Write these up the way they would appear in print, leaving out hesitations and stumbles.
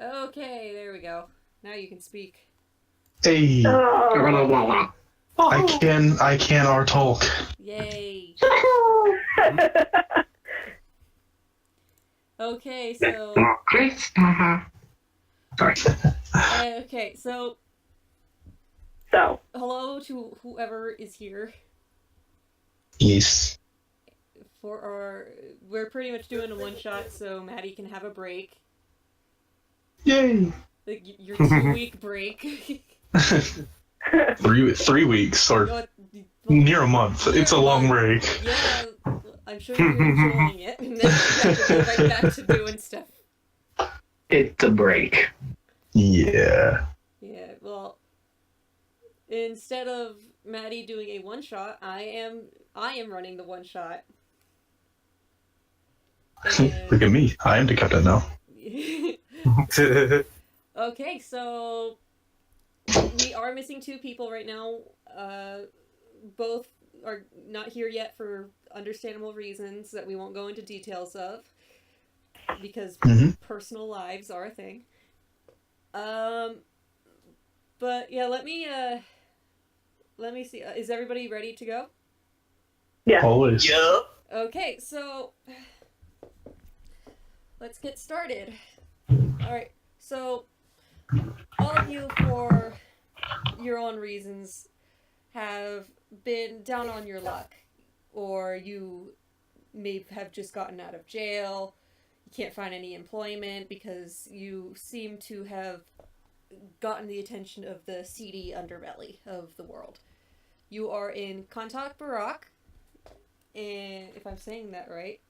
Okay, there we go. Now you can speak. Hey, I can our talk. Yay. Okay, so... Sorry. Okay, so... Hello to whoever is here Yes. for our... We're pretty much doing a one-shot, so Maddie can have a break. Yay. Like, your 2-week break. 3 weeks or Well, near a month. near It's a a long month. break. Yeah, I'm sure you're enjoying it. And then you have to go right back to doing stuff. It's a break. Yeah. Yeah, well, instead of Maddie doing a one-shot, I am running the one-shot. Look at me. I am the captain now. Okay, so we are missing 2 people right now. Both are not here yet for understandable reasons that we won't go into details of, because personal lives are a thing. But yeah, let me see. Is everybody ready to go? Yeah. Always. Yeah. Okay, so let's get started. Alright, so all of you, for your own reasons, have been down on your luck. Or you may have just gotten out of jail. You can't find any employment because you seem to have gotten the attention of the seedy underbelly of the world. You are in Kontak Barak, and if I'm saying that right,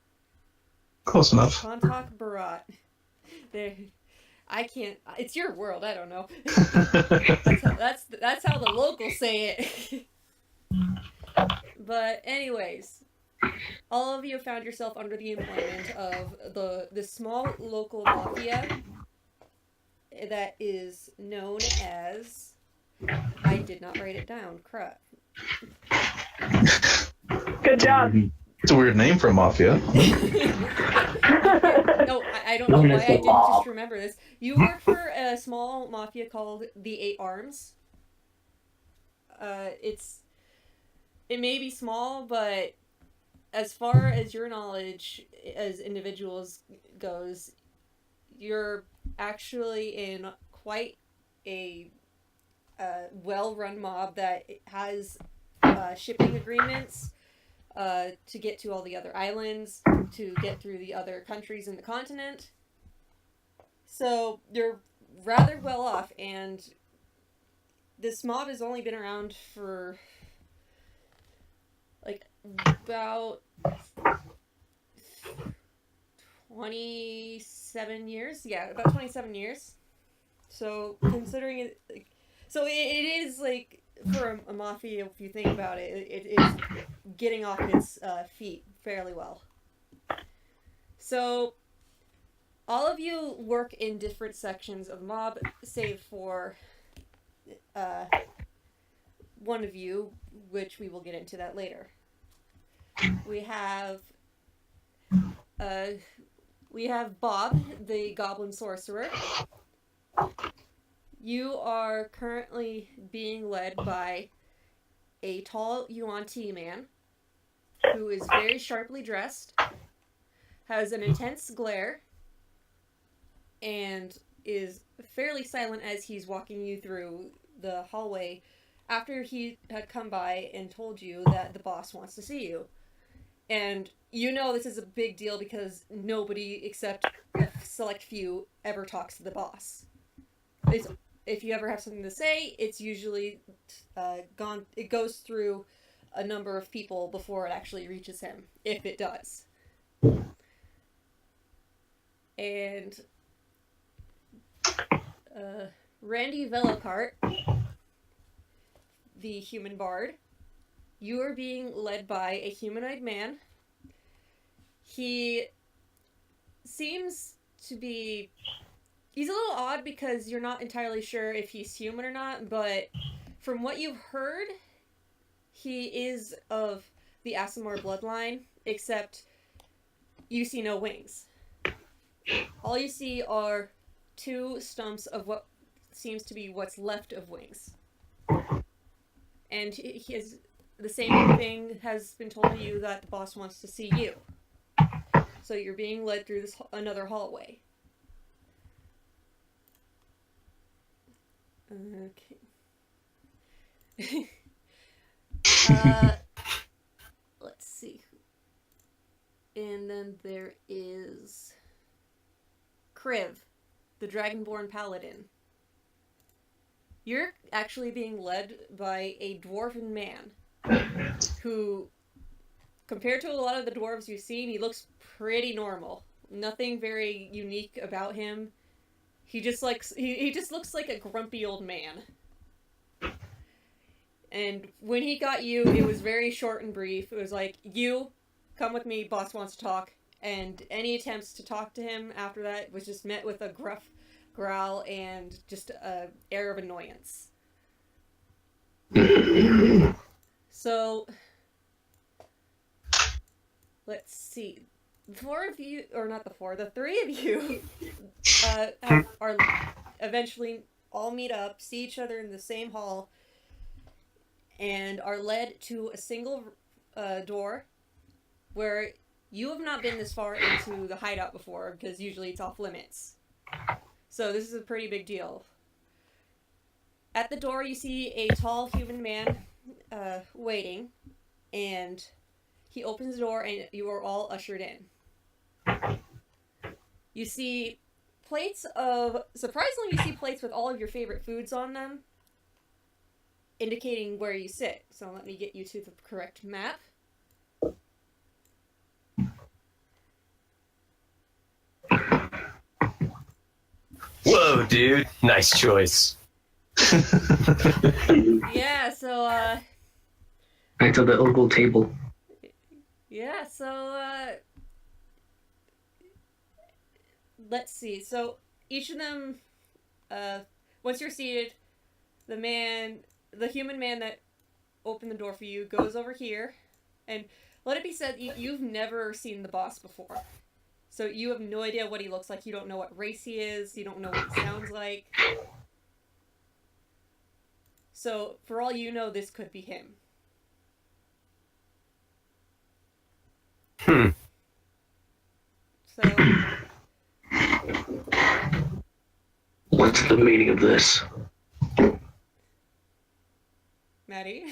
Close enough. Kontak Barat. There, I can't. It's your world. I don't know. That's how the locals say it. But anyways, all of you found yourself under the employment of the small local mafia that is known as... I did not write it down. Crap. Good job. It's a weird name for a mafia. No, I don't know why I didn't just remember this. You work for a small mafia called the Eight Arms. It may be small, but as far as your knowledge as individuals goes, you're actually in quite a well-run mob that has shipping agreements to get to all the other islands, to get through the other countries in the continent. So you're rather well off, and this mob has only been around for like about 27 years. Yeah, about 27 years. So considering it, like, so it is like, for a mafia, if you think about it, it is getting off its feet fairly well. So all of you work in different sections of mob, save for one of you, which we will get into that later. We have Bob, the goblin sorcerer. You are currently being led by a tall Yuan-Ti man who is very sharply dressed, has an intense glare, and is fairly silent as he's walking you through the hallway after he had come by and told you that the boss wants to see you. And you know this is a big deal because nobody except a select few ever talks to the boss. If you ever have something to say, it's usually it goes through a number of people before it actually reaches him, if it does. And Randy Velocart, the human bard, you are being led by a humanoid man. He seems to be... He's a little odd because you're not entirely sure if he's human or not, but from what you've heard, he is of the Asimar bloodline, except you see no wings. All you see are 2 stumps of what seems to be what's left of wings. And he has the same thing has been told to you that the boss wants to see you. So you're being led through this another hallway. Okay. Let's see. And then there is Kriv, the Dragonborn Paladin. You're actually being led by a dwarven man who, compared to a lot of the dwarves you've seen, he looks pretty normal. Nothing very unique about him. He just looks like a grumpy old man. And when he got you, it was very short and brief. It was like, you, come with me, boss wants to talk. And any attempts to talk to him after that was just met with a gruff growl and just a air of annoyance. So, let's see. The 3 of you are eventually all meet up, see each other in the same hall, and are led to a single door where you have not been this far into the hideout before, because usually it's off limits. So this is a pretty big deal. At the door, you see a tall human man waiting, and he opens the door, and you are all ushered in. You see surprisingly, you see plates with all of your favorite foods on them, indicating where you sit. So let me get you to the correct map. Whoa, dude. Nice choice. Yeah, so, Back to the oval table. yeah, so, let's see. So, each of them, once you're seated, the human man that opened the door for you goes over here, and let it be said, you've never seen the boss before. So you have no idea what he looks like, you don't know what race he is, you don't know what he sounds like. So, for all you know, this could be him. So, What's the meaning of this? Maddie?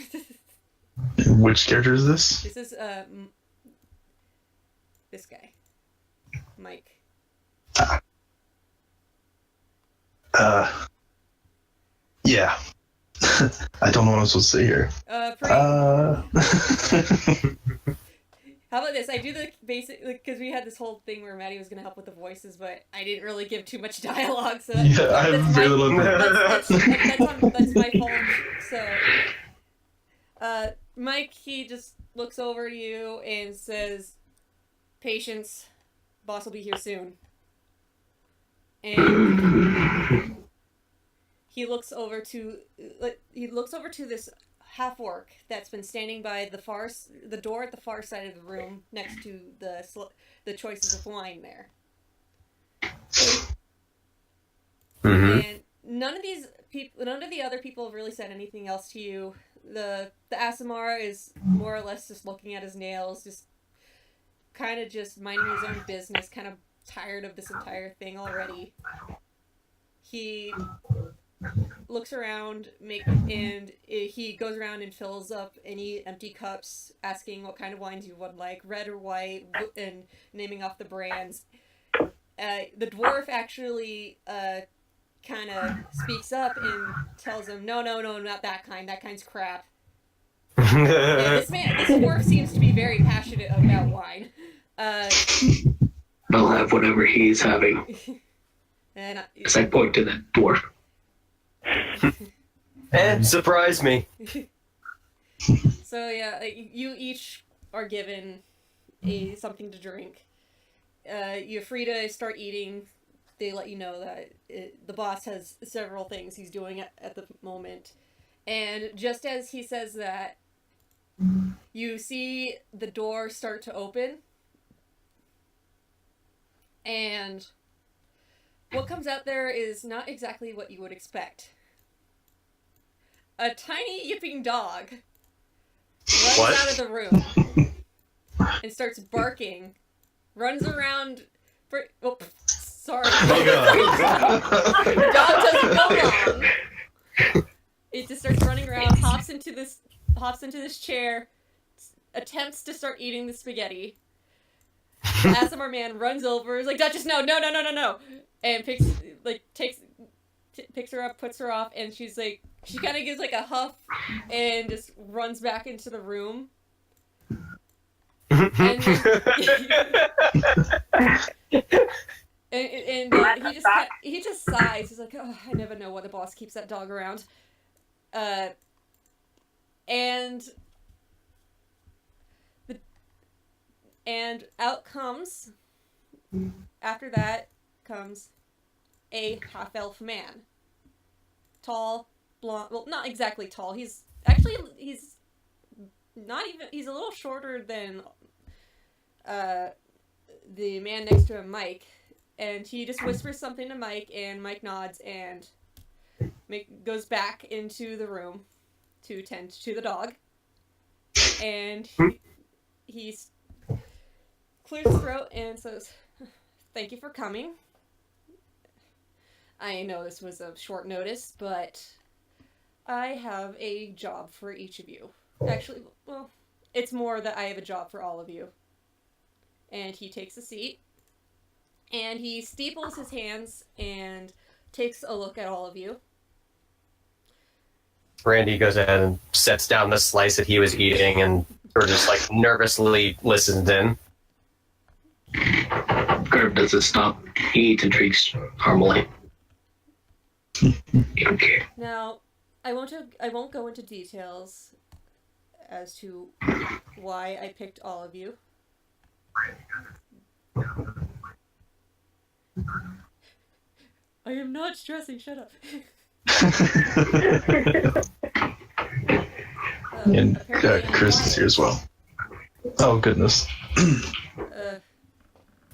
Which character is this? This is, this guy. Mike. Yeah. I don't know what I'm supposed to say here. How about this? I do the basic, because we had this whole thing where Maddie was going to help with the voices, but I didn't really give too much dialogue, so Yeah, I have very little. that's my fault. So, Mike, he just looks over to you and says, "Patience, boss will be here soon." And he looks over to this half-orc that's been standing by the door at the far side of the room next to the choices of wine there. Mm-hmm. And none of the other people have really said anything else to you. The Asimar is more or less just looking at his nails, just kind of just minding his own business, kind of tired of this entire thing already. He looks around, and he goes around and fills up any empty cups, asking what kind of wines you would like, red or white, and naming off the brands. The dwarf actually kind of speaks up and tells him, no, not that kind. That kind's crap. Yeah, this dwarf seems to be very passionate about wine. I'll have whatever he's having. And As I point to that dwarf. Surprise me. So yeah, you each are given something to drink. You're free to start eating. They let you know that the boss has several things he's doing at the moment. And just as he says that, you see the door start to open. And What comes out there is not exactly what you would expect. A tiny yipping dog runs What? out of the room and starts barking. Runs around. Sorry. Oh god. The dog doesn't go long. It just starts running around, hops into this chair, attempts to start eating the spaghetti. The ASMR man runs over, is like, Duchess, no, and picks her up, puts her off, and she's like, she kind of gives like a huff and just runs back into the room. And he just sighs. He's like, oh, I never know why the boss keeps that dog around. And out comes, after that comes a half-elf man. Tall, blonde, well, not exactly tall. He's not even, he's a little shorter than the man next to him, Mike. And he just whispers something to Mike, and Mike nods and goes back into the room to tend to the dog. And he clears his throat and says, thank you for coming. I know this was of short notice, but I have a job for each of you. Actually, well, it's more that I have a job for all of you. And he takes a seat, and he steeples his hands and takes a look at all of you. Randy goes ahead and sets down the slice that he was eating and sort of just like nervously listens in. Garb doesn't stop. He eats and drinks normally. You don't care. Now, I won't go into details as to why I picked all of you. I am not stressing, shut up. And Chris is here as well. Oh goodness.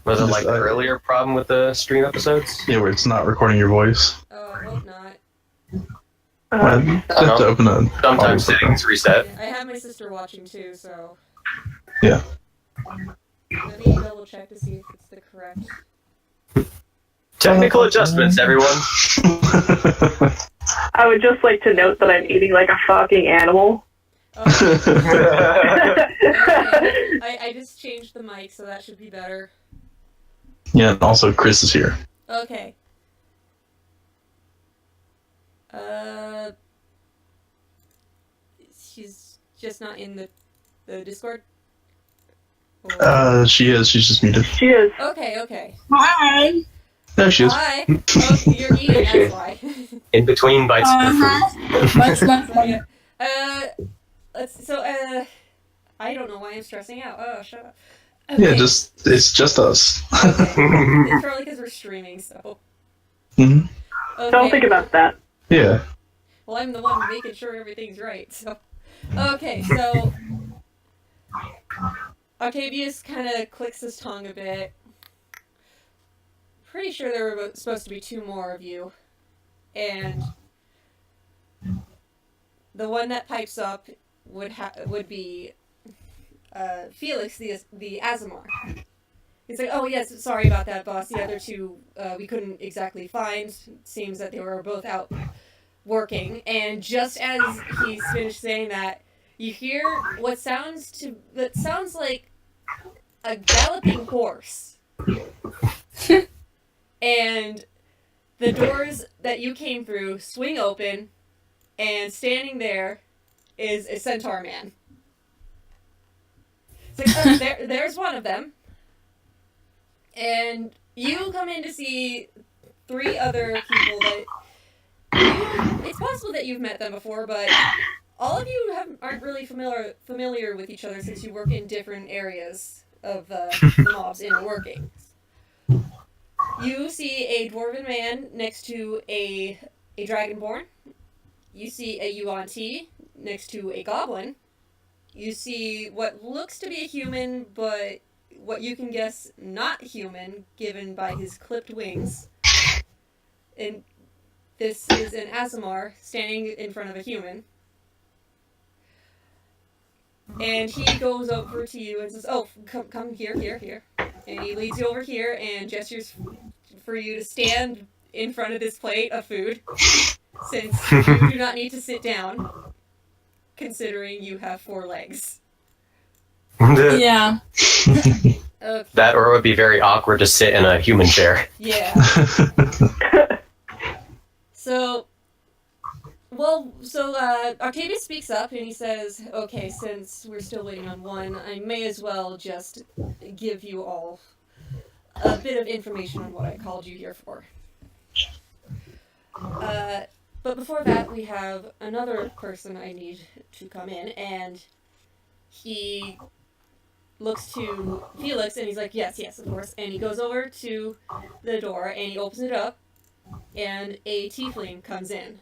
Was it like the earlier problem with the stream episodes? Yeah, where it's not recording your voice. Oh, I hope not. Well, you have to open a. Sometimes settings reset. I have my sister watching too, so. Yeah. Let me double check to see if it's the correct. Technical adjustments, everyone. I would just like to note that I'm eating like a fucking animal. Okay. I just changed the mic, so that should be better. Yeah, and also Chris is here. Okay. She's just not in the Discord? She is. She's just muted. She is. Okay. Hi. There she is. Hi. Oh, you're eating, that's why. In between bites of food. What's left? I don't know why I'm stressing out. Oh, shut up. Yeah, it's just us. Okay. It's probably because we're streaming, so. Mhm. Okay. Don't think about that. Yeah. Well, I'm the one making sure everything's right, so. Okay, so. Octavius kind of clicks his tongue a bit. Pretty sure there were supposed to be two more of you. And the one that pipes up would be Felix the Azamar. He's like, oh yes, sorry about that, boss. The other two we couldn't exactly find. It seems that they were both out working. And just as he's finished saying that, you hear what sounds like a galloping horse. And the doors that you came through swing open, and standing there is a centaur man. It's like, oh, there's one of them. And you come in to see three other people that it's possible that you've met them before, but all of you aren't really familiar with each other since you work in different areas of the mob's inner workings. You see a dwarven man next to a dragonborn. You see a Yuan-Ti next to a goblin. You see what looks to be a human, but what you can guess not human, given by his clipped wings. And this is an Asimar standing in front of a human. And he goes over to you and says, "Oh, come here." And he leads you over here and gestures for you to stand in front of this plate of food, since you do not need to sit down, considering you have 4 legs. Yeah. Okay. That, or it would be very awkward to sit in a human chair. Yeah. So Octavius speaks up and he says, "Okay, since we're still waiting on one, I may as well just give you all a bit of information on what I called you here for. But before that, we have another person I need to come in, and he looks to Felix and he's like, yes, of course. And he goes over to the door and he opens it up, and a tiefling comes in.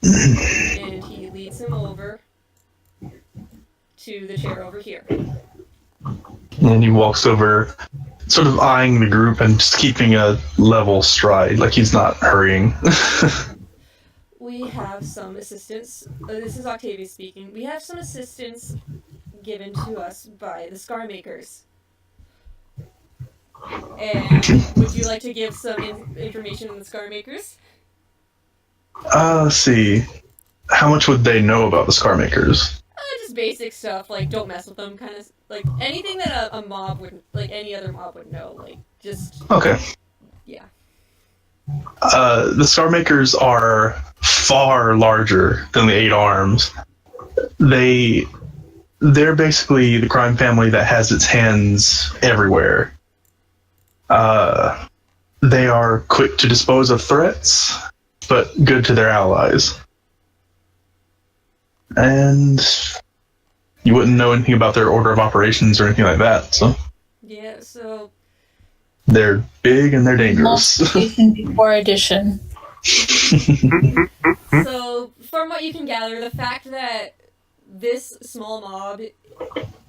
And he leads him over to the chair over here. And he walks over, sort of eyeing the group and just keeping a level stride, like he's not hurrying. We have some assistance. This is Octavius speaking. We have some assistance given to us by the Scarmakers. And would you like to give some information on the Scarmakers? Let's see. How much would they know about the Scarmakers? Just basic stuff, like don't mess with them, kind of like anything that a mob would, like any other mob would know, like just Okay. yeah. The Scarmakers are far larger than the 8 Arms. They're basically the crime family that has its hands everywhere. They are quick to dispose of threats, but good to their allies. And you wouldn't know anything about their order of operations or anything like that, so Yeah, so they're big and they're dangerous. Multiplication before addition. so from what you can gather, the fact that this small mob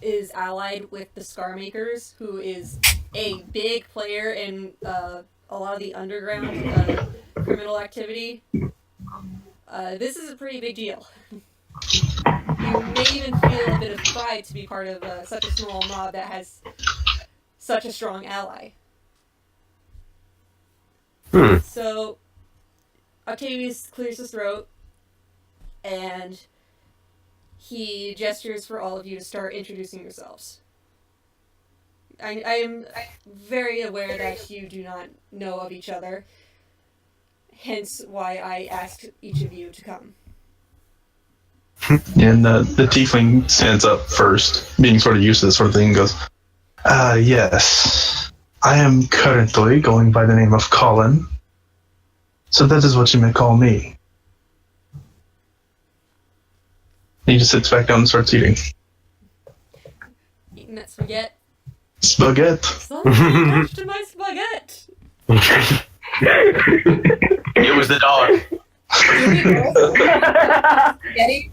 is allied with the Scarmakers, who is a big player in a lot of the underground criminal activity, this is a pretty big deal. You may even feel a bit of pride to be part of such a small mob that has such a strong ally. So, Octavius clears his throat, and he gestures for all of you to start introducing yourselves. I am very aware that you do not know of each other, hence why I asked each of you to come. And the tiefling stands up first, being sort of used to this sort of thing, and goes, yes. I am currently going by the name of Colin, so that is what you may call me. He just sits back down and starts eating. Eating that spaghetti. Spaghetti. Something touched in my spaghetti. It was the dog. Spaghetti?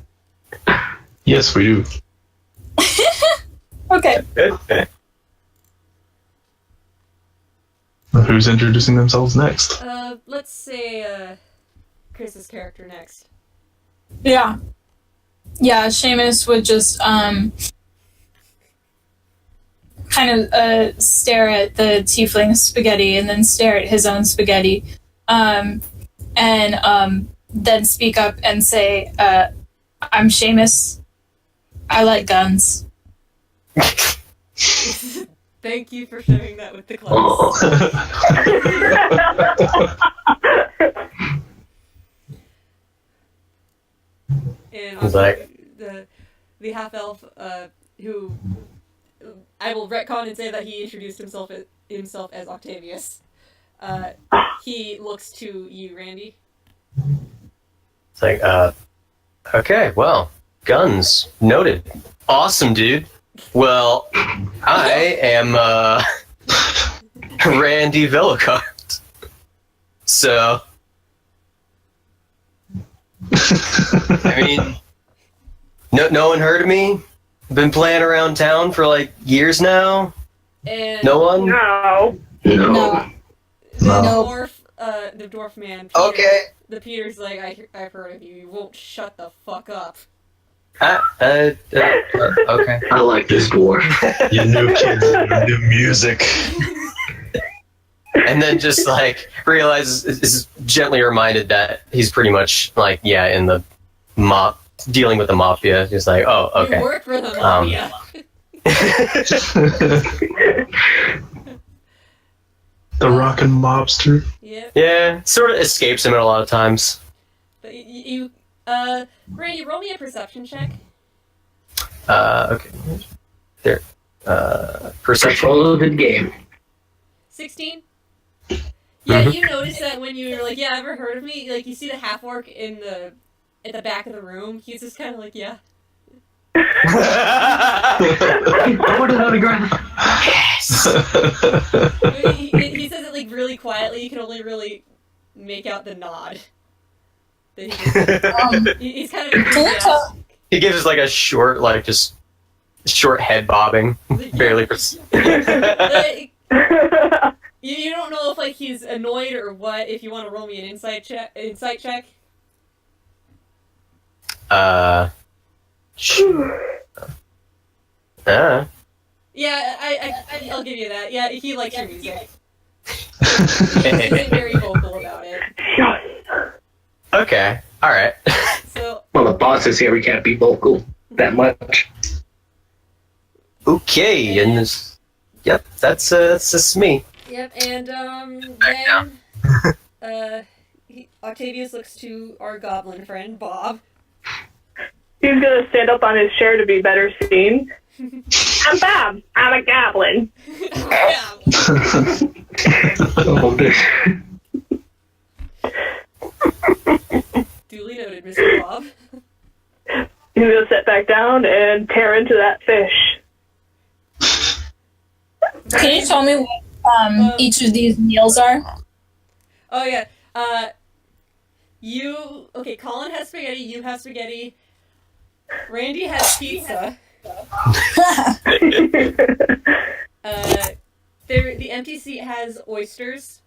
Yes, we do. Okay. Who's introducing themselves next? Let's say, Chris's character next. Yeah. Yeah, Seamus would just, kind of, stare at the tiefling spaghetti and then stare at his own spaghetti. And then speak up and say, I'm Seamus. I like guns. Thank you for sharing that with the class. And He's like- the half elf, who I will retcon and say that he introduced himself as Octavius. He looks to you, Randy. It's like, okay, well, guns. Noted. Awesome, dude. Well, I am, Randy Villicart. So, I mean, no one heard of me? Been playing around town for, like, years now? And No one? No. No. the No. dwarf the dwarf man. Peter. Okay. The Peter's like, I've heard of you. You won't shut the fuck up. Okay. I like this dwarf. You new kids, and new music. And then just like realizes is gently reminded that he's pretty much like in the dealing with the mafia. He's like, oh, okay. You work for the mafia. The rockin' mobster. Yep. Yeah, sort of escapes him a lot of times. But Randy, roll me a perception check. Okay. There. Perception. Control of the game. 16? Yeah, you notice that when you're like, yeah, ever heard of me? Like, you see the half-orc at the back of the room. He's just kind of like, yeah. Put it on the ground. Yes. He says it, like, really quietly. You can only really make out the nod. That he's kind of enthusiastic. He gives us like a short, just short head bobbing, barely. Like, you don't know if like he's annoyed or what. If you want to roll me an insight check. Yeah, I'll give you that. Yeah, he likes your music. He's very vocal about it. Okay. All right. So. Well, the boss is here. We can't be vocal that much. Okay, and this. Yep, that's just me. Yep, and then Octavius looks to our goblin friend Bob. He's gonna stand up on his chair to be better seen. I'm Bob. I'm a goblin. Yeah. Oh, this. Duly noted, Mr. Bob. He's gonna sit back down and tear into that fish. Can you tell me what each of these meals are? Oh yeah. Colin has spaghetti. You have spaghetti. Randy has pizza. The empty seat has oysters.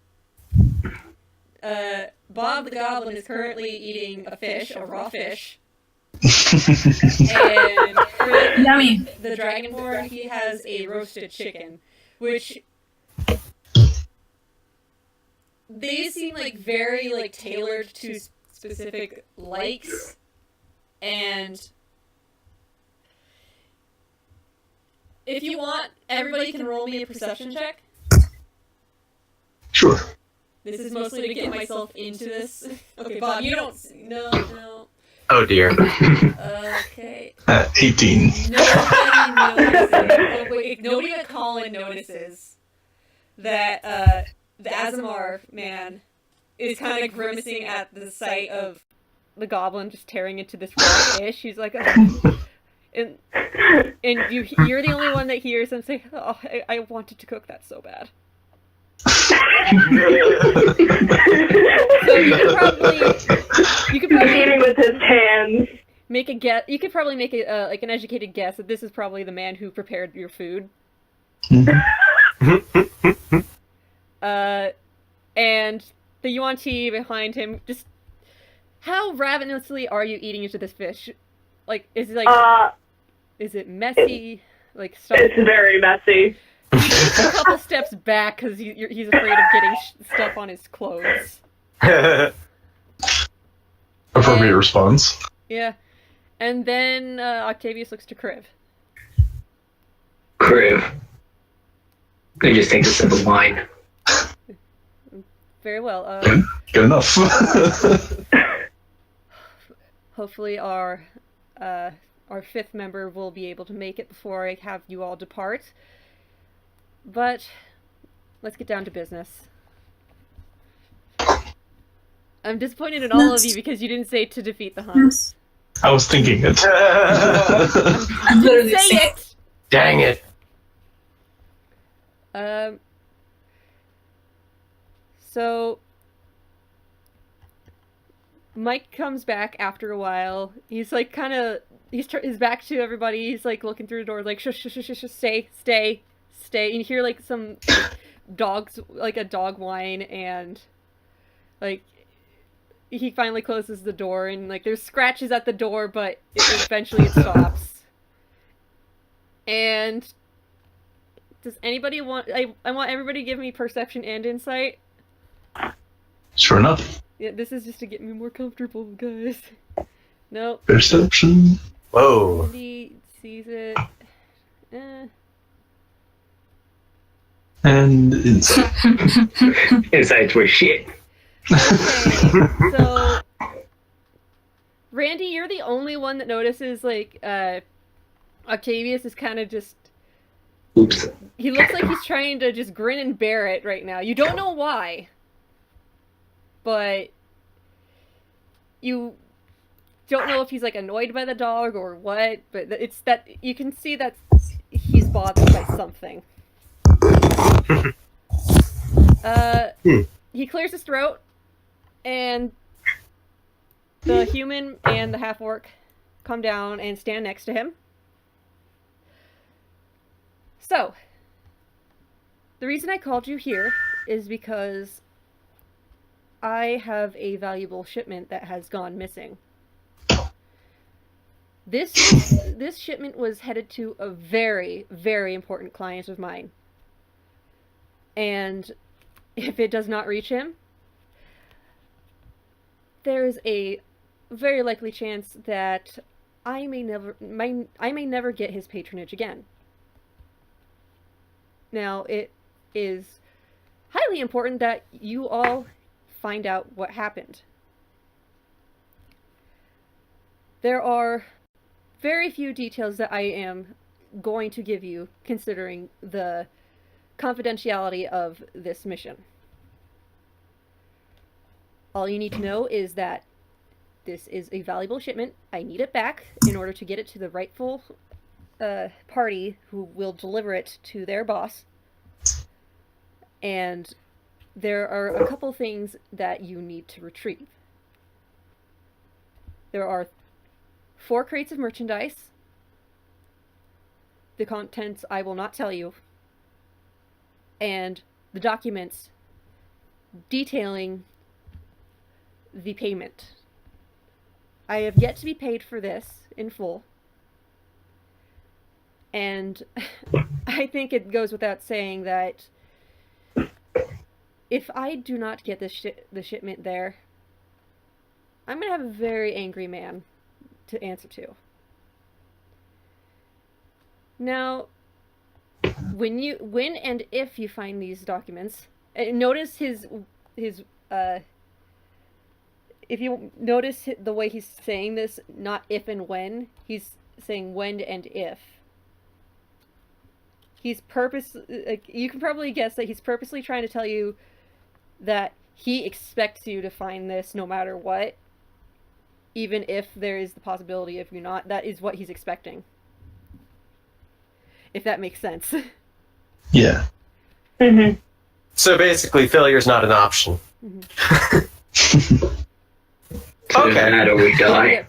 Bob the Goblin is currently eating a raw fish. And Yummy. the Dragonborn, he has a roasted chicken, which they seem like very like tailored to specific likes, and if you want, everybody can roll me a perception check. Sure. This is mostly to get myself into this. Okay, Bob, you don't. No. Oh dear. Okay. 18. Nobody notices. Nobody but Colin notices that the Azamar man is kind of grimacing at the sight of the goblin just tearing into this raw fish. He's like, oh. and you're the only one that hears him say, "Oh, I wanted to cook that so bad." So you could probably eating with his hands. make a guess. You could probably make a like an educated guess that this is probably the man who prepared your food. And the Yuan-Ti behind him, just how ravenously are you eating into this fish? Like, is it messy? Like, stuff? It's very messy. He takes a couple steps back because he's afraid of getting stuff on his clothes. Appropriate response. Yeah. And then Octavius looks to Kriv. Kriv. They just take a sip of wine. Very well. Good enough. Hopefully our fifth member will be able to make it before I have you all depart. But let's get down to business. I'm disappointed in all of you because you didn't say to defeat the Huns. I was thinking it. I'm literally Say saying it! Dang it. So Mike comes back after a while. He's like his back to everybody. He's like looking through the door, like shush, stay. And you hear like some dogs, like a dog whine, and Like, he finally closes the door, and like there's scratches at the door, but eventually it stops. And does anybody want? I want everybody to give me perception and insight. Sure enough. Yeah, this is just to get me more comfortable, guys. Nope. Perception. Whoa. Andy sees it. And insight. Insights were shit. Okay, so Randy, you're the only one that notices, like, Octavius is kind of just... Oops. He looks like he's trying to just grin and bear it right now. You don't know why. But you don't know if he's, like, annoyed by the dog or what, but it's that... You can see that he's bothered by something. He clears his throat, and the human and the half-orc come down and stand next to him. So, the reason I called you here is because I have a valuable shipment that has gone missing. This shipment was headed to a very, very important client of mine. And if it does not reach him, there is a very likely chance that I may never get his patronage again. Now, it is highly important that you all find out what happened. There are very few details that I am going to give you, considering the confidentiality of this mission. All you need to know is that this is a valuable shipment. I need it back in order to get it to the rightful party who will deliver it to their boss. And there are a couple things that you need to retrieve. There are 4 crates of merchandise. The contents I will not tell you. And the documents detailing the payment. I have yet to be paid for this in full. And I think it goes without saying that if I do not get the shipment there, I'm going to have a very angry man to answer to. Now, when and if you find these documents, notice his if you notice the way he's saying this, not if and when, he's saying when and if. He's you can probably guess that he's purposely trying to tell you that he expects you to find this no matter what, even if there is the possibility of you not. That is what he's expecting. If that makes sense. Yeah. Mm-hmm. So basically, failure's not an option. Mm-hmm. Okay. That or we die.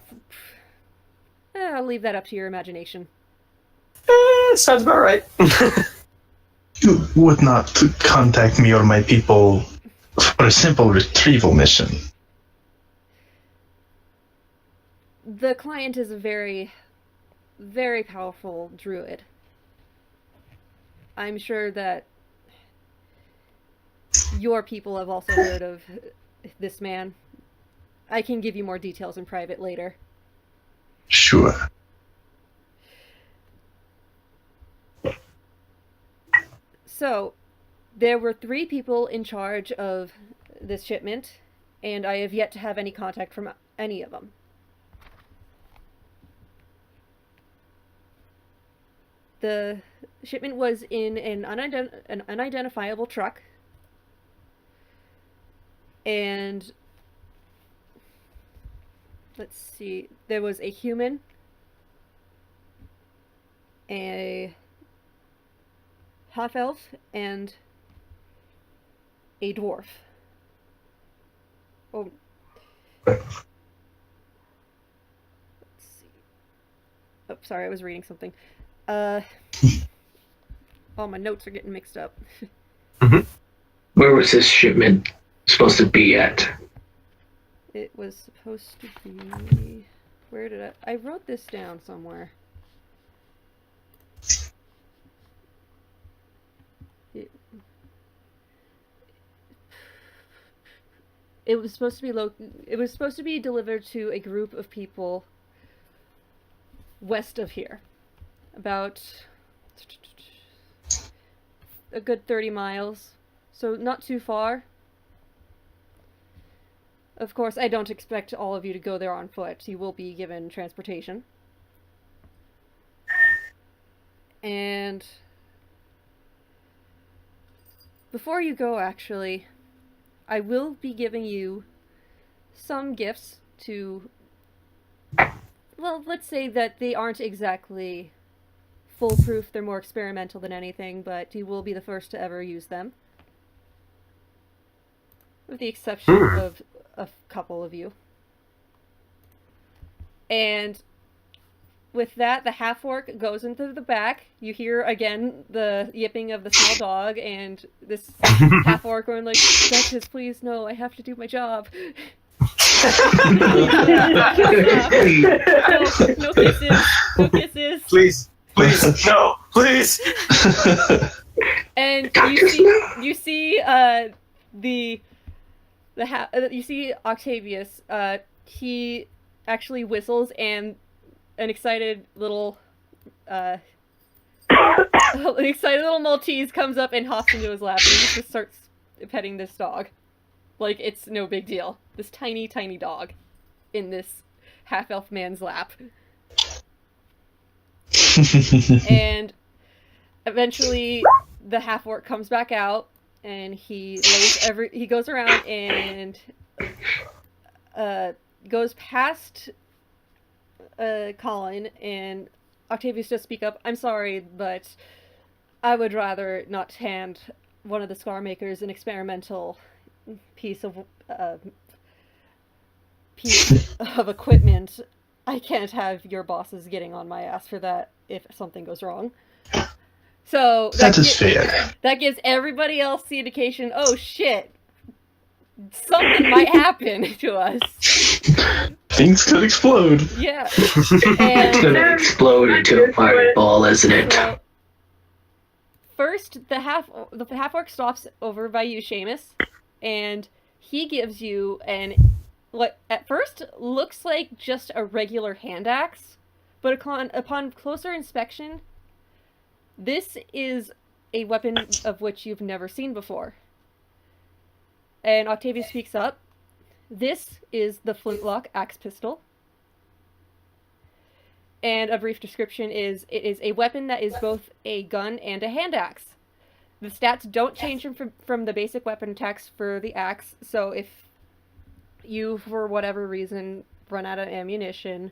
I'll leave that up to your imagination. Sounds about right. You would not contact me or my people for a simple retrieval mission. The client is a very, very powerful druid. I'm sure that your people have also heard of this man. I can give you more details in private later. Sure. So, there were 3 people in charge of this shipment, and I have yet to have any contact from any of them. The shipment was in an unidentifiable truck, and let's see, there was a human, a half-elf, and a dwarf. Oh. Let's see. Oh, sorry, I was reading something. Oh, my notes are getting mixed up. Where was this shipment supposed to be at? It was supposed to be... Where did I wrote this down somewhere. It was supposed to be it was supposed to be delivered to a group of people west of here. About a good 30 miles. So not too far. Of course, I don't expect all of you to go there on foot. You will be given transportation. And before you go, actually, I will be giving you some gifts to... Well, let's say that they aren't exactly foolproof. They're more experimental than anything, but you will be the first to ever use them. With the exception of a couple of you. And with that, the half-orc goes into the back. You hear, again, the yipping of the small dog, and this half-orc going like, Duchess, please, no, I have to do my job. No kisses. No kisses. Please, no, please. And you see you see Octavius. He actually whistles, and an excited little Maltese comes up and hops into his lap, and he just starts petting this dog, like it's no big deal. This tiny, tiny dog in this half-elf man's lap. And eventually, the half-orc comes back out, and he goes around and goes past Colin, and Octavius does speak up. I'm sorry, but I would rather not hand one of the scar makers an experimental piece of equipment. I can't have your bosses getting on my ass for that if something goes wrong. So that is fair. That gives everybody else the indication, oh shit, something might happen to us. Things could explode. Yeah. It's gonna explode into a fireball, isn't it? So, first, the half-orc stops over by you, Seamus, and he gives you what at first looks like just a regular hand axe, but upon closer inspection, this is a weapon of which you've never seen before. And Octavius speaks up. This is the flintlock axe pistol. And a brief description is, it is a weapon that is both a gun and a hand axe. The stats don't change from the basic weapon attacks for the axe, so if you, for whatever reason, run out of ammunition,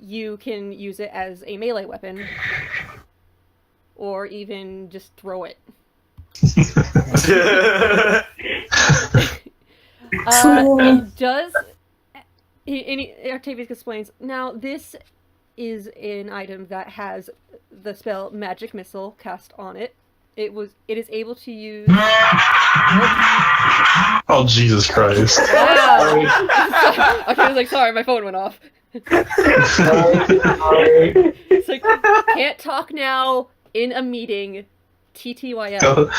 you can use it as a melee weapon, or even just throw it. It does... Octavius explains, now this is an item that has the spell Magic Missile cast on it. It is able to use... Oh, Jesus Christ. Wow. Okay, I was like, sorry, my phone went off. It's like, can't talk now, in a meeting, TTYL.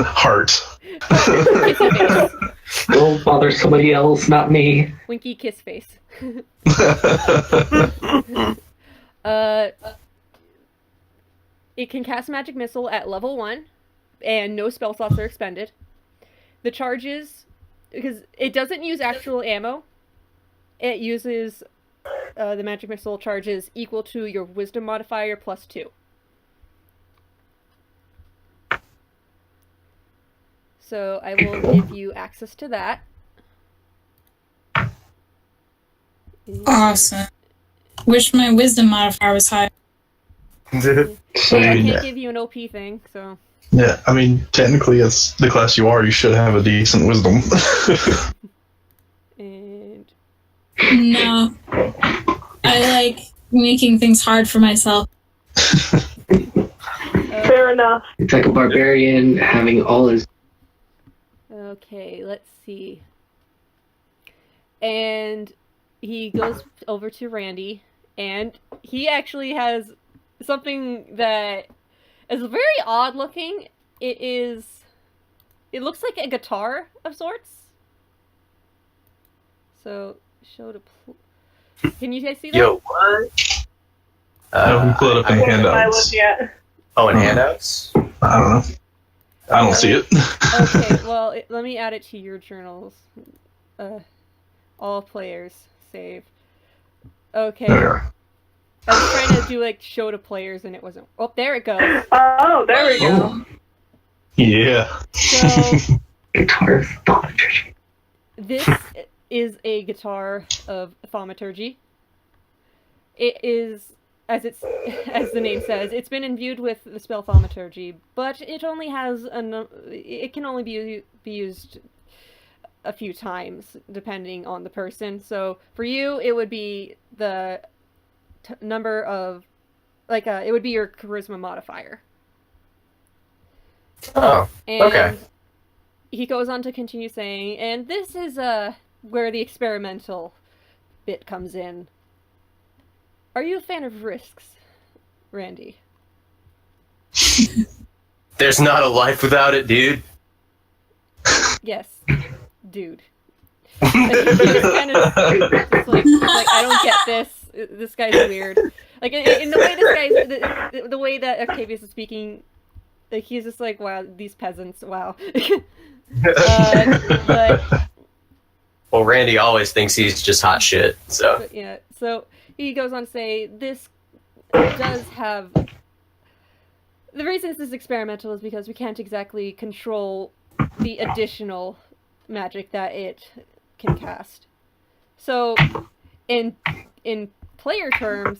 Heart. Don't bother somebody else, not me. Winky kiss face. It can cast Magic Missile at level 1, and no spell slots are expended. The charges, because it doesn't use actual ammo, it uses the Magic Missile charges equal to your Wisdom modifier plus 2. So I will give you access to that. Awesome. Wish my Wisdom modifier was high. I can't give you an OP thing, so... Yeah, I mean, technically, as the class you are, you should have a decent wisdom. And... No. I like making things hard for myself. Fair enough. It's like a barbarian having all his Okay, let's see. And he goes over to Randy, and he actually has something that is very odd looking. It looks like a guitar of sorts. So, show to... Can you guys see that? Yo, what? We pull it up in I haven't handouts. looked yet. Oh, and handouts? I don't know. I don't see it. Okay, well, let me add it to your journals. All players, save. Okay. There. I was trying to do, like, show to players, and it wasn't... Oh, there it goes. Oh, there we go. Oh, Yeah. So, guitar thaumaturgy. this is a guitar of thaumaturgy. It is, as the name says, it's been imbued with the spell thaumaturgy, but it only has it can only be used a few times depending on the person. So for you, it would be the number of, like, it would be your charisma modifier. Oh, And okay. he goes on to continue saying, and this is where the experimental bit comes in. Are you a fan of risks, Randy? There's not a life without it, dude. Yes, dude. Like, he was kind of just like, I don't get this. This guy's weird. Like, in the way this guy's, the way that Octavius is speaking, like, he's just like, wow, these peasants, wow. But Well, Randy always thinks he's just hot shit, so. But yeah, so he goes on to say this does have... The reason this is experimental is because we can't exactly control the additional magic that it can cast. So, in player terms,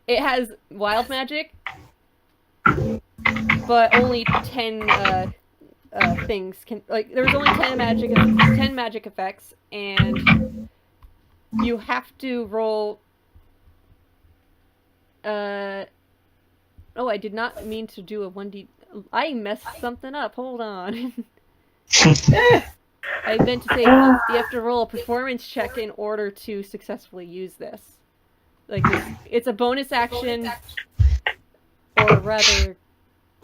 it has wild magic, but only 10 things can... Like, there's only 10 magic effects, and you have to roll... Oh, I did not mean to do a 1D... I messed something up. Hold on. I meant to say you have to roll a performance check in order to successfully use this. Like, it's a bonus action, or rather...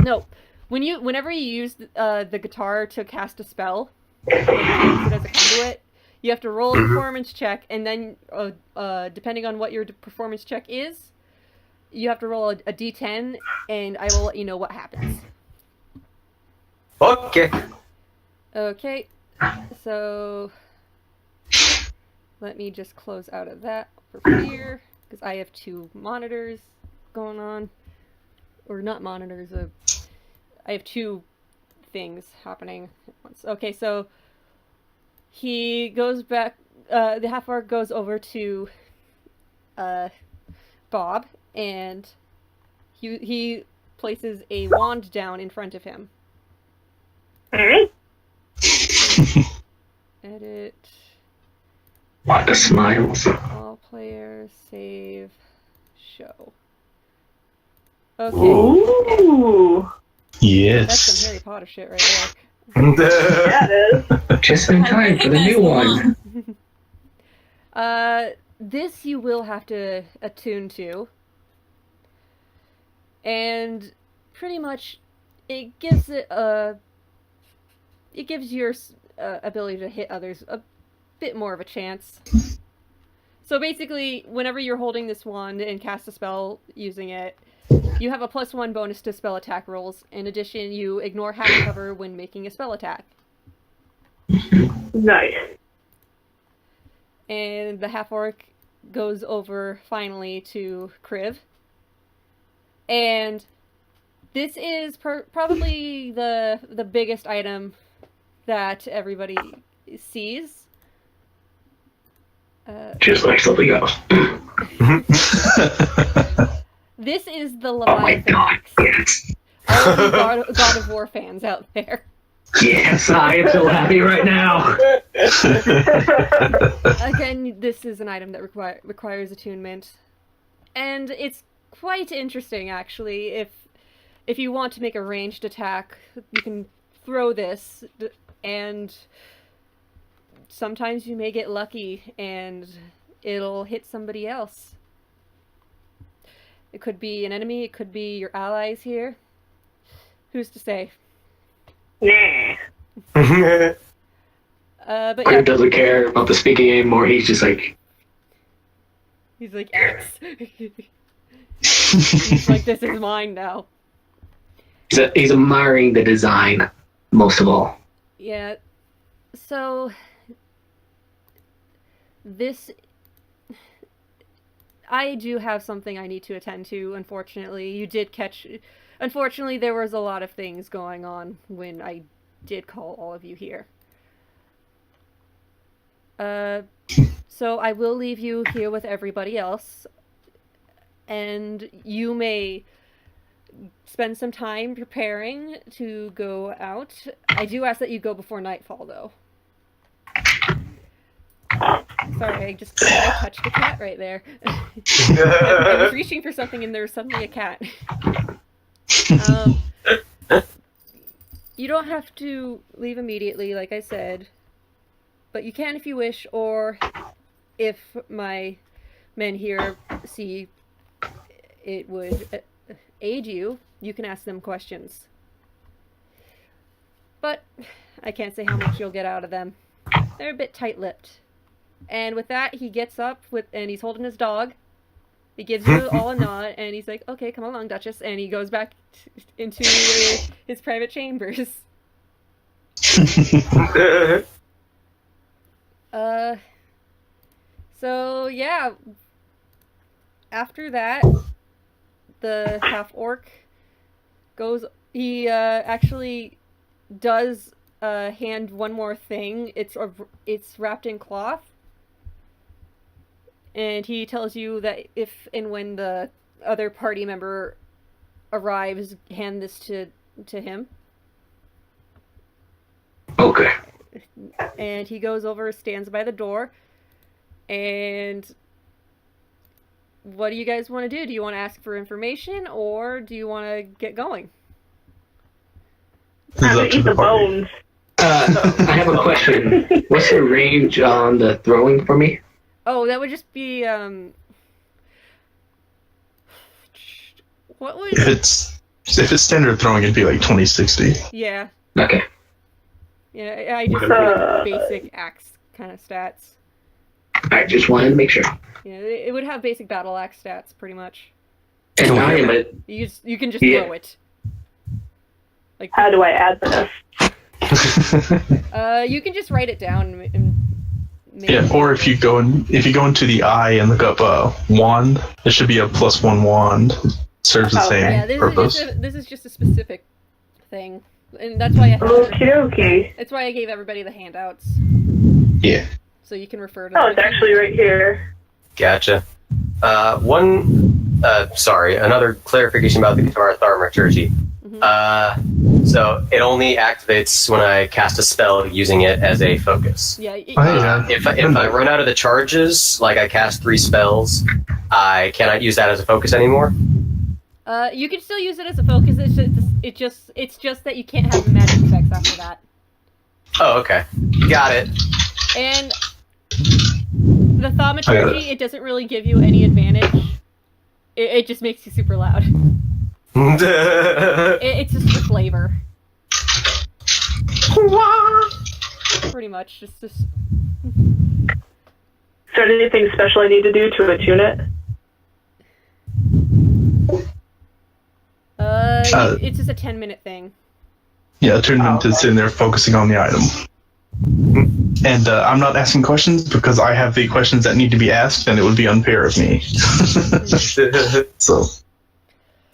No. Whenever you use the guitar to cast a spell, like use it as a conduit, you have to roll a performance check, and then, depending on what your performance check is, you have to roll a d10, and I will let you know what happens. Okay. Okay, so let me just close out of that for fear, because I have 2 monitors going on. Or not monitors, I have 2 things happening at once. Okay, so he goes back, the half-orc goes over to Bob, and he places a wand down in front of him. Alright. Edit. What the smiles. All players, save, show. Okay. Ooh. That's some Yes. Harry Potter shit right Yeah, it is. Just in time for the new one. there. This you will have to attune to. And pretty much it gives your ability to hit others a bit more of a chance. So basically, whenever you're holding this wand and cast a spell using it, you have a +1 bonus to spell attack rolls. In addition, you ignore half cover when making a spell attack. Nice. And the half-orc goes over finally to Kriv. And this is probably the biggest item that everybody sees. Just like something else. This is the Oh my Leviathan god, Axe. yes. All of you God of War fans out there. Yes, I am so happy right now. Again, this is an item that requires attunement. And it's quite interesting, actually. If you want to make a ranged attack, you can throw this and sometimes you may get lucky and it'll hit somebody else. It could be an enemy, it could be your allies here. Who's to say? Nah. But Critter yeah, doesn't care about the speaking anymore. He's just like, he's like, X. He's like, this is mine now. he's admiring the design most of all. Yeah, so this, I do have something I need to attend to, unfortunately. Unfortunately, there was a lot of things going on when I did call all of you here. So I will leave you here with everybody else, and you may spend some time preparing to go out. I do ask that you go before nightfall, though. Sorry, I touched a cat right there. I was reaching for something and there was suddenly a cat. You don't have to leave immediately, like I said, but you can if you wish, or if my men here see it would aid you, you can ask them questions. But I can't say how much you'll get out of them. They're a bit tight-lipped. And with that, he gets up and he's holding his dog. He gives you all a nod, and he's like, "Okay, come along, Duchess," and he goes back into his private chambers. So yeah. After that, the half-orc goes. He actually does hand one more thing. It's wrapped in cloth. And he tells you that if and when the other party member arrives, hand this to him. Okay. And he goes over, stands by the door, and what do you guys want to do? Do you want to ask for information, or do you want to get going? Time to eat the bones. I have a question. What's the range on the throwing for me? Oh, that would just be, what would... If it's standard throwing, it'd be like 2060. Yeah. Okay. Yeah, I just did basic axe kind of stats. I just wanted to make sure. Yeah, it would have basic battle axe stats, pretty much. And I am a... You can just throw it. Like, How do I add this? you can just write it down and maybe... Yeah, or if you go into the eye and look up wand, it should be a +1 wand. Serves the same purpose. This is just a specific thing, and that's why Okay. That's why I gave everybody the handouts, Yeah. so you can refer to them. Oh, it's actually right here. Gotcha. Another clarification about the guitar thaumaturgy. So it only activates when I cast a spell using it as a focus. Yeah. If I run out of the charges, like I cast 3 spells, I cannot use that as a focus anymore. You can still use it as a focus. It's just that you can't have magic effects after that. Oh, okay. Got it. And the thaumaturgy, it doesn't really give you any advantage. It just makes you super loud. It's just the flavor. Pretty much. Just. Is there anything special I need to do to attune it? It's just a 10-minute thing. Yeah, turn into sitting there focusing on the item. And I'm not asking questions because I have the questions that need to be asked, and it would be unfair of me. So.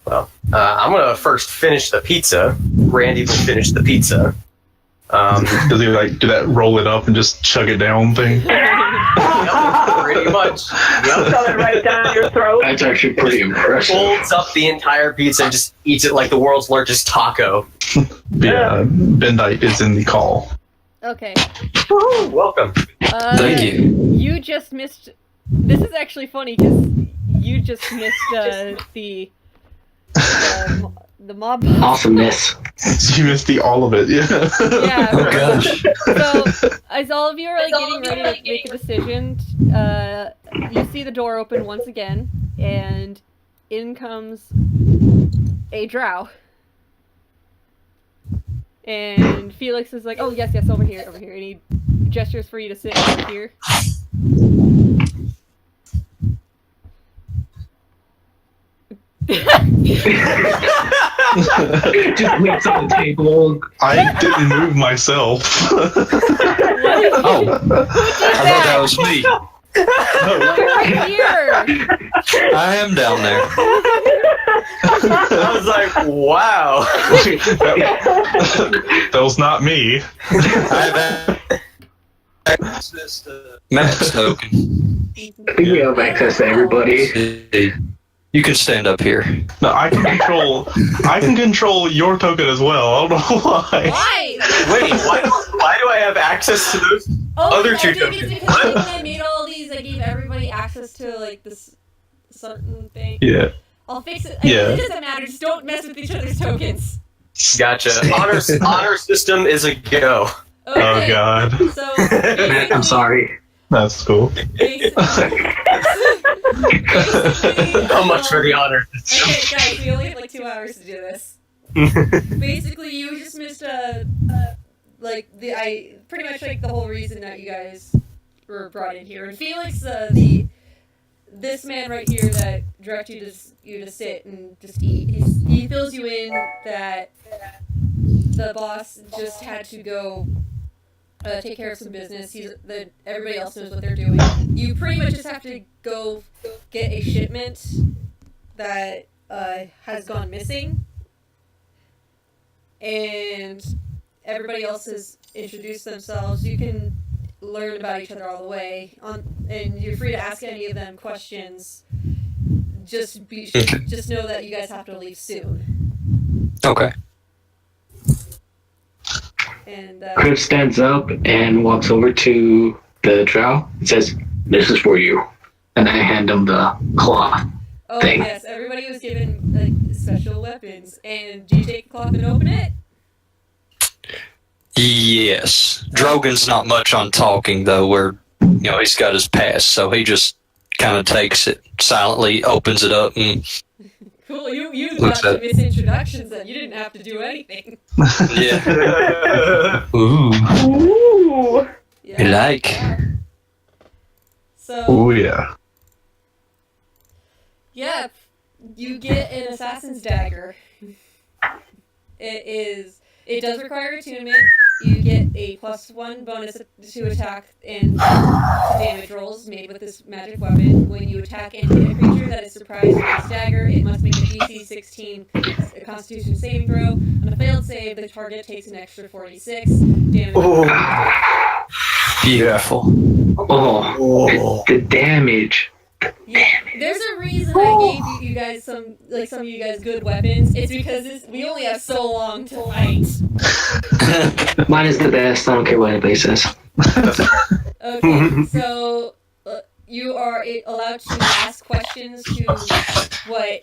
Well, I'm gonna first finish the pizza. Randy will finish the pizza. Does he do that roll it up and just chug it down thing? Yep, pretty much. Yep. Shove it right down your throat. That's actually pretty impressive. Folds up the entire pizza and just eats it like the world's largest taco. Yeah, Bendite is in the call. Okay. Woo, welcome. Thank you. You just missed... This is actually funny, because you just missed the the mob boss. Awesomeness. You missed the all of it. Yeah. Yeah. Oh gosh. So, as all of you are like getting ready to make a decision, you see the door open once again, and in comes a drow. And Felix is like, "Oh yes, over here," and he gestures for you to sit over here. Just waits on the table. I didn't move myself. Oh, I thought that was me. You're right here. I am down there. I was like, wow. That was not me. I have access to Matt's token. We have access to everybody. You can stand up here. No, I can control your token as well. I don't know why. Why? Wait, why do I have access to those other two maybe tokens? it's because when I made all these, I gave everybody access to like this certain thing. Yeah. I'll fix it. Yeah. It doesn't matter. Just don't mess with each other's tokens. Gotcha. Honor system is a go. Okay. Oh god. So Matt, I'm sorry. That's cool. Basically, How much for the honor system? Okay, guys, we only have like 2 hours to do this. Basically, you just missed pretty much like the whole reason that you guys were brought in here. And Felix, this man right here that directed you to sit and just eat, he fills you in that the boss just had to go take care of some business. Everybody else knows what they're doing. You pretty much just have to go get a shipment that has gone missing, and everybody else has introduced themselves. You can learn about each other all the way, and you're free to ask any of them questions. Just know that you guys have to leave soon. Okay. And Chris stands up and walks over to the drow and says, "This is for you." And I hand him the cloth. oh thing. yes, everybody was given like special weapons. And do you take the cloth and open it? Yes. Drogon's not much on talking, though, where, he's got his past, so he just kind of takes it silently, opens it up, and Cool, you Looks got at- the misintroductions that you didn't have to do anything. yeah. Ooh, Ooh. Yeah. you like. So Oh yeah. yeah, you get an assassin's dagger. It does require attunement. You get a +1 bonus to attack and damage rolls made with this magic weapon. When you attack and hit a creature that is surprised with this dagger, it must make a DC 16 Constitution saving throw. On a failed save, the target takes an extra 46 damage. Beautiful. Oh, the damage. Yeah, there's a reason I gave you guys some of you guys good weapons. It's because we only have so long to fight. Mine is the best. I don't care what anybody says. Okay, so you are allowed to ask questions to what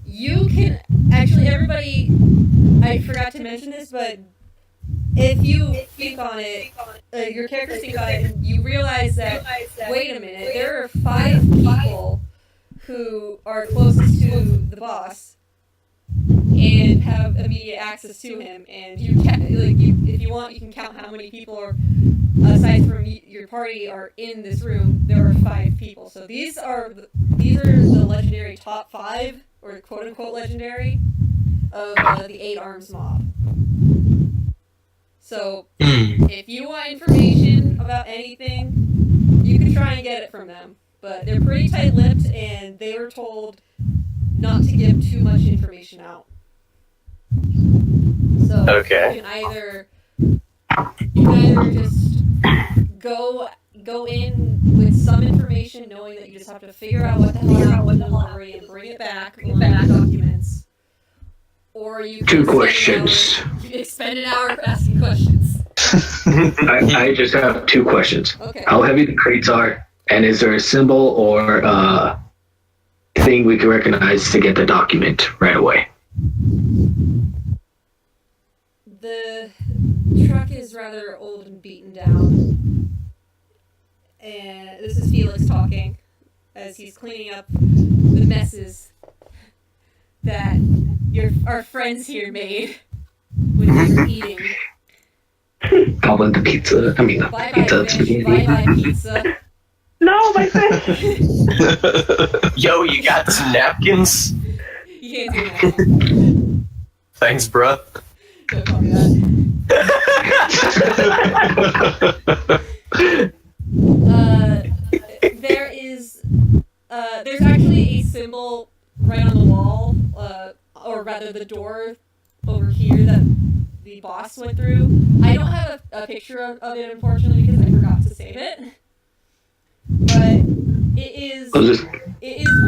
you can actually. Everybody, I forgot to mention this, but if you think on it, your characters think on it, and you realize that, wait a minute, there are 5 people who are closest to the boss and have immediate access to him, and if you want, you can count how many people are, aside from your party, are in this room. There are 5 people, so these are the legendary top 5, or quote unquote legendary, of the 8 Arms mob. So, if you want information about anything, you can try and get it from them. But they're pretty tight-lipped, and they were told not to give too much information out. So, Okay. you can either just go in with some information, knowing that you just have to figure out what the hell happened with the delivery and bring it back on documents. Or you Two can questions. spend an hour asking questions. I just have 2 questions. Okay. How heavy the crates are, and is there a symbol or thing we can recognize to get the document right away. The truck is rather old and beaten down. And this is Felix talking as he's cleaning up the messes that our friends here made when they were eating. Goblin the pizza. I mean, not Bye pizza. bye It's fish, spaghetti. bye bye pizza. No, my fish. Yo, you got some napkins? You can't do that. Thanks, bruh. Don't call me that. There's actually a symbol right on the wall, or rather the door over here that the boss went through. I don't have a picture of it, unfortunately, because I forgot to save it. But it is pretty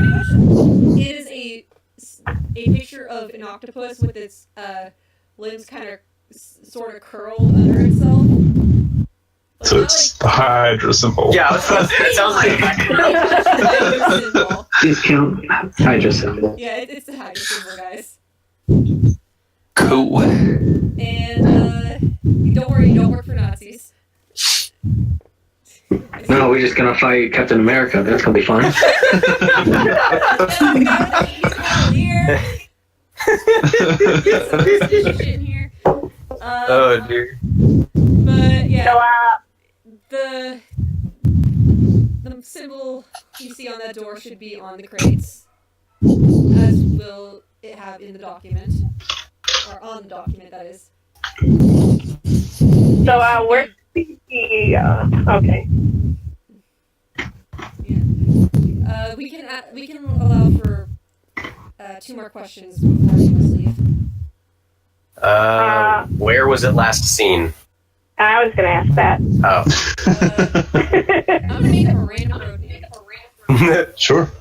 much a picture of an octopus with its limbs kind of sort of curled under itself. Like, So it's the Hydra symbol. Yeah, I was about to say, it sounds like Hydra symbol. Discount Hydra symbol. Yeah, it's the Hydra symbol, guys. Cool. And don't worry, you don't work for Nazis. No, we're just gonna fight Captain America. That's gonna be fun. oh dear. But yeah, So, the symbol you see on that door should be on the crates, as will it have in the document, or on the document, that is. where's the, okay. Yeah. We can allow for 2 more questions before you must leave. Where was it last seen? I was gonna ask that. Oh. I'm gonna make up a random road name. Sure.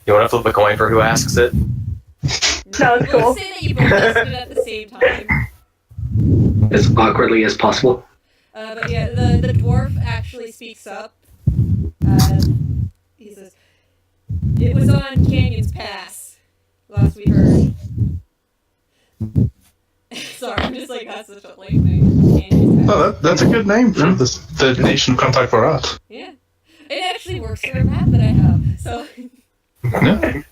You want to flip a coin for who asks it? No, it's cool. Let's say that you both listed it at the same time. As awkwardly as possible. But yeah, the dwarf actually speaks up. He says, "It was on Canyon's Pass, last we heard." Sorry, I'm just like, that's such a lame name. Canyon's Pass. Oh, that's a good name for the nation of Contact for us. Yeah. It actually works for a map that I have, so... Yeah.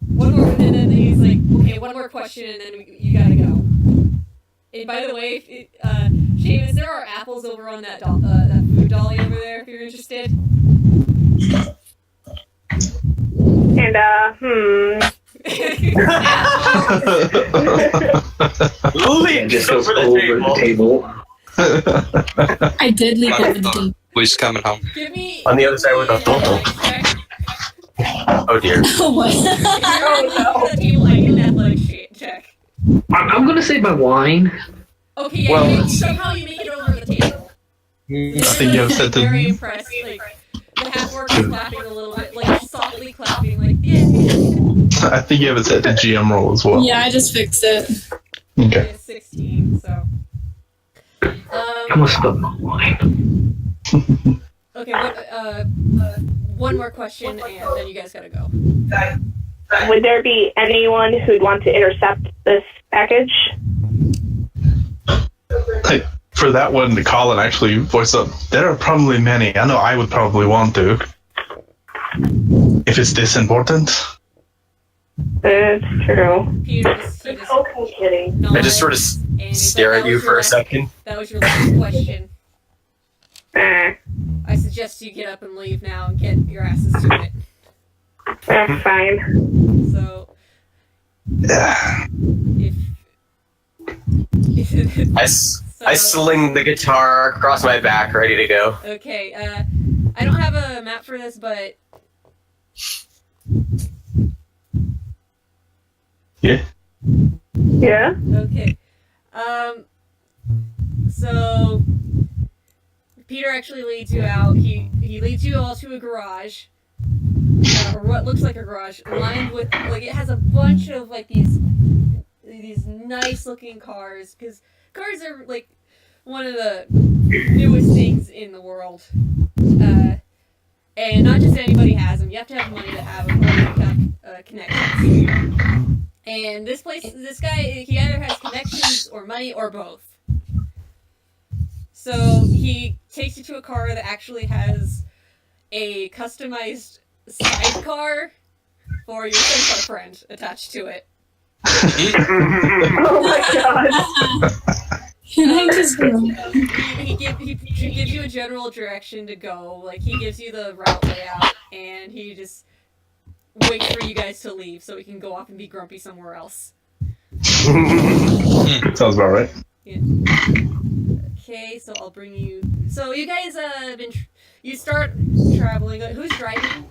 One more, and then he's like, okay, one more question, and then you gotta go. And by the way, Seamus, there are apples over on that food dolly over there, if you're interested. And, Yeah, just goes over the table. I did leave over the table. He's coming home. Give me... On the other side with a total. Oh dear. Oh my. The table, I get that like check. I'm gonna say my wine. Okay, yeah, Well, somehow you make it over the table. I think you have said Very the. impressed, like, the half-orc is clapping a little bit, like, softly clapping, like, yeah. I think you have it set to GM roll as well. Yeah, I just fixed it. Okay. It's 16, so. I must spell my wine. Okay, one more question, and then you guys gotta go. would there be anyone who'd want to intercept this package? Like, for that one, Colin actually voiced up. There are probably many. I know I would probably want to. If it's this important. It's true. Peter just Kidding. I just sort of stare at you for a second. That was your last question. Eh, I suggest you get up and leave now and get your asses to it. that's fine. So, Yeah. I sling the guitar across my back, ready to go. Okay, I don't have a map for this, but... Yeah. Yeah? Okay. So Peter actually leads you out. He leads you all to a garage, or what looks like a garage, lined with, like, it has a bunch of like these nice looking cars, because cars are like one of the newest things in the world. And not just anybody has them. You have to have money to have them, or you have to have connections. And this guy, he either has connections or money or both. So he takes you to a car that actually has a customized sidecar for your centaur friend attached to it. Oh my god. Can I just go? He gives you a general direction to go. Like, he gives you the route layout, and he just waits for you guys to leave so he can go off and be grumpy somewhere else. Sounds about right. Yeah. Okay, so I'll bring you. So you guys you start traveling. Who's driving?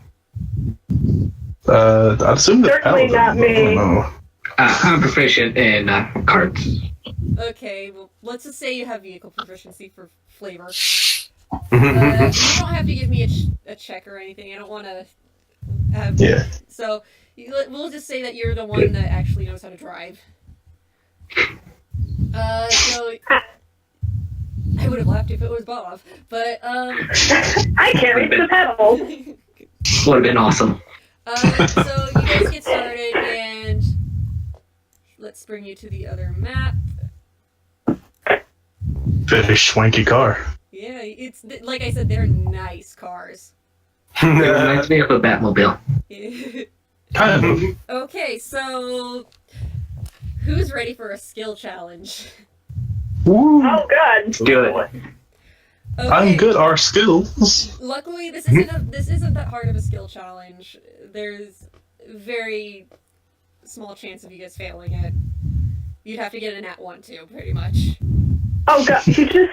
I'd assume the Certainly paladin. not me. I don't know. I'm proficient in carts. Okay, well, let's just say you have vehicle proficiency for flavor. You don't have to give me a check or anything. I don't want to have. Yeah. So we'll just say that you're the one that actually knows how to drive. So I would have laughed if it was Bob, but I carried the pedal. Would have been awesome. So you guys get started, and let's bring you to the other map. Very swanky car. Yeah, it's like I said, they're nice cars. It reminds me of a Batmobile. Kind of. Okay, so who's ready for a skill challenge? Woo. Oh god. Let's do it. Okay. I'm good. Our skills. Luckily, this isn't that hard of a skill challenge. There's very small chance of you guys failing it. You'd have to get a nat 1 too, pretty much. Oh god, you just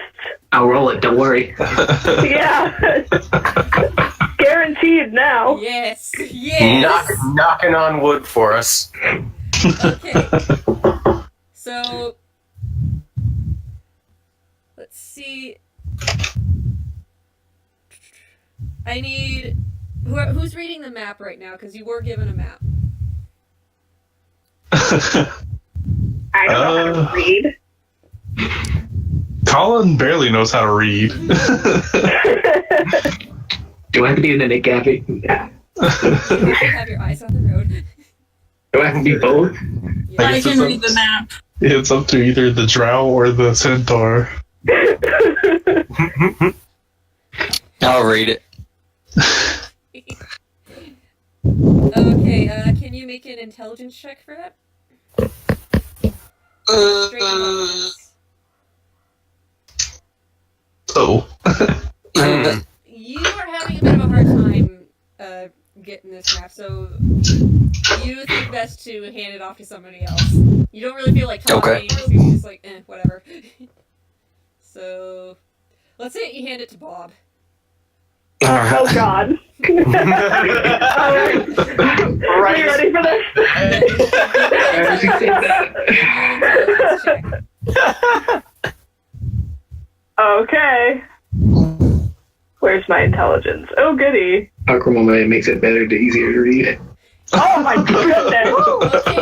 I'll roll it. Don't worry. yeah. Guaranteed now. Yes, yes. Knocking on wood for us. Okay. So let's see. I need who's reading the map right now, because you were given a map. I don't know how to read. Colin barely knows how to read. Do I have to be in the Gabby? Yeah. You have to have your eyes on the road. Do I have to be both? Yeah. I guess can it's read the map. It's up to either the drow or the centaur. I'll read it. Okay, can you make an intelligence check for that? Straight intelligence. Oh. You are having a bit of a hard time getting this map, so you think best to hand it off to somebody else. You don't really feel like talking, so you're just like, whatever. So, let's say you hand it to Bob. Oh god. Alright. Are you ready for this? Okay. Where's my intelligence? Oh goody. Aquaman makes it better, easier to read. Oh my goodness.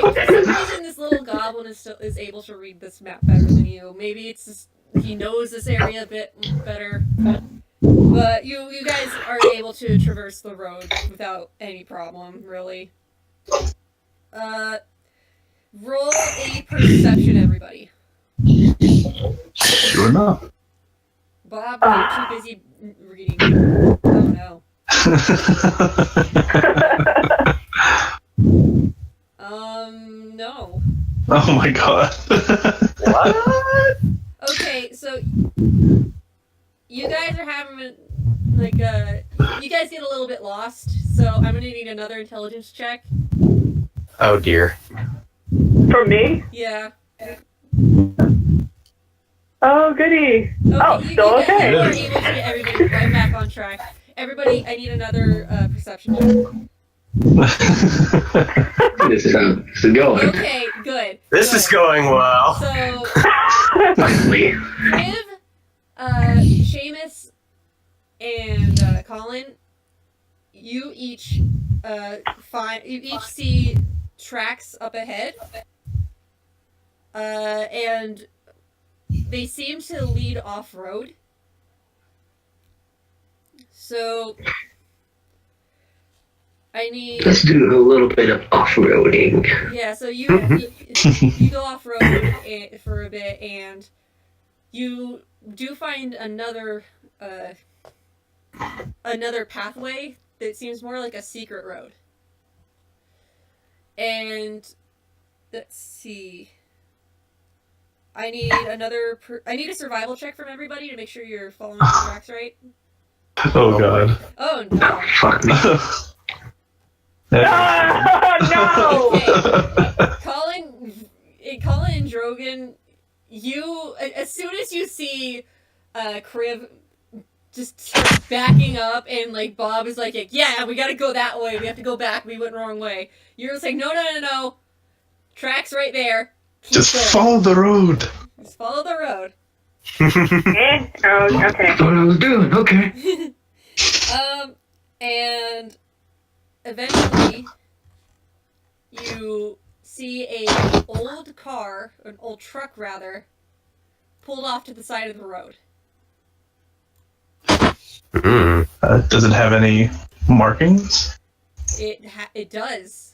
Okay, for some reason this little goblin is able to read this map better than you. Maybe it's just he knows this area a bit better. But you guys are able to traverse the road without any problem, really. Roll a perception, everybody. Sure enough. Bob, you're too busy reading. Oh no. No. Oh my god. What? Okay, so you guys are having like you guys get a little bit lost, so I'm gonna need another intelligence check. Oh dear. For me? Yeah. Oh goody. Okay, Oh, still you okay. are able to get everybody right back on track. Everybody, I need another perception check. This is how this is going. Okay, good. This good. is going well. So Finally. give Seamus and Colin, you each see tracks up ahead, and they seem to lead off road. So I need. Let's do a little bit of off-roading. Yeah, so you go off road for a bit, and you do find another pathway that seems more like a secret road. And let's see. I need a survival check from everybody to make sure you're following the tracks right. Oh god. Oh no. Fuck me. No! Okay. Colin and Drogon, you as soon as you see Kriv just start backing up, and like Bob is like, yeah, we gotta go that way. We have to go back. We went the wrong way. You're just like, no. Tracks right there. Keep Just going. follow the road. Just follow the road. Oh, okay. That's what I was doing. Okay. And eventually you see an old truck rather, pulled off to the side of the road. Does it have any markings? It does.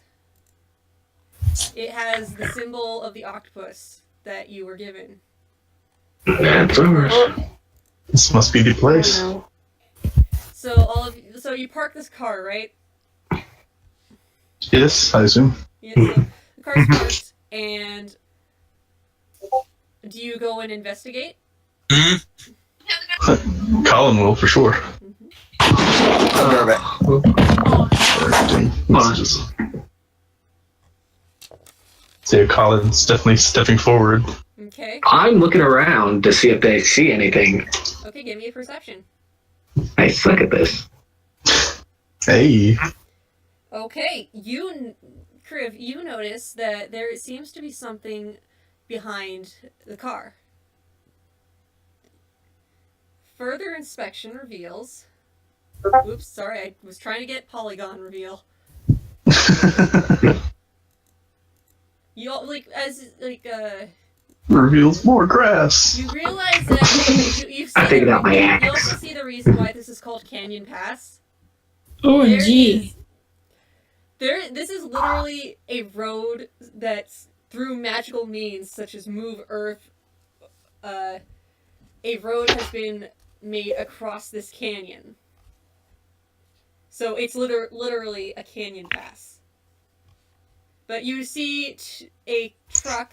It has the symbol of the octopus that you were given. That's ours. This must be the place. Oh, So you park this car, right? Yes, I assume. Yeah, so the car's parked, and do you go and investigate? Colin will for sure. See, Colin's definitely stepping forward. Okay. I'm looking around to see if they see anything. Okay, give me a perception. I suck at this. Hey. Okay, Kriv, you notice that there seems to be something behind the car. Further inspection reveals... Oops, sorry, I was trying to get polygon reveal. Reveals more grass. You realize that you I figured out my You axe. also see the reason why this is called Canyon Pass. OMG. This is literally a road that's through magical means such as move earth. A road has been made across this canyon. So it's literally a canyon pass. But you see a truck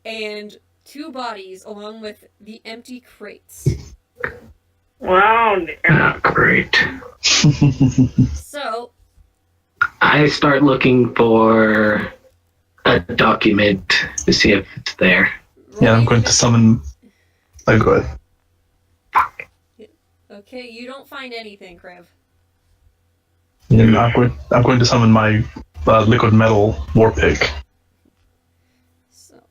and two bodies along with the empty crates. wow. Ah, great. So, I start looking for a document to see if it's there. Yeah, I'm going to summon. Oh, go ahead. Okay, you don't find anything, Kriv. Yeah, I'm going to summon my liquid metal war pick. So,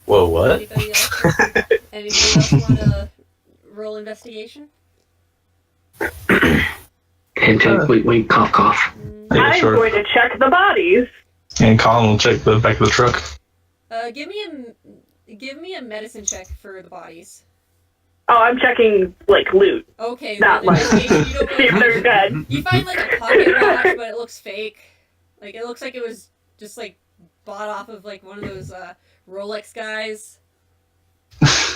Whoa, what? Anybody else want to roll investigation? Hint, hint, wait, cough, cough. Yeah, I'm sure. going to check the bodies. And Colin will check the back of the truck. Give me a medicine check for the bodies. Oh, I'm checking, like, loot. Okay, Not well, like- you don't See if really they're good. You find like a pocket watch, but it looks fake. Like it looks like it was just like bought off of like one of those Rolex guys.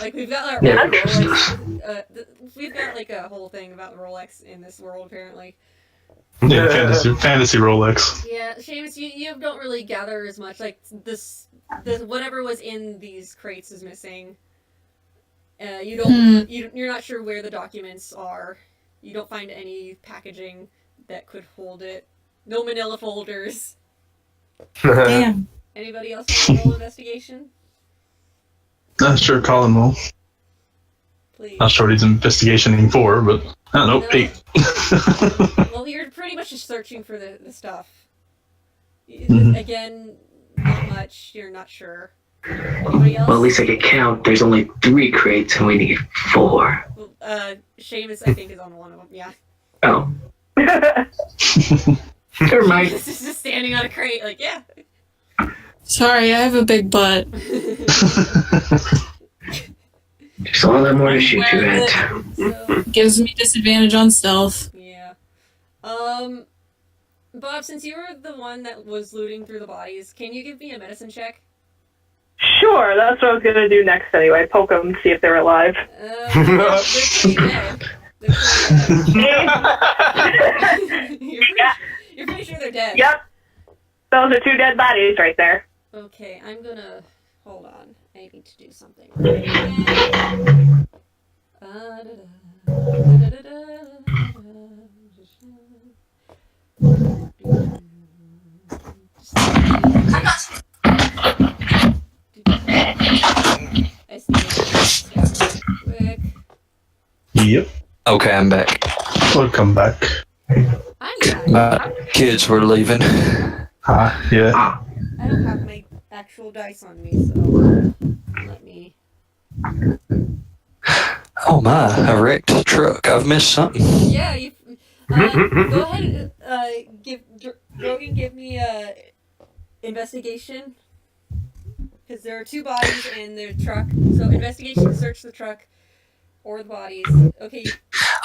Like we've got our Yeah. own Rolex. We've got like a whole thing about Rolex in this world apparently. Yeah, fantasy Rolex. Yeah, Seamus, you don't really gather as much. Like this whatever was in these crates is missing. You don't. You're not sure where the documents are. You don't find any packaging that could hold it. No manila folders. Damn. Anybody else want to roll investigation? Sure, Colin will. Please. Not sure what he's investigating for, but I don't know. No. 8. Well, you're pretty much just searching for the stuff. Mhm. Again, not much. You're not sure. Anybody else? Well, at least I can count. There's only 3 crates and we need 4. Well, Seamus, I think, is on one of them. Yeah. Oh, never mind. This is just standing on a crate, like, yeah. Sorry, I have a big butt. There's a lot more to shoot you at. So, Gives me disadvantage on stealth. yeah. Bob, since you were the one that was looting through the bodies, can you give me a medicine check? Sure, that's what I was gonna do next anyway. Poke them, see if they're alive. They're pretty dead. They're pretty dead. You're pretty sure they're dead. Yep. Those are 2 dead bodies right there. Okay, I'm gonna... Hold on. I need to do something. Quick. Yep. Okay, I'm back. Welcome back. I'm back. Kids were leaving. Yeah. I don't have my actual dice on me, so let me. Oh my, I wrecked the truck. I've missed something. Yeah, you. Go ahead. Drogan, give me a investigation, because there are 2 bodies in the truck. So investigation, search the truck or the bodies. Okay.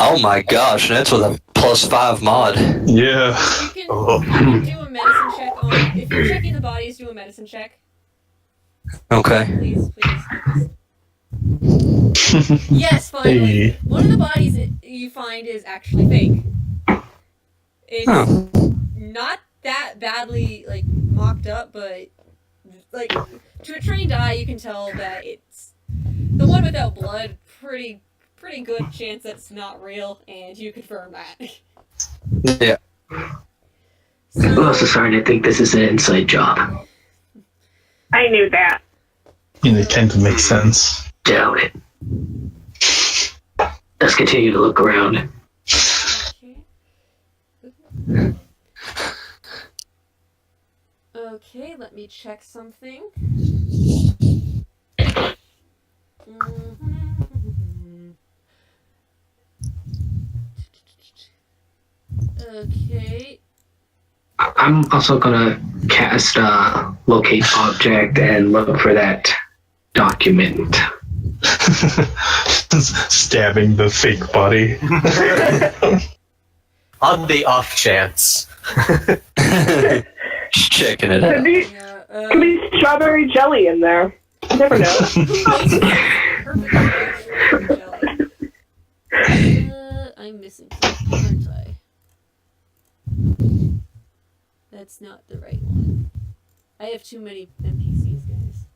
Oh my gosh, that's with a +5 mod. Yeah. You can do a medicine check on. If you're checking the bodies, do a medicine check. Okay. Please. Yes, finally. Hey. One of the bodies you find is actually fake. It's not that badly like mocked up, but like to a trained eye, you can tell that it's the one without blood. Pretty good chance that it's not real, and you confirm that. Yeah. I'm also starting to think this is an inside job. I knew that. It kind of makes sense. Doubt it. Let's continue to look around. Okay, let me check something. Okay. I'm also gonna cast locate object and look for that document. Stabbing the fake body. On the off chance. Just checking it out. Could be strawberry jelly in there. You never know. I'm missing something, aren't I? That's not the right one. I have too many NPCs, guys.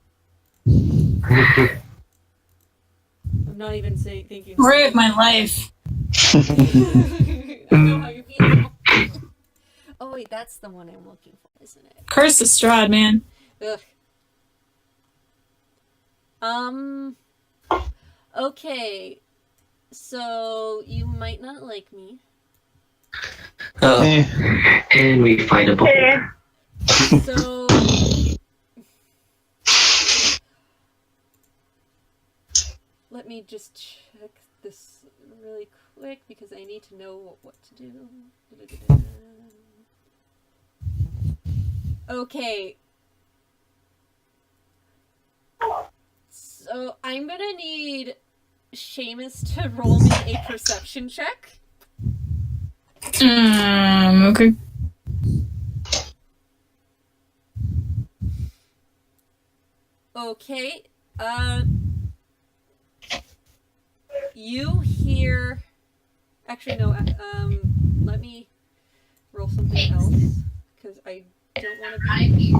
I'm not even thinking. Rude my life. I know how you feel. Oh wait, that's the one I'm looking for, isn't it? Curse the Strahd, man. Ugh. Okay. So you might not like me. And we find a boulder. So let me just check this really quick because I need to know what to do. Okay. So I'm gonna need Seamus to roll me a perception check. Okay. Okay. You hear... Actually, no. Let me roll something else because I don't want to be...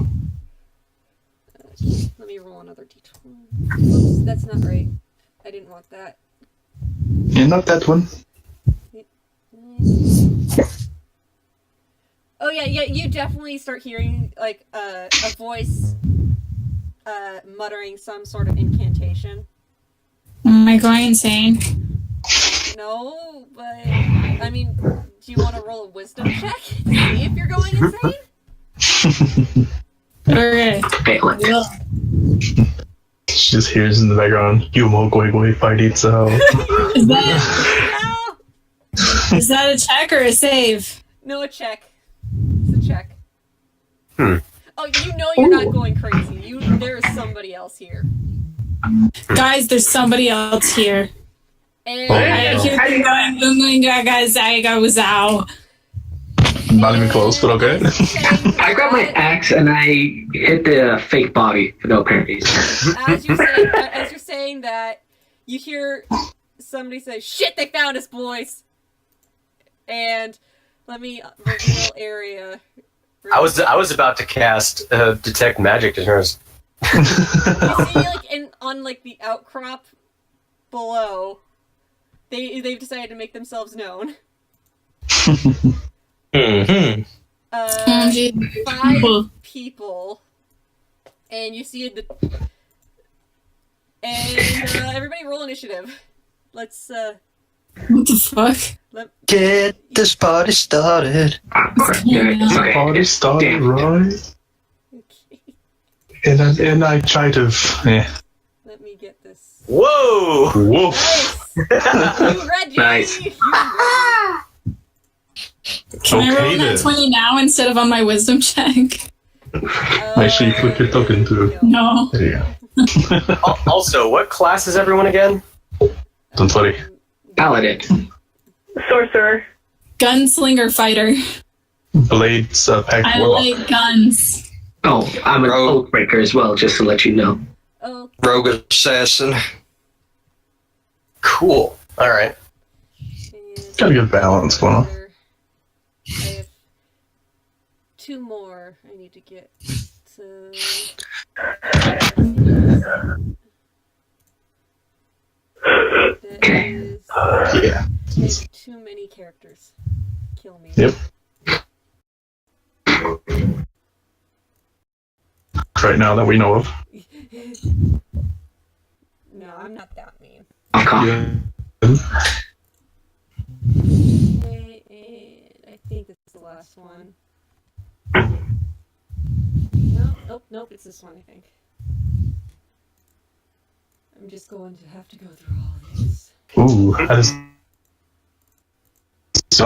let me roll another d20. Oops, that's not right. I didn't want that. Yeah, not that one. Oh yeah, you definitely start hearing like a voice muttering some sort of incantation. Am I going insane? No, but I mean, do you want to roll a wisdom check to see if you're going insane? Okay. Fail it. Yeah. She just hears in the background, Yumo Goi Goi fight itself. Is that a check or a save? No, a check. It's a check. Oh, you know you're not going crazy. There is somebody else here. Guys, there's somebody else here. And I hear them going, "Boom, gaga, zaga, wazow." Not even close, but okay. I grab my axe and I hit the fake body for no apparent reason. As you're saying that, you hear somebody say, "Shit, they found us, boys!" And let me reveal area. I was about to cast detect magic deterrence. You see, like on the outcrop below, they've decided to make themselves known. Mm-hmm. 5 people, and you see everybody roll initiative. Let's What the fuck? Get this party started. Okay. Party started, Damn. right? Okay. And I try to. Yeah. Let me get this. Whoa! Woof. Nice. You Reggie. Nice. You Reggie. Can I roll Okay, that then. 20 now instead of on my wisdom check? Make sure you flip your token too. No. There you go. Also, what class is everyone again? Don't worry. Paladin. Sorcerer. Gunslinger fighter. Blades, pack I warlock. like guns. Oh, I'm an Rogue. oathbreaker as well, just to let you know. Oh, Rogue assassin. Cool. All right. and Got a good balance going on. I have 2 more I need to get to. Okay. Yeah. There's too many characters. Kill me. Yep. Right now that we know of. No, I'm not that mean. Okay. Yeah. Okay, and I think this is the last one. Nope, it's this one, I think. I'm just going to have to go through all of these. Ooh, I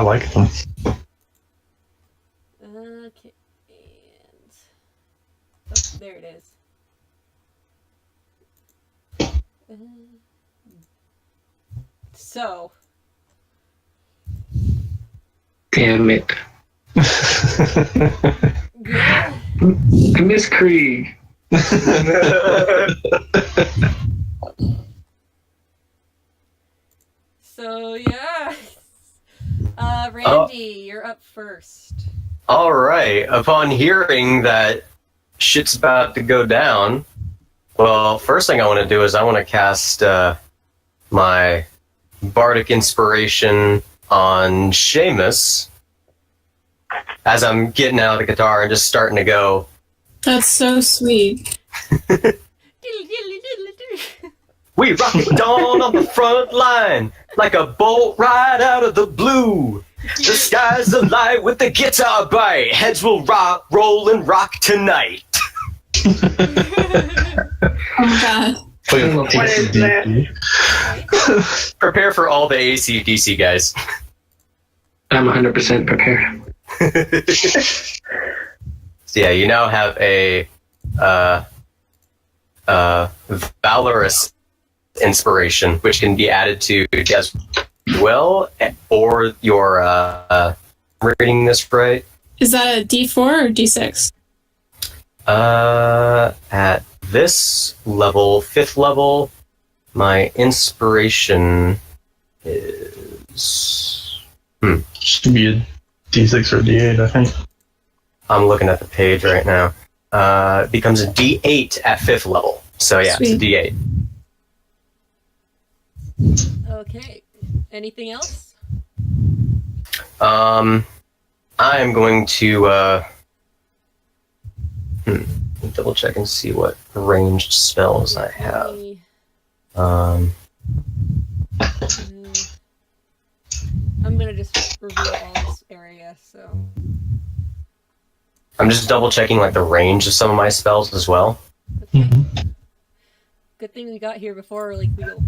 like them. Okay, and... Oh, there it is. So... Damn it. Yeah. Miss Krieg. So, yeah. Randy, you're up first. All right. Upon hearing that shit's about to go down, well, first thing I want to do is I want to cast my bardic inspiration on Seamus as I'm getting out of the guitar and just starting to go. That's so sweet. We rock it down on the front line like a bolt right out of the blue. The sky's alight with the guitar bite. Heads will rock, roll, and rock tonight. Oh god. What is that? Prepare for all the AC/DC guys. I'm 100% prepared. So yeah, you now have a valorous inspiration, which can be added to as well, or your reading this right. Is that a D4 or D6? At this level, 5th level, my inspiration is. Should be a D6 or a D8, I think. I'm looking at the page right now. It becomes a D8 at 5th level. So yeah, Sweet. it's a D8. Okay. Anything else? I am going to double check and see what ranged spells I have. I'm gonna just reveal all this area, so. I'm just double checking like the range of some of my spells as well. Okay. Good thing we got here before, like, we go.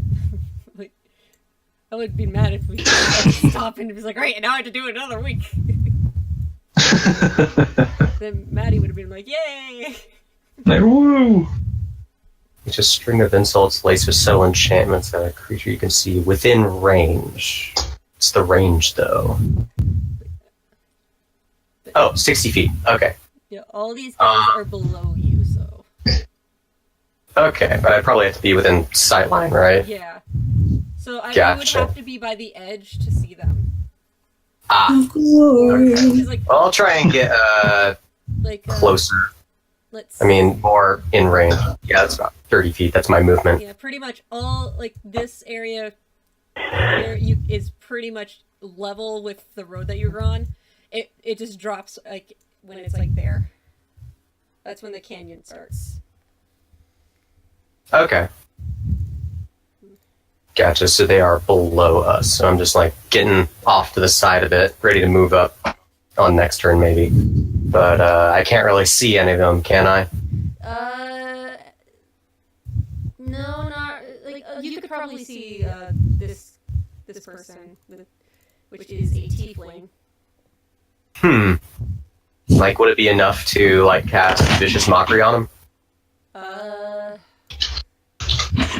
Like, I would be mad if we stop and it was like, right, now I have to do it another week. Then Maddie would have been like, yay! Like, woo! It's a string of insults laced with subtle enchantments that a creature you can see within range. It's the range, though. Oh, 60 feet. Okay. Yeah, all these guys are below you, so. Okay, but I probably have to be within sight line, right? Yeah. So I would Gotcha. have to be by the edge to see them. Ah. Okay. 'Cause, like, Well, I'll try and get closer. Let's. I mean, more in range. Yeah, that's about 30 feet. That's my movement. Yeah, pretty much all like this area is pretty much level with the road that you're on. It just drops like when it's like there. That's when the canyon starts. Okay. Gotcha. So they are below us. So I'm just like getting off to the side of it, ready to move up on next turn maybe. But I can't really see any of them, can I? No, not like you could probably see this person which is a tiefling. Like, would it be enough to like cast vicious mockery on him?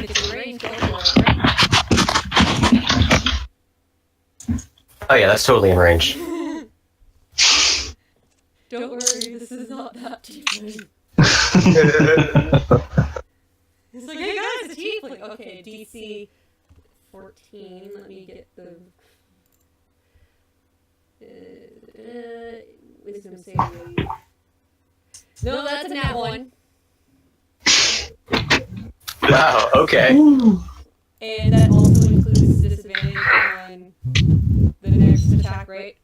It's a range, right? Oh yeah, that's totally in range. Don't worry, this is not that tiefling. It's like, hey guys, a tiefling! Okay, DC 14, let me get the... wisdom save. No, that's a nat 1. Wow, okay. And that also includes disadvantage on the next attack, right?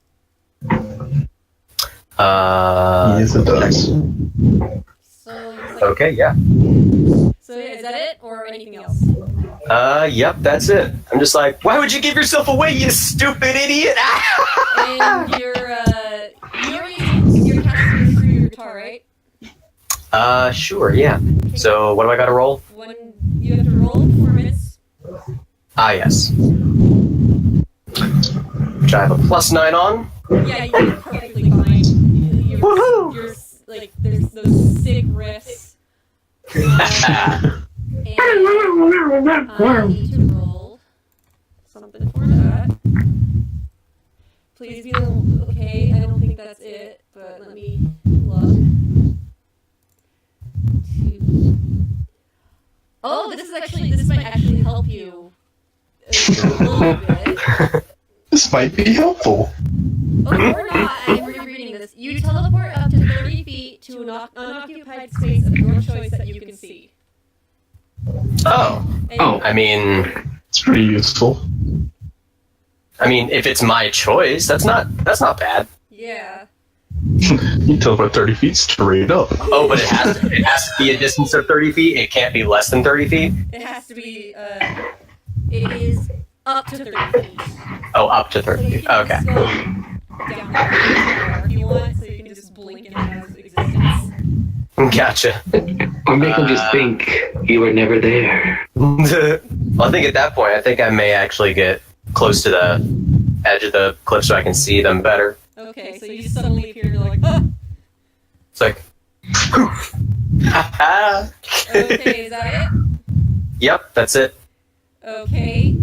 Yes, it does. So, it's like, Okay, yeah. so yeah, is that it, or anything else? Yep, that's it. I'm just like, why would you give yourself away, you stupid idiot? And you're casting through your guitar, right? Sure, yeah. So, what do I gotta roll? You have to roll performance. Ah, yes. Which I have a +9 on. Yeah, you're perfectly fine. You're like, there's those sick riffs. And I need to roll something for that. Please be okay. I don't think that's it, but let me look. Oh, this might actually help you a little bit. This might be helpful. Oh, or not. I'm rereading this. You teleport up to 30 feet to an unoccupied space of your choice that you can see. Oh. I mean, It's pretty useful. if it's my choice, that's not bad. Yeah. You teleport 30 feet straight up. Oh, but it has to be a distance of 30 feet. It can't be less than 30 feet. It has to be, it is up to 30 feet. Oh, up to So 30 you feet. can Okay. just go down there if you want, so you can just blink and it has existence. Gotcha. Or make them just think you were never there. Well, I think at that point, I may actually get close to the edge of the cliff so I can see them better. Okay, so you just suddenly appear and you're like, ah! It's like, poof. Okay, is that it? Yep, that's it. Okay.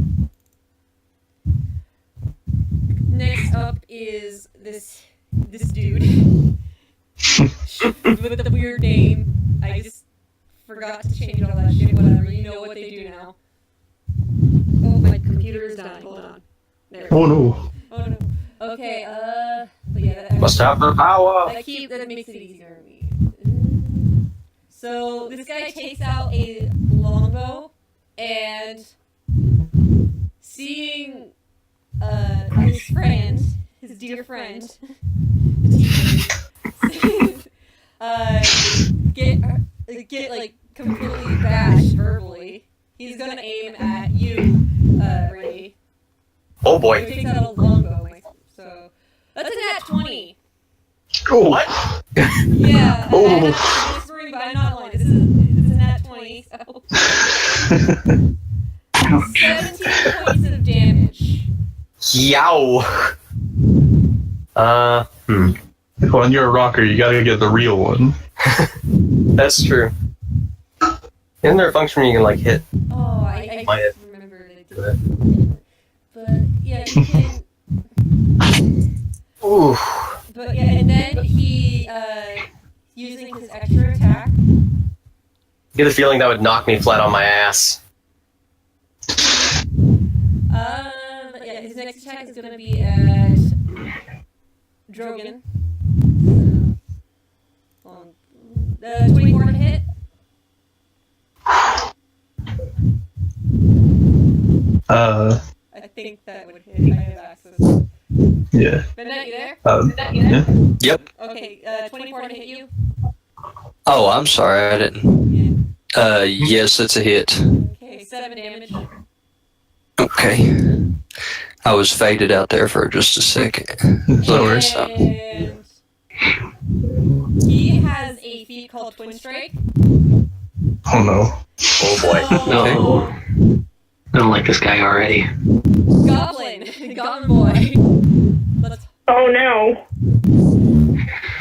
Next up is this dude with the weird name. I just forgot to change all that shit. Whatever. You know what they do now. Oh, my computer is dying. Hold on. There. Oh no. Oh no. Okay. But yeah. That, Must have the power. that makes it easier for me. So this guy takes out a longbow and seeing his friend, his dear friend, get like completely bashed verbally. He's gonna aim at you, Ray. Oh He boy. takes out a longbow, so that's a nat 20. Oh. What? Yeah, Oh. I'm whispering, but I'm not lying. This is a nat 20, so 17 points of damage. Yow. When you're a rocker, you gotta get the real one. That's true. Isn't there a function where you can like hit? Oh, I Might just remembered I did that. But yeah, you can. Ooh. But yeah, and then extra attack. Get the feeling that would knock me flat on my ass. Yeah, his next attack is gonna be at Drogon. So, 24 to hit. I think that would hit. I have access. Yeah. Midnight, you there? Yeah. Yep. Okay, 24 to hit you. Oh, I'm sorry, I didn't. Yes, it's a hit. Okay, 7 damage. Okay. I was faded out there for just a second. No worries. And he has a feat called Twin Strike. Oh no. Oh boy. No. I don't like this guy already. Goblin boy. Let's Oh no.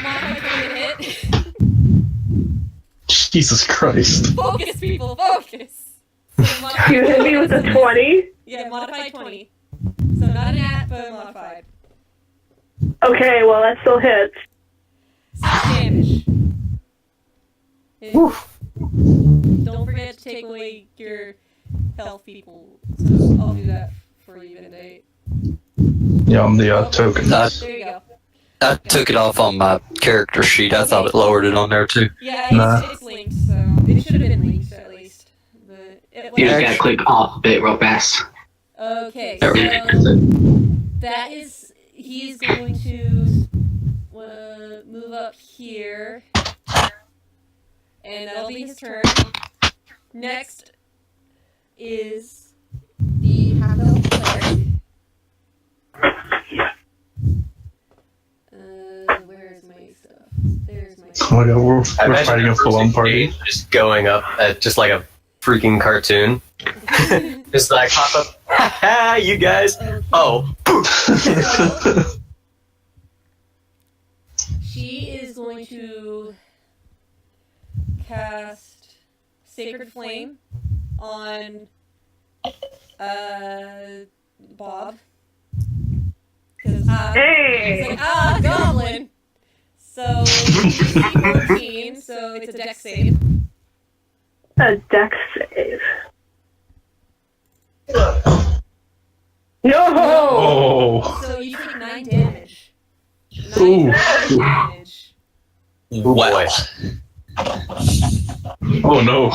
modify 20 to hit. Jesus Christ. Focus, people, focus. So modify You hit me with a 20? Yeah, modify 20. So not an at, but modified. Okay, well that still hits. 6 damage. Don't forget to take away your health, people. So I'll do that for you today. Yeah, I'm the token. There you go. I took it off on my character sheet. I thought it lowered it on there too. Yeah, Nah. it's linked, so it should have been linked at least. But You just gotta click off of it real fast. Okay, There we so that is he's going to move up here, and that'll be his turn. Next is the half-elf cleric. Where is my stuff? There's my stuff. Oh my god, we're Imagine fighting the a full-on first party. page just going up at just like a freaking cartoon. Just like pop up, ha ha, you guys. Oh, poof. She is going to cast Sacred Flame on Bob. Because Hey! it's like, goblin! So, 14, so it's a dex save. A dex save. No! Oh. So you take 9 damage. 9 Ooh. damage. Boy. Oh no.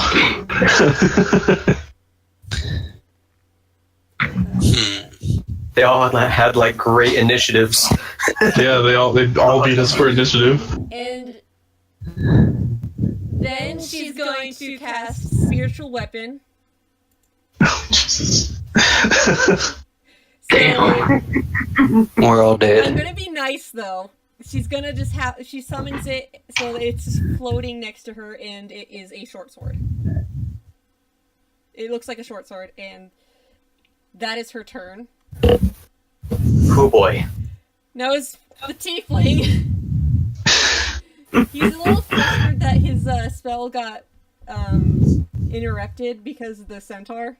They all had like great initiatives. Yeah, they all beat us for initiative. And then she's going to cast Spiritual Weapon. Jesus. So, We're all I'm dead. gonna be nice though. She's gonna just she summons it so that it's just floating next to her, and it is a short sword. It looks like a short sword, and that is her turn. Oh boy. Now is the tiefling. He's a little flustered that his spell got interrupted because of the centaur.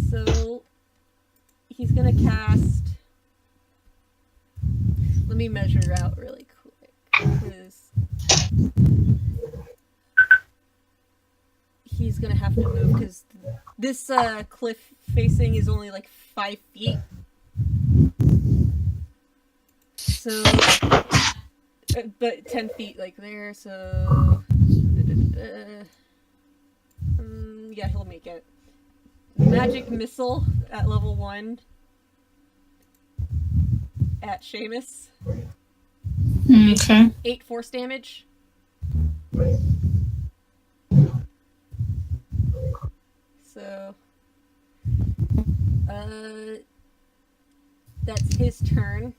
So he's gonna cast. Let me measure out really quick. 'Cause he's gonna have to move because this cliff facing is only like 5 feet. So, but 10 feet like there. So, yeah, he'll make it. Magic missile at level 1 at Seamus. Okay. 8 force damage. So, that's his turn.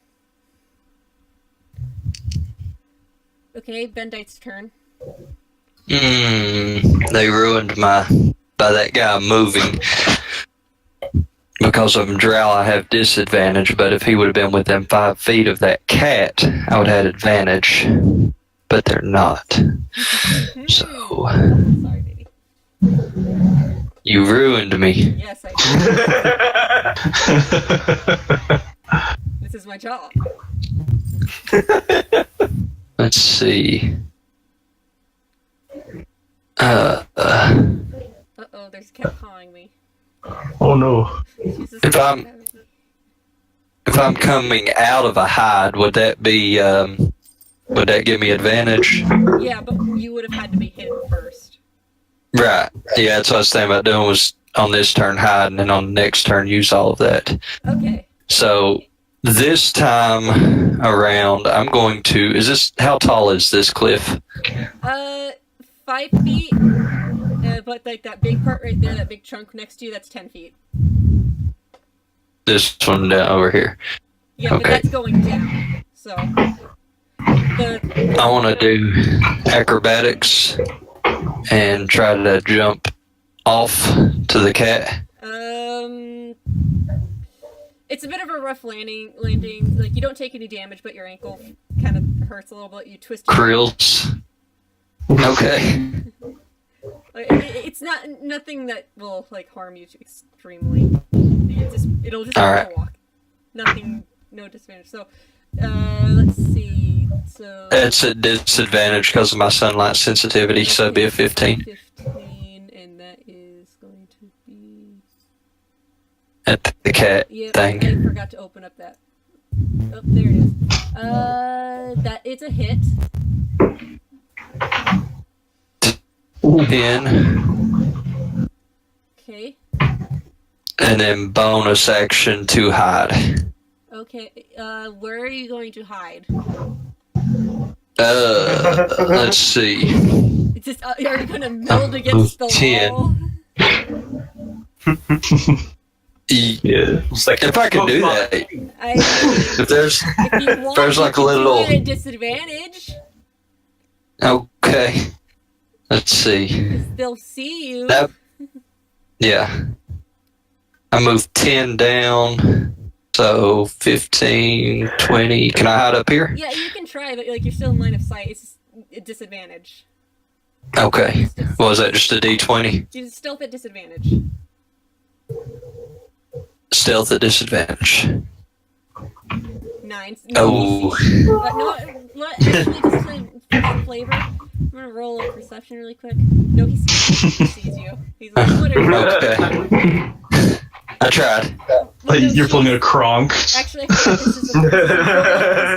Okay, Bendite's turn. They ruined by that guy moving. Because of Drow, I have disadvantage, but if he would have been within 5 feet of that cat, I would have had advantage. But they're not. So, Sorry, baby. you ruined me. Yes, I did. This is my job. Let's see. Uh-oh, there's a cat calling me. Oh no. Jesus. If I'm coming out of a hide, would that be would that give me advantage? Yeah, but you would have had to be hidden first. Right. Yeah, that's what I was thinking about doing was on this turn hide and then on the next turn use all of that. Okay. So this time around I'm going to how tall is this cliff? 5 feet. But like that big part right there, that big chunk next to you, that's 10 feet. This one down over here. Yeah, but Okay. that's going down. So I want to do acrobatics and try to jump off to the cat. It's a bit of a rough landing. Like you don't take any damage, but your ankle kind of hurts a little bit. You twist your Krills. Okay. Like, it's nothing that will like harm you extremely. It'll just All hurt right. to walk. Nothing, no disadvantage. So, let's see. So It's a disadvantage because of my sunlight sensitivity, so it'd be a 15 15, and that is going to be. at the cat Yep, thing. I forgot to open up that. Oh, there it is. That it's a hit. 10, Okay. and then bonus action to hide. Okay. Where are you going to hide? Let's see. It's just, are you gonna meld against the 10. wall? Yeah. It's like If I can do that, if there's If you want, There's like you a can do little- it at disadvantage. okay. Let's see. They'll see you. That yeah. I moved 10 down, so 15, 20. Can I hide up here? Yeah, you can try, but like you're still in line of sight. It's just a disadvantage. Okay. What was that? Just a D20? You stealth at disadvantage. Stealth at disadvantage. 9. Oh. No, actually, just for flavor, I'm gonna roll a perception really quick. No, he sees you. He's like, what are you doing? Okay. I tried. Like, you're pulling a Kronk. Actually, I forgot this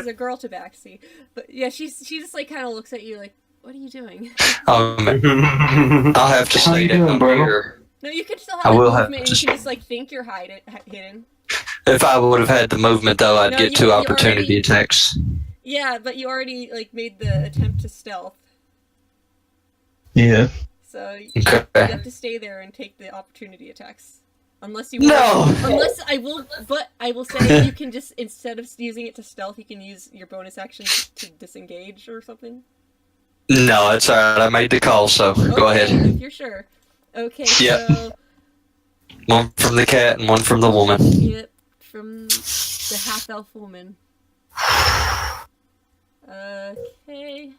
is a girl tabaxi. But yeah, she just like kind of looks at you like, what are you doing? I'll have to stay you doing, down bro? here. No, you can still I have will that have movement, to and you can just like think you're hidden. If I would have had the movement, though, I'd No, get you 2 already- opportunity attacks. Yeah, but you already like made the attempt to stealth, Yeah. so you Okay. have to stay there and take the opportunity attacks. Unless you No! Unless I will say you can just instead of using it to stealth, you can use your bonus action to disengage or something. No, it's alright. I made the call, so go Okay, ahead. if you're sure. Okay, Yep. so One from the cat and one from the woman. yep, from the half elf woman. Okay,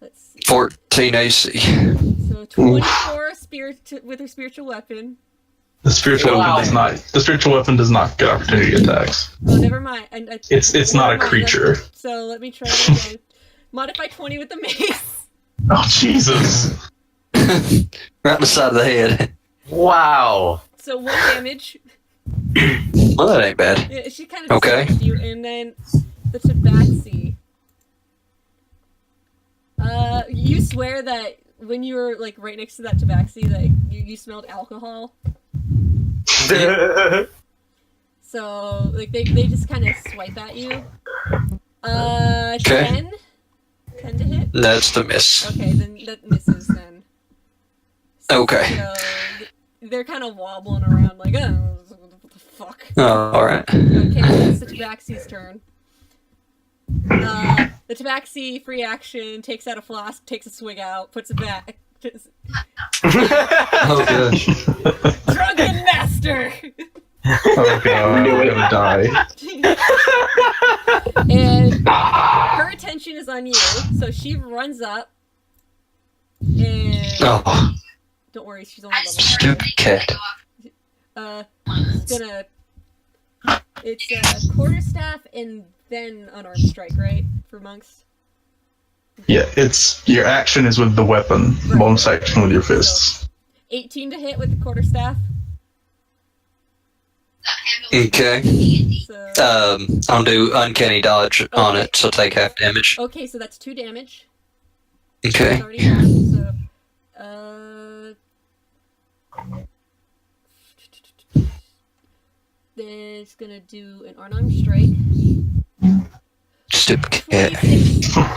let's see. 14 AC. So 24 with her spiritual weapon. The spiritual Wow. weapon does not get opportunity attacks. Oh, never mind. It's not a Never mind. creature. So let me try it again. Modify 20 with the mace. Oh Jesus. Right in the side of the head. Wow. So 1 damage. Well, that ain't bad. Yeah, she kind of Okay. slashed you, and then the tabaxi. You swear that when you were like right next to that tabaxi, that you smelled alcohol. So like they just kind of swipe at you. 10 to hit. That's the miss. Okay, then that misses then. Okay. So they're kind of wobbling around like, oh, what the fuck. Oh, alright. Okay, it's the tabaxi's turn. The tabaxi, free action, takes out a flask, takes a swig out, puts it back. Oh, gosh. Drunken master! Oh god, I'm gonna die. And her attention is on you, so she runs up. And Oh, don't worry, she's only level 2. stupid cat. It's a quarterstaff and then unarmed strike, right? For monks. Yeah, it's your action is with the weapon, Right. bonus action with your fists. 18 to hit with the quarterstaff. Okay. So I'll do uncanny dodge on it, so take half damage. okay, so that's 2 damage. Okay. It's already half, so then it's gonna do an unarmed strike. Stupid cat.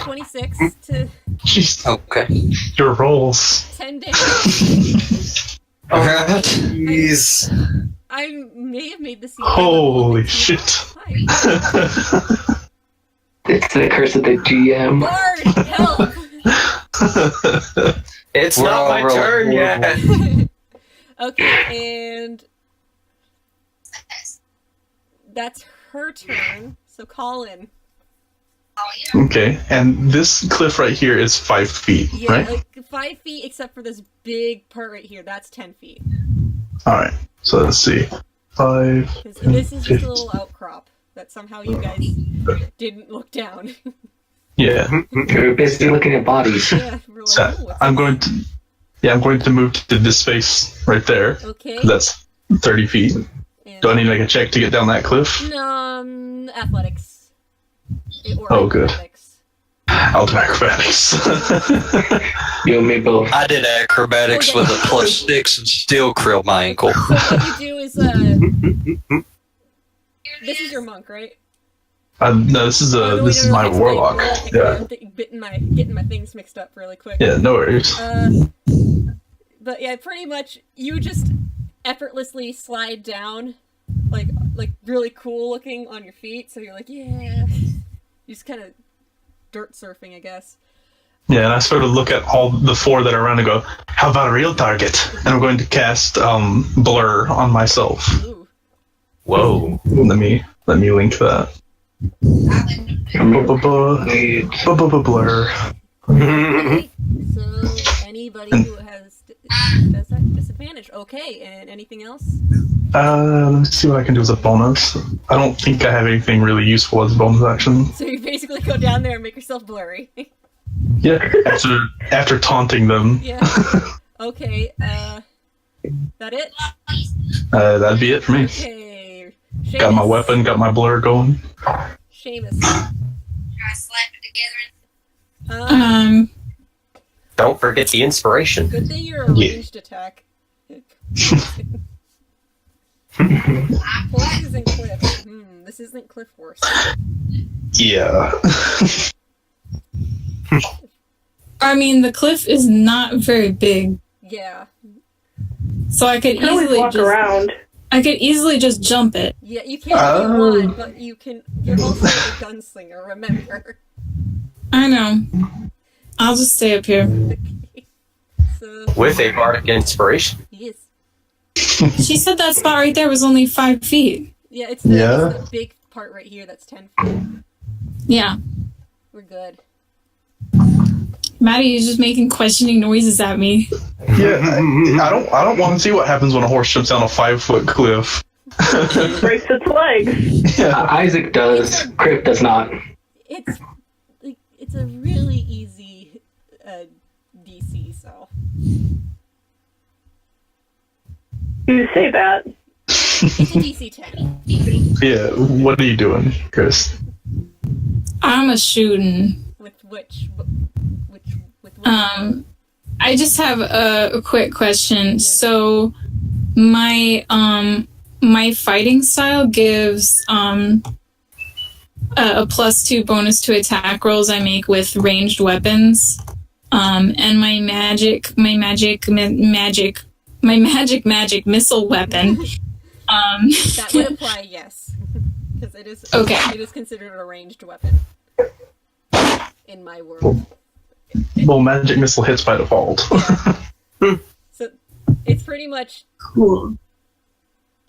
26 to Jeez, Okay. your rolls. 10 damage. Alright. Jeez. I may have made this. Holy shit. It's the curse of the GM. Bard, help! It's We're not all my rolling turn yet. Okay, and that's her turn. So Colin. Okay, and this cliff right here is 5 feet, Yeah, right? like 5 feet except for this big part right here. That's 10 feet. Alright, so let's see. 5. Because this is just a little outcrop that somehow you guys didn't look down. Yeah. You're busy looking at bodies. Yeah, we're like, So "Oh, what's I'm this?" going to. Yeah, I'm going to move to this space right there. Okay. That's 30 feet. And, Do I need to make a check to get down that cliff? Athletics. Or Oh, good. acrobatics. I'll do acrobatics. You and me both. I did acrobatics with a +6 and still krilled my ankle. So what you do is, this is your monk, right? No, this is Oh, no, this wait, is no, my explain. warlock. Explain. Yeah, I'm getting my things mixed up really quick. yeah, no worries. But yeah, pretty much you just effortlessly slide down, like really cool looking on your feet. So you're like, yeah, you just kind of dirt surfing, I guess. Yeah, and I sort of look at all the 4 that are around and go, "How about a real target?" And I'm going to cast blur on myself. Ooh. Whoa. Let me link that. Blur. Okay, so anybody who does that disadvantage. Okay, and anything else? Let me see what I can do as a bonus. I don't think I have anything really useful as a bonus action. So you basically go down there and make yourself blurry. Yeah, after taunting them. Yeah. Okay. That it? That'd be it for me. Okay. Got my Seamus. weapon, got my blur going. Seamus. Don't forget the inspiration. Good thing you're a Yeah. ranged attack. Horses and cliffs. This isn't Cliff Horse. Yeah. I mean, the cliff is not very big, Yeah. so I could You can always easily walk just around. jump it. Yeah, you can't if you want, but you can. You're also a gunslinger, remember? I know. I'll just stay up here. So, With a bardic inspiration. yes. She said that spot right there was only 5 feet. Yeah, it's the, Yeah. it's the big part right here that's 10 feet. Yeah. We're good. Maddie is just making questioning noises at me. Yeah, I don't want to see what happens when a horse jumps down a 5-foot cliff. Breaks its legs. Yeah. Isaac does. Crypt does not. It's like it's a really easy DC, so You say that. it's a DC 10. Yeah, what are you doing, Chris? I'm a shooting. With which I just have a quick question. So my my fighting style gives a +2 bonus to attack rolls I make with ranged weapons. And my magic missile weapon. that would apply, yes, because it is Okay. It is considered a ranged weapon in my world. Well, magic missile hits by default. So it's pretty much Cool.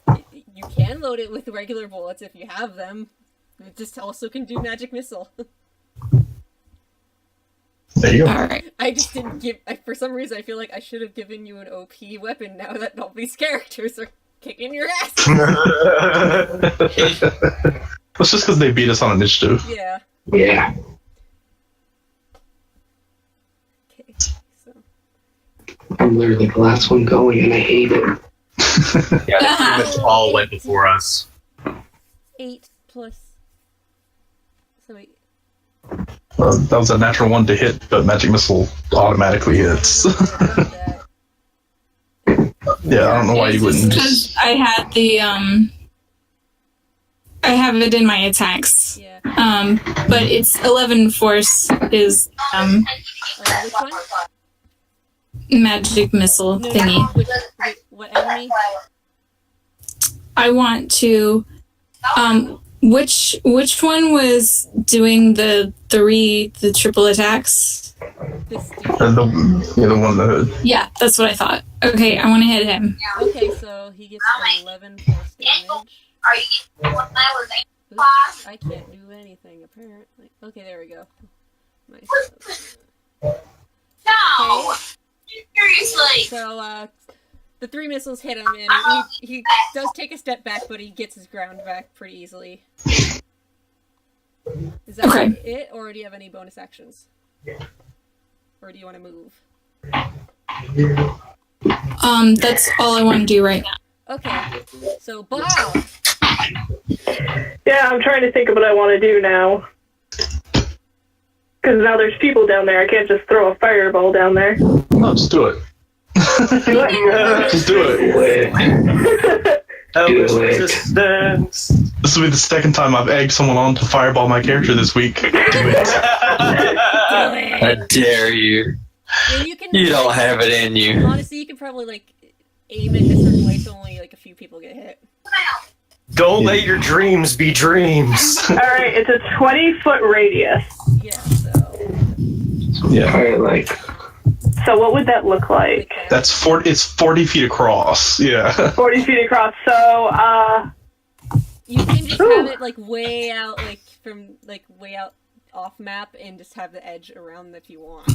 you can load it with regular bullets if you have them. It just also can do magic missile. There you go. All right. I just didn't give. For some reason, I feel like I should have given you an OP weapon. Now that all these characters are kicking your ass. That's just because they beat us on initiative. Yeah. Yeah. Okay. So. I'm literally the last one going, and I hate it. Yeah, they pretty much all went before us. 8 plus. So wait. That was a natural one to hit, but magic missile automatically hits. Yeah, I don't know why you wouldn't because I had the I have it in my attacks. Yeah. But it's 11 force is Which one? magic missile No, thingy. what enemy? I want to which one was doing the triple attacks? This dude. the one that. Yeah, that's what I thought. Okay, I want to hit him. Okay, so he gets 11 force damage. Oops, I can't do anything apparently. Okay, there we go. Nice. Okay. Seriously. So the 3 missiles hit him, and he does take a step back, but he gets his ground back pretty easily. Is that Okay. it, or do you have any bonus actions? Or do you want to move? That's all I want to do right now. Okay, so Bob. Yeah, I'm trying to think of what I want to do now. Because now there's people down there. I can't just throw a fireball down there. No, just do it. Do it? Just do it. Resistance. This will be the second time I've egged someone on to fireball my character this week. Do it. I dare you. And you can. You don't have it in you. Honestly, you can probably like aim it in a certain way so only like a few people get hit. Don't let your dreams be dreams. Alright, it's a 20-foot radius. Yeah. So. Yeah. Alright, like, So what would that look like? That's 40. It's 40 feet across. Yeah. 40 feet across. So, You can just have it like way out, like from like way out off map, and just have the edge around if you want.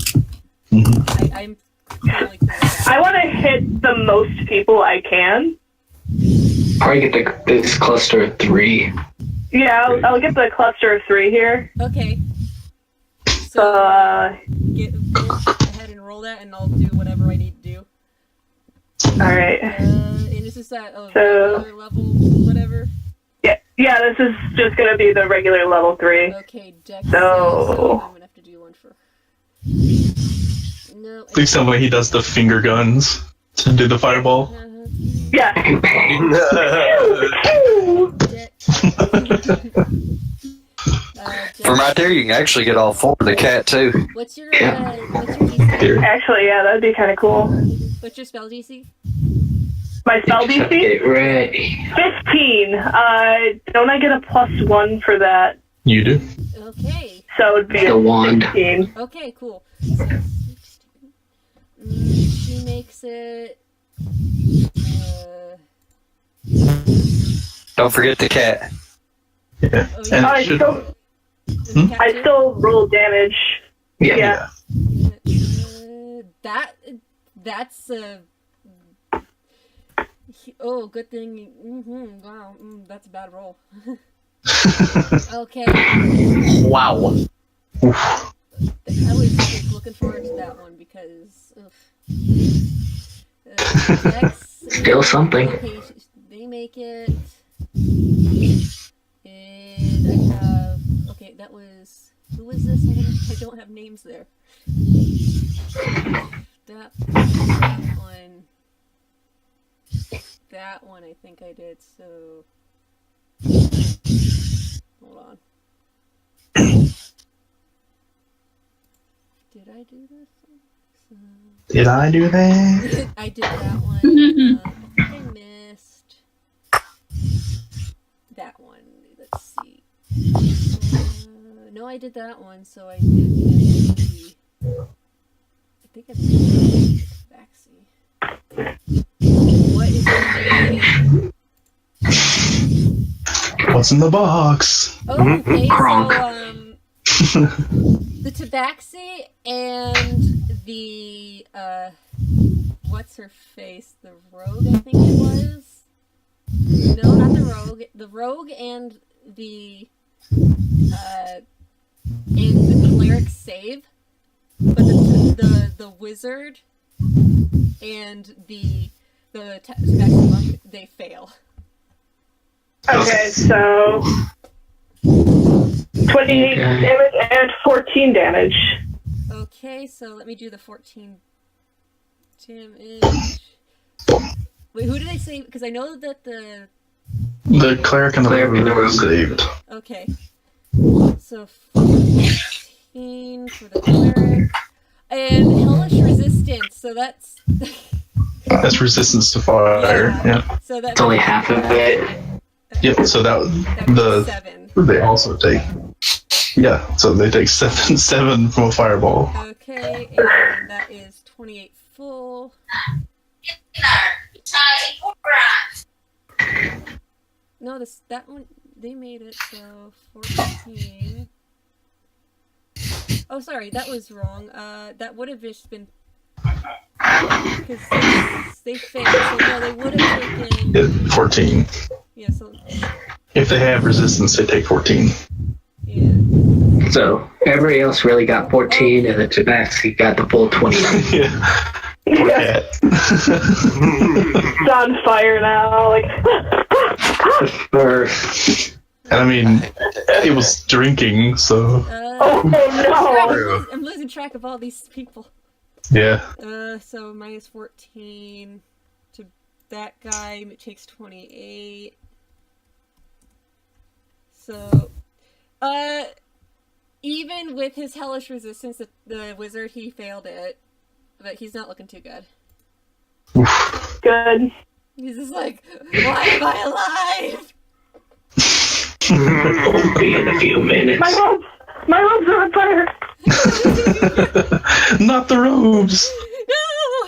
I'm totally cool with that. I want to hit the most people I can. probably get this cluster of 3. Yeah, I'll get the cluster of 3 here. Okay. So, Get ahead and roll that, and I'll do whatever I need to do. alright. And this is that So- regular level, whatever. Yeah, this is just gonna be the regular level 3. Okay, Dex. So- I'm gonna have to do one for. No. Please tell me he does the finger guns to do the fireball. Yeah. From right there, you can actually get all 4 of the cat, too. What's your DC? Here. Actually, yeah, that'd be kind of cool. What's your spell DC? My spell DC? Get ready. 15. Don't I get a +1 for that? You do. Okay. So it'd be The a wand. 16. Okay, cool. So, she makes it. Don't forget the cat. Yeah. Oh, And yeah. I it should, still, Does it I count still roll damage. Yeah. too? That's a. Oh, good thing. Wow, that's a bad roll. Okay. Wow. I was just looking forward to that one because. Dex, Still something. okay, they make it. And I have. Okay, that was. Who was this? I don't have names there. That one. That one I think I did, so. Hold on. Did I do this? So... did I do that? I did that one. I think I missed that one. Let's see. No, I did that one, so I did miss the... I think I missed the backseat. What is the What's in the box? Oh, okay, Kronk. so, the tabaxi and the, what's her face? The rogue, I think it was? No, not the rogue. The rogue and the And the cleric save, but the wizard and the tabaxi monk, they fail. Okay, so 28 damage and 14 damage. Okay, so let me do the 14 damage. Wait, who did I save? Because I know that the cleric and the rogue saved. Okay. So 14 for the cleric. And hellish resistance, so that's That's resistance to fire. Yeah. So that's It's only half of it. Yep. So that would be 7. they also take. Yeah. So they take seven from a fireball. Okay, and that is 28 full. No, that one they made it, so 14. Oh, sorry, that was wrong. That would have just been because they failed, so no, they would have taken 14. Yeah, so If they have resistance, they take 14. yeah. So everybody else really got 14, and the Tabaxi got the full 20. Yeah. Yeah. It's on fire now, like. And I mean, it was drinking, so Oh no! I'm losing track of all these people. yeah. So minus 14 to that guy, it takes 28. So, even with his hellish resistance, the wizard, he failed it. But he's not looking too good. Good. He's just like, why am I alive? It'll be in a few minutes. My robes are on fire! Not the robes! No!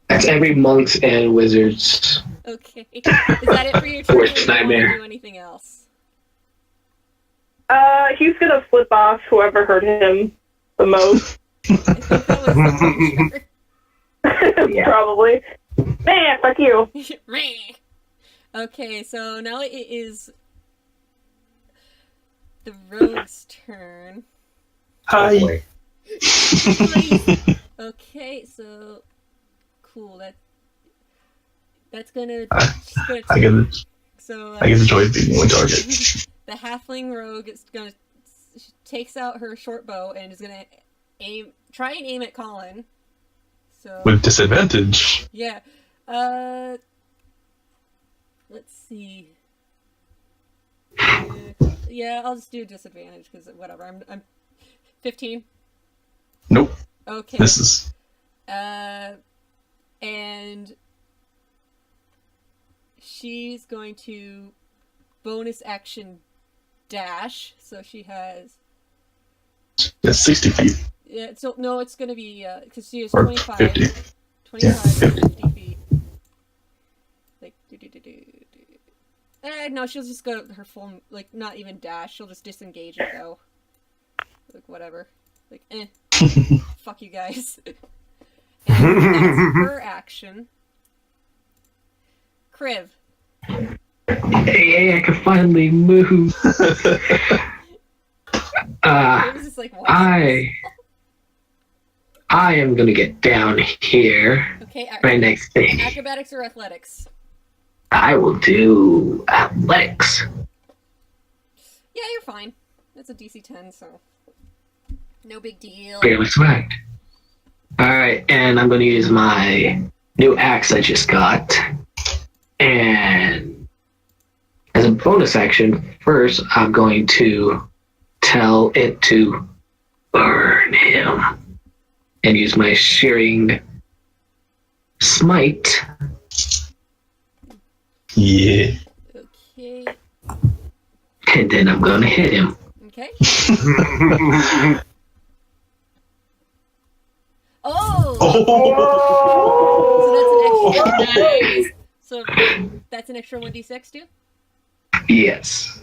That's every monk's and wizard's. Okay. Is that it for your turn? Worst Or do you want nightmare. to do anything else? He's gonna flip off whoever hurt him the most. I think that was the Yeah. Probably. Man, fuck you. Okay, so now it is the rogue's turn. Hi. Okay, so cool. That's gonna. I get it. So I get the joy of being the only target. the halfling rogue is gonna takes out her short bow and is gonna try and aim at Colin. So With disadvantage. yeah, let's see. Yeah, I'll just do disadvantage because whatever. I'm 15. Nope. Okay. This is. And she's going to bonus action dash, so she has. That's 60 feet. Yeah, so no, it's gonna be because she is Or 25. 50. 25 Yeah, to 50 feet. Like no, she'll just go her full, like, not even dash. She'll just disengage and go. Like whatever. Like fuck you guys. And that's her action. Kriv. Hey, I can finally move. Kriv is just like, what? I am gonna get down here, Okay, right next to you. acrobatics or athletics? I will do athletics. Yeah, you're fine. That's a DC 10, so no big deal. Barely swagged. Alright, and I'm gonna use my new axe I just got. And as a bonus action, first I'm going to tell it to burn him. And use my shearing smite. Yeah. Okay. And then I'm gonna hit him. Okay. Oh! Oh! So that's an extra 1d6 too? Yes.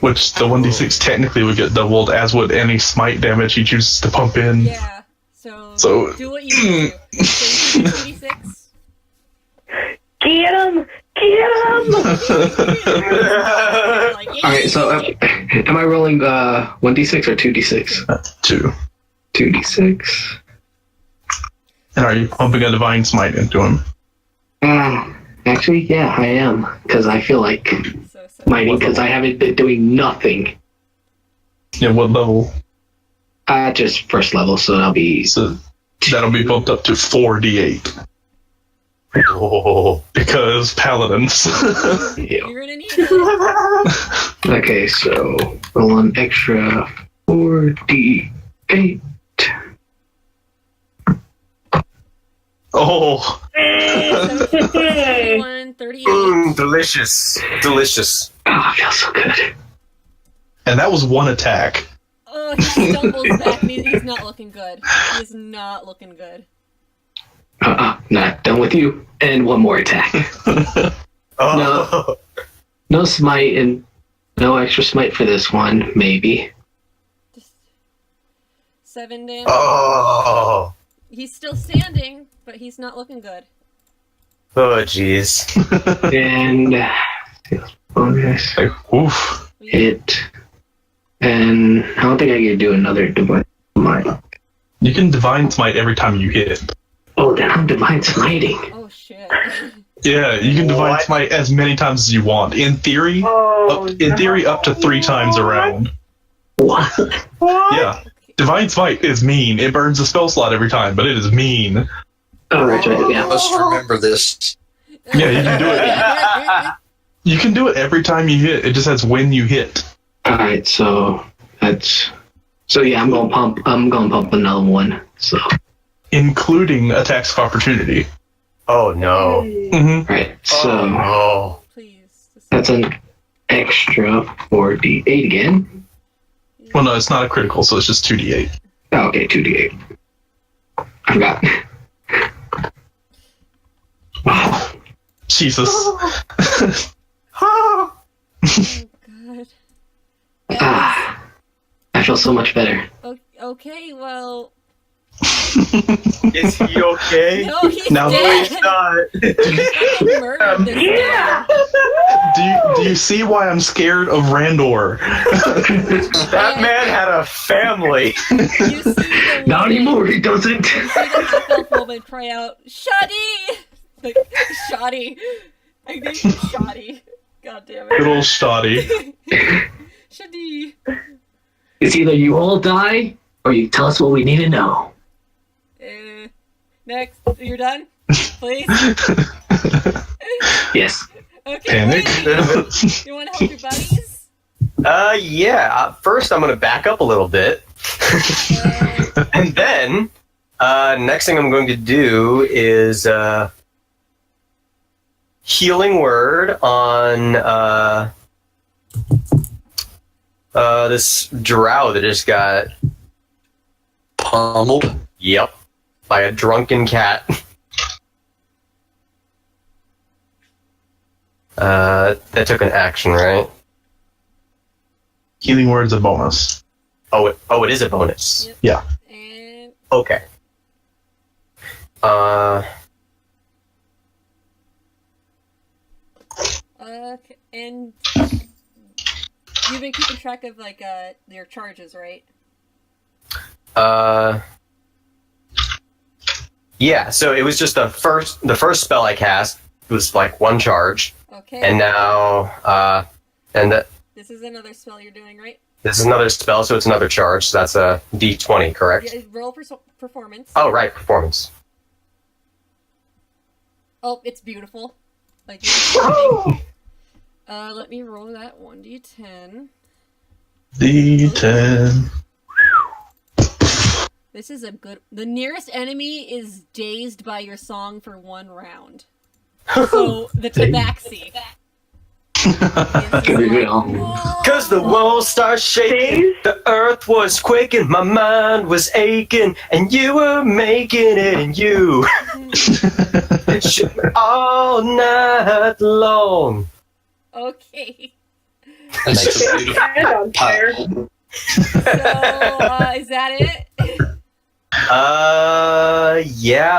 Which the 1d6 technically would get doubled, as would any smite damage he chooses to pump in. Yeah. So So- do what you need to do. So 1d6. Get him! Get him! Like, All right, so am I rolling 1d6 or 2d6? 2. 2d6. And are you pumping a divine smite into him? Actually, yeah, I am. Because I feel like so mining, because I haven't been doing nothing. Yeah, what level? Just first level, so that'll be... So that'll be bumped up to 4d8. Oh. Because paladins. you're gonna need it. Okay, so roll an extra 4d8. Oh. 31, 38. Delicious. Delicious. Oh, it feels so good. And that was one attack. Oh, he stumbles back. He's not looking good. He's not looking good. Not done with you. And one more attack. Oh. No smite and no extra smite for this one, maybe. Just 7 damage. Oh. He's still standing, but he's not looking good. Oh, jeez. And bonus Like, oof. hit. And I don't think I can do another divine smite. You can divine smite every time you hit. Oh, then I'm divine smiting. Oh shit. Yeah, you can divine What? smite as many times as you want. In theory, up to 3 times a round. What? Yeah. Divine smite is mean. It burns a spell slot every time, but it is mean. Oh, right, yeah. Must remember this. Yeah, you can do it. You can do it every time you hit. It just says when you hit. Alright, so that's... So yeah, I'm gonna pump another one, so... Including attacks of opportunity. Oh, no. Mm-hmm. Right, so... Oh. Please. That's an extra 4d8 again. Well, no, it's not a critical, so it's just 2d8. Oh, okay, 2d8. I forgot. Wow. Jesus. Oh god. I feel so much better. Okay, well. Is he okay? No, he's Now- dead. He's not. He's murdered this man. Do you see why I'm scared of Randor? That man had a family. You see the Not woman- anymore, he doesn't. You see the half-elf woman cry out, "Shoddy!" Like, Shoddy. I think Shoddy. God damn Good it. old Stoddy. Shoddy. It's either you all die, or you tell us what we need to know. Next. You're done? Please? Yes. Okay, Panic. wait. You want to help your buddies? Yeah. First, I'm going to back up a little bit. And then, next thing I'm going to do is healing word on this drow that just got Pummeled. yep by a drunken cat. That took an action, right? Healing word's a bonus. Oh, it is a bonus. Yep. Yeah. And Okay. okay, and you've been keeping track of like your charges, right? Yeah. So it was just the first spell I cast was like one charge, Okay. and now This is another spell you're doing, right? this is another spell, so it's another charge. So that's a D20, correct? Yeah, roll performance. Oh, right, performance. Oh, it's beautiful. Like. Let me roll that 1d10. D10. This is a good. The nearest enemy is dazed by your song for 1 round. So the tabaxi. Cause the world starts shaking, the earth was quaking, my mind was aching, and you were making it, and you shook me all night long. Okay. That's a beautiful Hand on chair. So is that it? Yeah,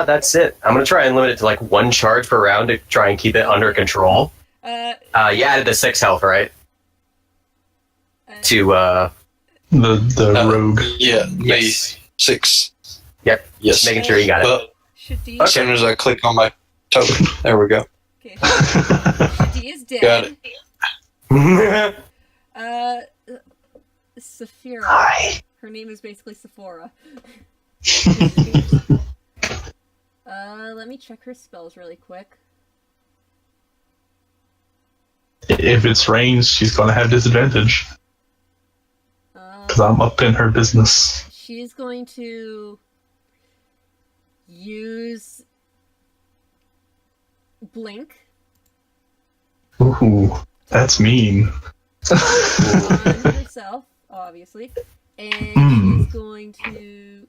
that's it. I'm gonna try and limit it to like 1 charge per round to try and keep it under control. You added the 6 health, right? To the rogue. Yeah, yes. 6. Yep. Yes. Making sure you got it. Well, Shadi. as soon as I click on my token, there we go. Okay. Shadi is dead. Got it. Saphira. Hi. Her name is basically Sephora. Let me check her spells really quick. If it's ranged, she's gonna have disadvantage. Because I'm up in her business. She's going to use Blink Ooh, that's mean. on herself, obviously. And she's going to...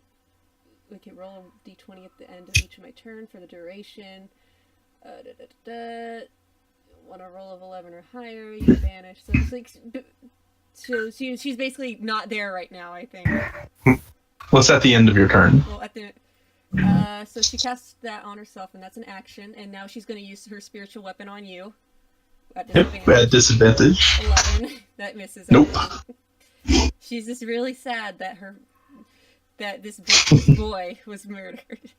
We can roll a d20 at the end of each of my turn for the duration. Want a roll of 11 or higher, you vanish. So it's like... So she's basically not there right now, I think. What's at the end of your turn? Well, at the... so she casts that on herself, and that's an action. And now she's going to use her spiritual weapon on you. At disadvantage. At disadvantage. 11. That misses. Nope. She's just really sad that this boy was murdered.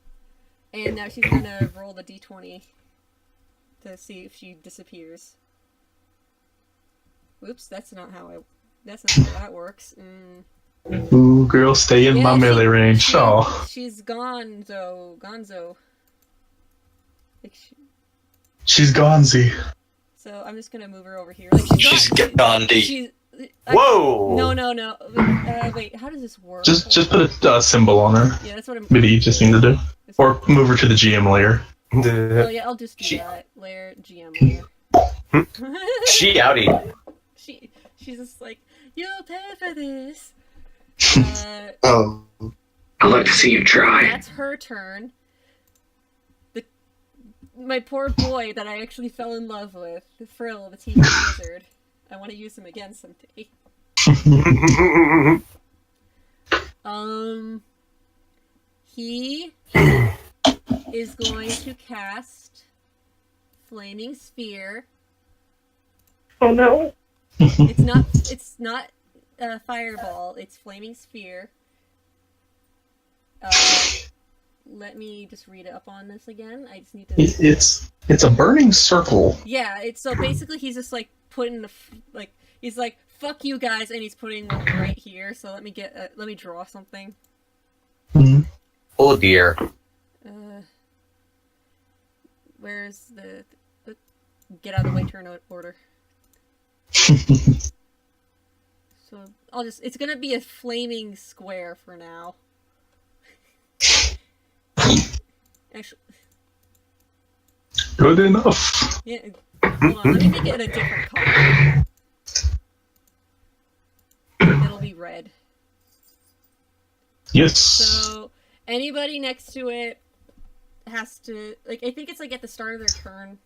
And now she's going to roll the d20 to see if she disappears. Oops, that's not how that works. Ooh, girl, stay in my melee range. She's Gonzo. Like she's Gonzi. So I'm just gonna move her over here. Like She's Gandhi. Whoa! No. Wait, how does this work? Just put a symbol on her. Yeah, that's what I'm. Maybe you just need to do. Or move her to the GM layer. Oh yeah, I'll just do that. Layer, GM layer. She outie. She's just like, you'll pay for this. Oh. I'd like to see you try. That's her turn. My poor boy that I actually fell in love with, the Frill, the TV wizard. I want to use him again someday. He is going to cast Flaming Sphere. Oh no. It's not Fireball, it's Flaming Sphere. Let me just read it up on this again. I just need to... It's a burning circle. Yeah, so basically he's just like putting he's like, fuck you guys, and he's putting one right here. So let me draw something. Mm-hmm. Oh dear. Where's the get out of the way turn order? So it's gonna be a flaming square for now. Actually, good enough. yeah. Hold on, let me make it a different color. It'll be red. Yes. So anybody next to it has to I think it's like at the start of their turn.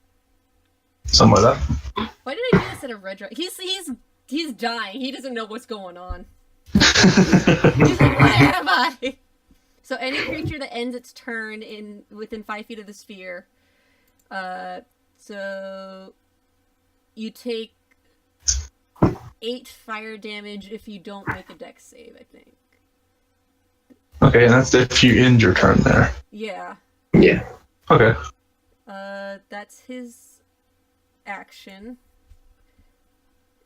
Something like that. Why did I do this at a red dragon? He's dying. He doesn't know what's going on. He's like, where am I? So any creature that ends its turn within 5 feet of the sphere, so you take 8 fire damage if you don't make a dex save, I think. Okay, and that's if you end your turn there. Yeah. Yeah. Okay. That's his action.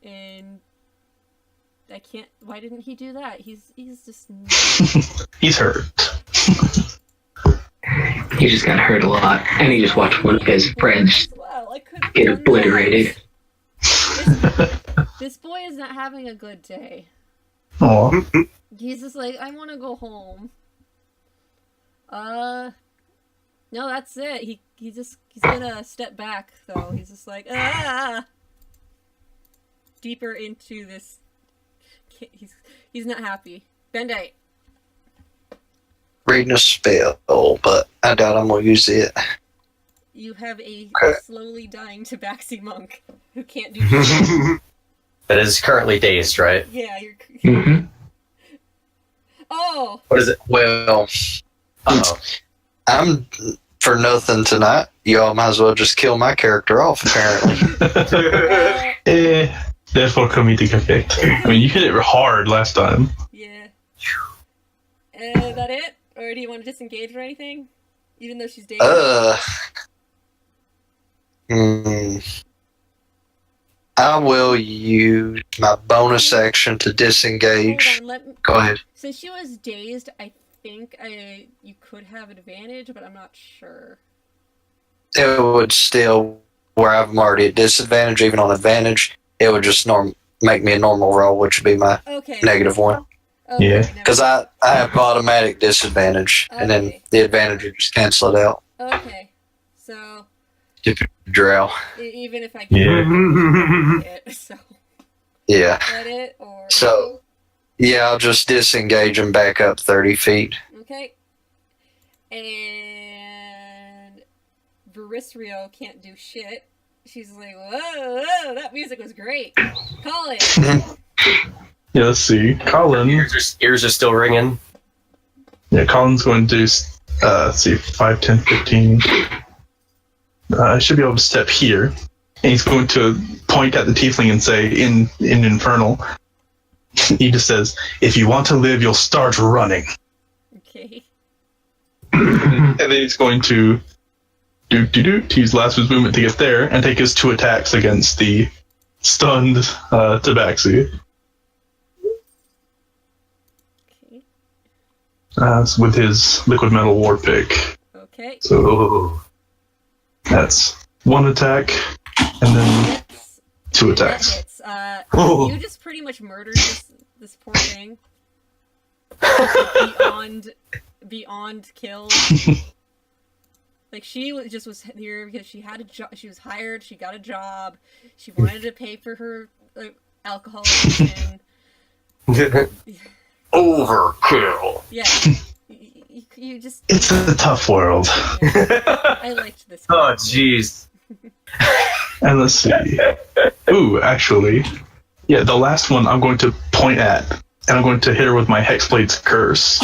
And I can't... Why didn't he do that? He's just... He's hurt. He just got hurt a lot, and he just watched one of his friends get obliterated. This boy is not having a good day. Aw. He's just like, I want to go home. No, that's it. He's gonna step back though. He's just like, deeper into this. He's not happy. Bandai. Reading a spell, but I doubt I'm gonna use it. You have a slowly dying tabaxi monk who can't do shit. That is currently dazed, right? Yeah, you're. Mm-hmm. Oh. What is it? Well, Uh-oh. I'm for nothing tonight. Y'all might as well just kill my character off, apparently. Therefore, comedic effect. I mean, you hit it hard last time. Yeah. Is that it? Or do you want to disengage or anything? Even though she's dazed? I will use my bonus action to disengage. Hold on, Go ahead. Since she was dazed, I think you could have advantage, but I'm not sure. It would still, where I'm already at disadvantage, even on advantage, it would just make me a normal roll, which would be my -1. Okay, Yeah. Because I have automatic disadvantage, and then the advantage would just cancel it out. Okay, so Drow. even if I Yeah. it, so Yeah. let it or So, yeah, I'll just disengage and back up 30 feet. okay, and Verisrio can't do shit. She's like, whoa, that music was great. Call it. Yeah, let's see. Colin. Ears are still ringing. Yeah, Colin's going to do, let's see, 5, 10, 15. I should be able to step here. And he's going to point at the tiefling and say, in Infernal, he just says, if you want to live, you'll start running. Okay. And then he's going to to use last of his movement to get there and take his 2 attacks against the stunned Tabaxi. Okay. With his liquid metal war pick. Okay. So that's 1 attack and then 2 attacks. Hits. You just pretty much murdered this poor thing. Beyond kill. Like she was here because she had a job. She was hired. She got a job. She wanted to pay for her alcohol addiction. Overkill. Yeah. You just. It's a tough world. Yeah. I liked this. Oh, jeez. And let's see. Ooh, actually, yeah, the last one I'm going to point at, and I'm going to hit her with my Hexblade's Curse.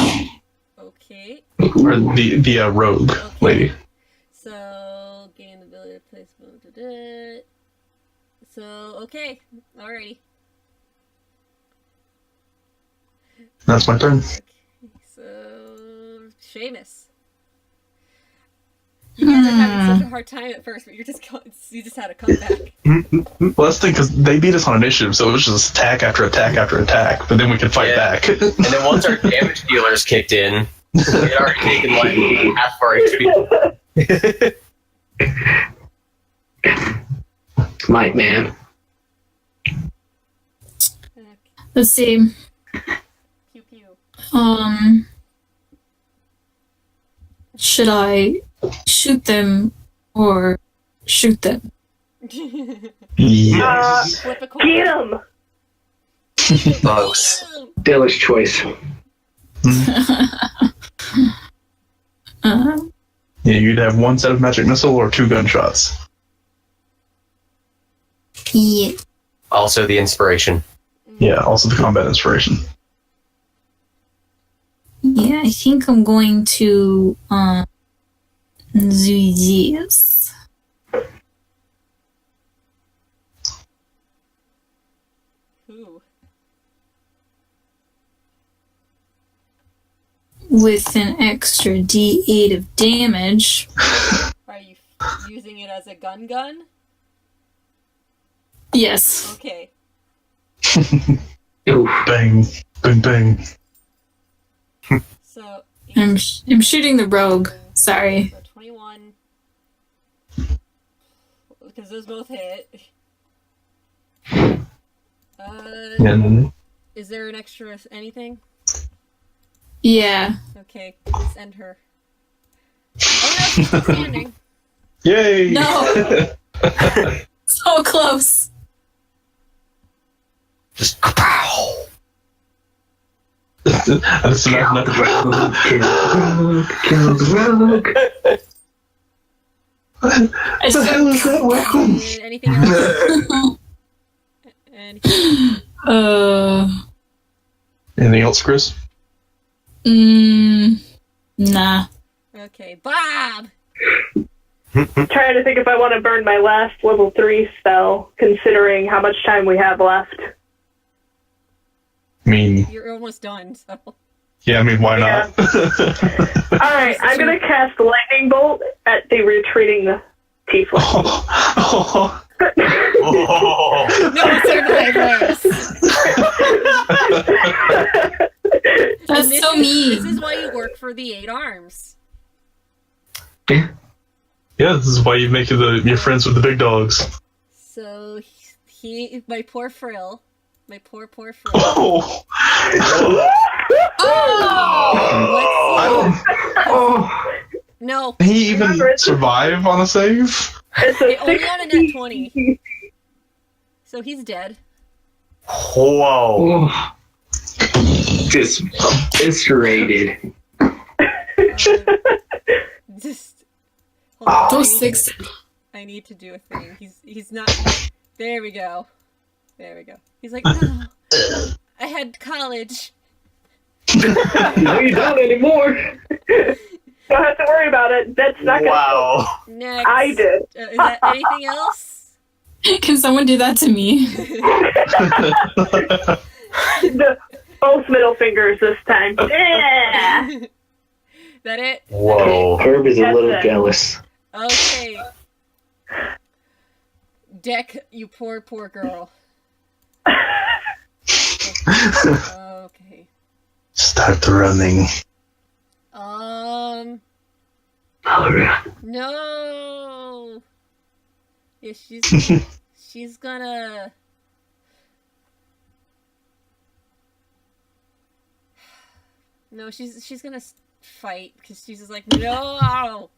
Okay. Or the rogue lady. So, gain the ability to place move. So, okay. Alrighty. That's my turn. Okay, so Seamus. You guys are having such a hard time at first, but you just had a comeback. Well, that's the thing, because they beat us on initiative, so it was just attack after attack after attack, but then we could fight back. And then once our damage dealers kicked in, we had already taken like half our HP. Might man. Let's see. Pew pew. Should I shoot them or shoot them? Yes. Flip a coin. Get him! Both. Dealer's choice. Yeah, you'd have 1 set of magic missile or 2 gunshots. Yeah. Also the inspiration. Yeah, also the combat inspiration. Yeah, I think I'm going to do this. Who? With an extra D8 of damage. Are you using it as a gun? Yes. Okay. Oof. Bang, bang, bang. So. I'm shooting the rogue. Sorry. So 21. Because those both hit. And Is there an extra anything? Yeah. Okay, let's end her. Oh no, she's still standing. yay! No. So close. Just pow. That's not Kill the rogue. What the hell is that weapon? Anything else? Anything? Anything else, Chris? Nah. Okay, Bob! Trying to think if I want to burn my last level 3 spell, considering how much time we have left. I mean, You're almost done, so. yeah, I mean, why not? Alright, I'm going to cast Lightning Bolt at the retreating tiefling. Oh. No survivors! That's so mean. This is why you work for the 8 Arms. Yeah, this is why you make your friends with the big dogs. So, my poor Frill. My poor Frill. Oh. Oh. No. Did he even survive on a save? It's a Only on a net 20. So he's dead. Whoa. Oh. Just eviscerated. Just. Hold on, Those 6. I need to do a thing. He's not. There we go. He's like, no. I had college. No, you don't anymore. Don't have to worry about it. That's not going to Wow. Next. I did. Is that anything else? Can someone do that to me? Both middle fingers this time. Yeah! That it? Whoa. Herb is a That's little it. jealous. Okay. Deck, you poor girl. Okay. Start running. Alright. No. Yeah, she's gonna. No, she's gonna fight because she's just like, no.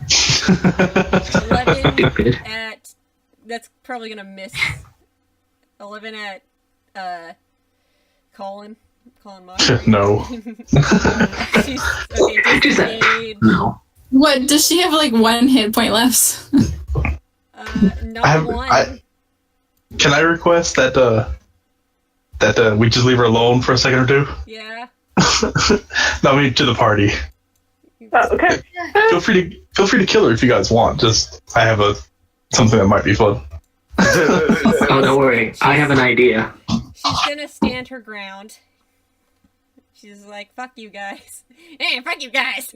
11 Stupid. at. That's probably gonna miss. 11 at Colin Mockery. No. She's okay. Just that. Disengage. No. What? Does she have like 1 hit point left? Not one. Can I request that we just leave her alone for a second or two? Yeah. No, I mean to the party. Oh, okay. Feel free to kill her if you guys want. Just I have something that might be fun. Oh, don't worry. I have an idea. She's gonna stand her ground. She's like, fuck you guys. Hey, fuck you guys.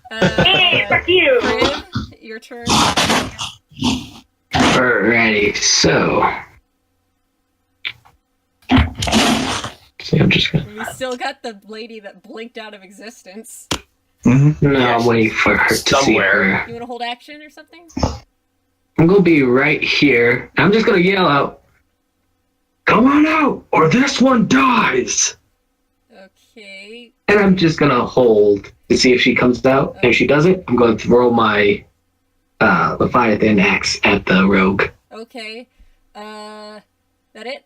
Hey, fuck you! Crib, your turn. Alrighty, so. See, I'm just gonna. We still got the lady that blinked out of existence. Mm-hmm. No, I'm waiting for her to see Somewhere. her. You wanna hold action or something? I'm gonna be right here. I'm just gonna yell out, "Come on out, or this one dies!" Okay. And I'm just gonna hold to see if she comes out. And if she doesn't, I'm gonna throw my Leviathan axe at the rogue. Okay. That it?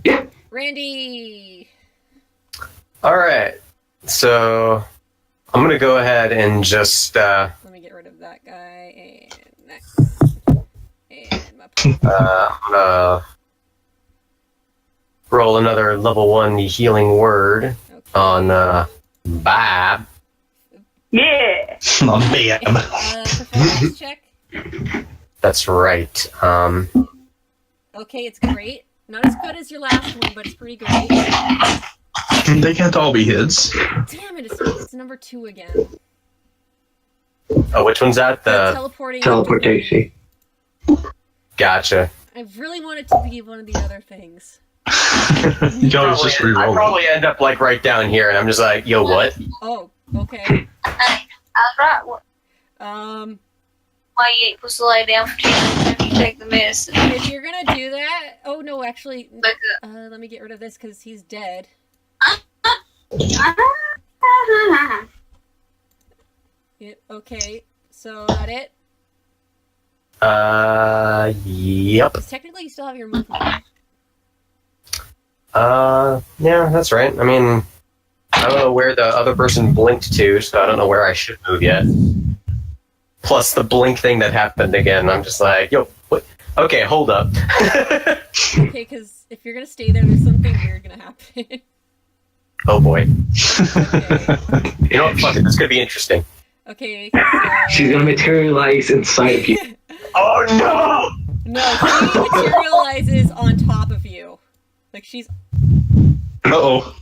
Yeah. Randy! Alright. So, I'm gonna go ahead and just, Let me get rid of that guy, and next. And my I'm gonna roll another level 1 healing word okay. on, Bob. Yeah! On bam. Performance check. That's right. Okay, it's great. Not as good as your last one, but it's pretty great. They can't all be his. Damn it, it's number 2 again. Oh, which one's that? The teleporting. Teleportation. Gotcha. I really want it to be one of the other things. You can always just I reroll it. probably end up like right down here, and I'm just like, yo, what? Oh, okay. Alright, why you ain't supposed to lie down for 2 minutes after you take the medicine? If you're gonna do that, oh no, actually, Like let me get rid of this because he's dead. Yep. Okay, so that it. Yep. 'Cause technically, you still have your movement. Yeah, that's right. I mean, I don't know where the other person blinked to, so I don't know where I should move yet. Plus the blink thing that happened again. I'm just like, yo, what? Okay, hold up. Okay, because if you're gonna stay there, there's something weird gonna happen. Oh boy. Okay. You know what? Fuck it. This could be interesting. Okay, She's gonna materialize inside of you. Oh no! No, she materializes on top of you. Like she's. Uh-oh.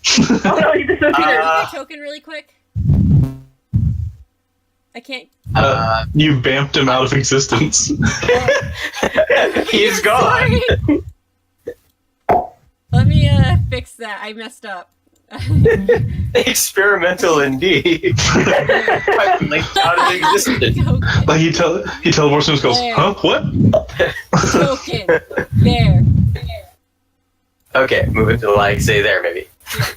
Oh no, he Can you disappeared. move your token really quick? I can't. You vamped him out of existence. He's gone. Sorry. Let me fix that. I messed up. Experimental indeed. I blinked out of existence. Token. Like he teleports and just goes, There. huh? What? Token. There. Okay, move it to like say there maybe.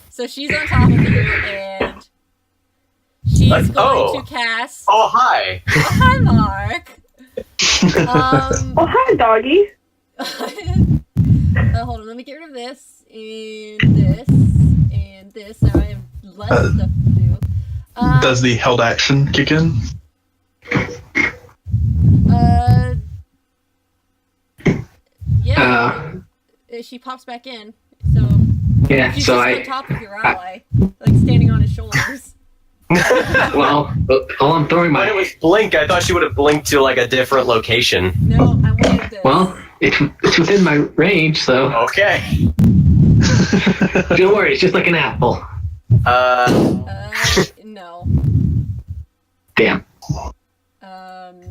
So she's on top of you, and she's Like, going to cast. Oh hi. Oh, hi, Mark. Oh, hi, doggy. Hold on, let me get rid of this, and this, and this. Now I have less stuff to do. Does the held action kick in? Yeah. She pops back in, so Yeah, she's so just on top of your ally, like standing on his shoulders. well, I'm throwing When it my. was blink, I thought she would have blinked to like a different location. No, I wanted this. Well, it's within my range, so Okay. don't worry. It's just like an apple. No. Damn.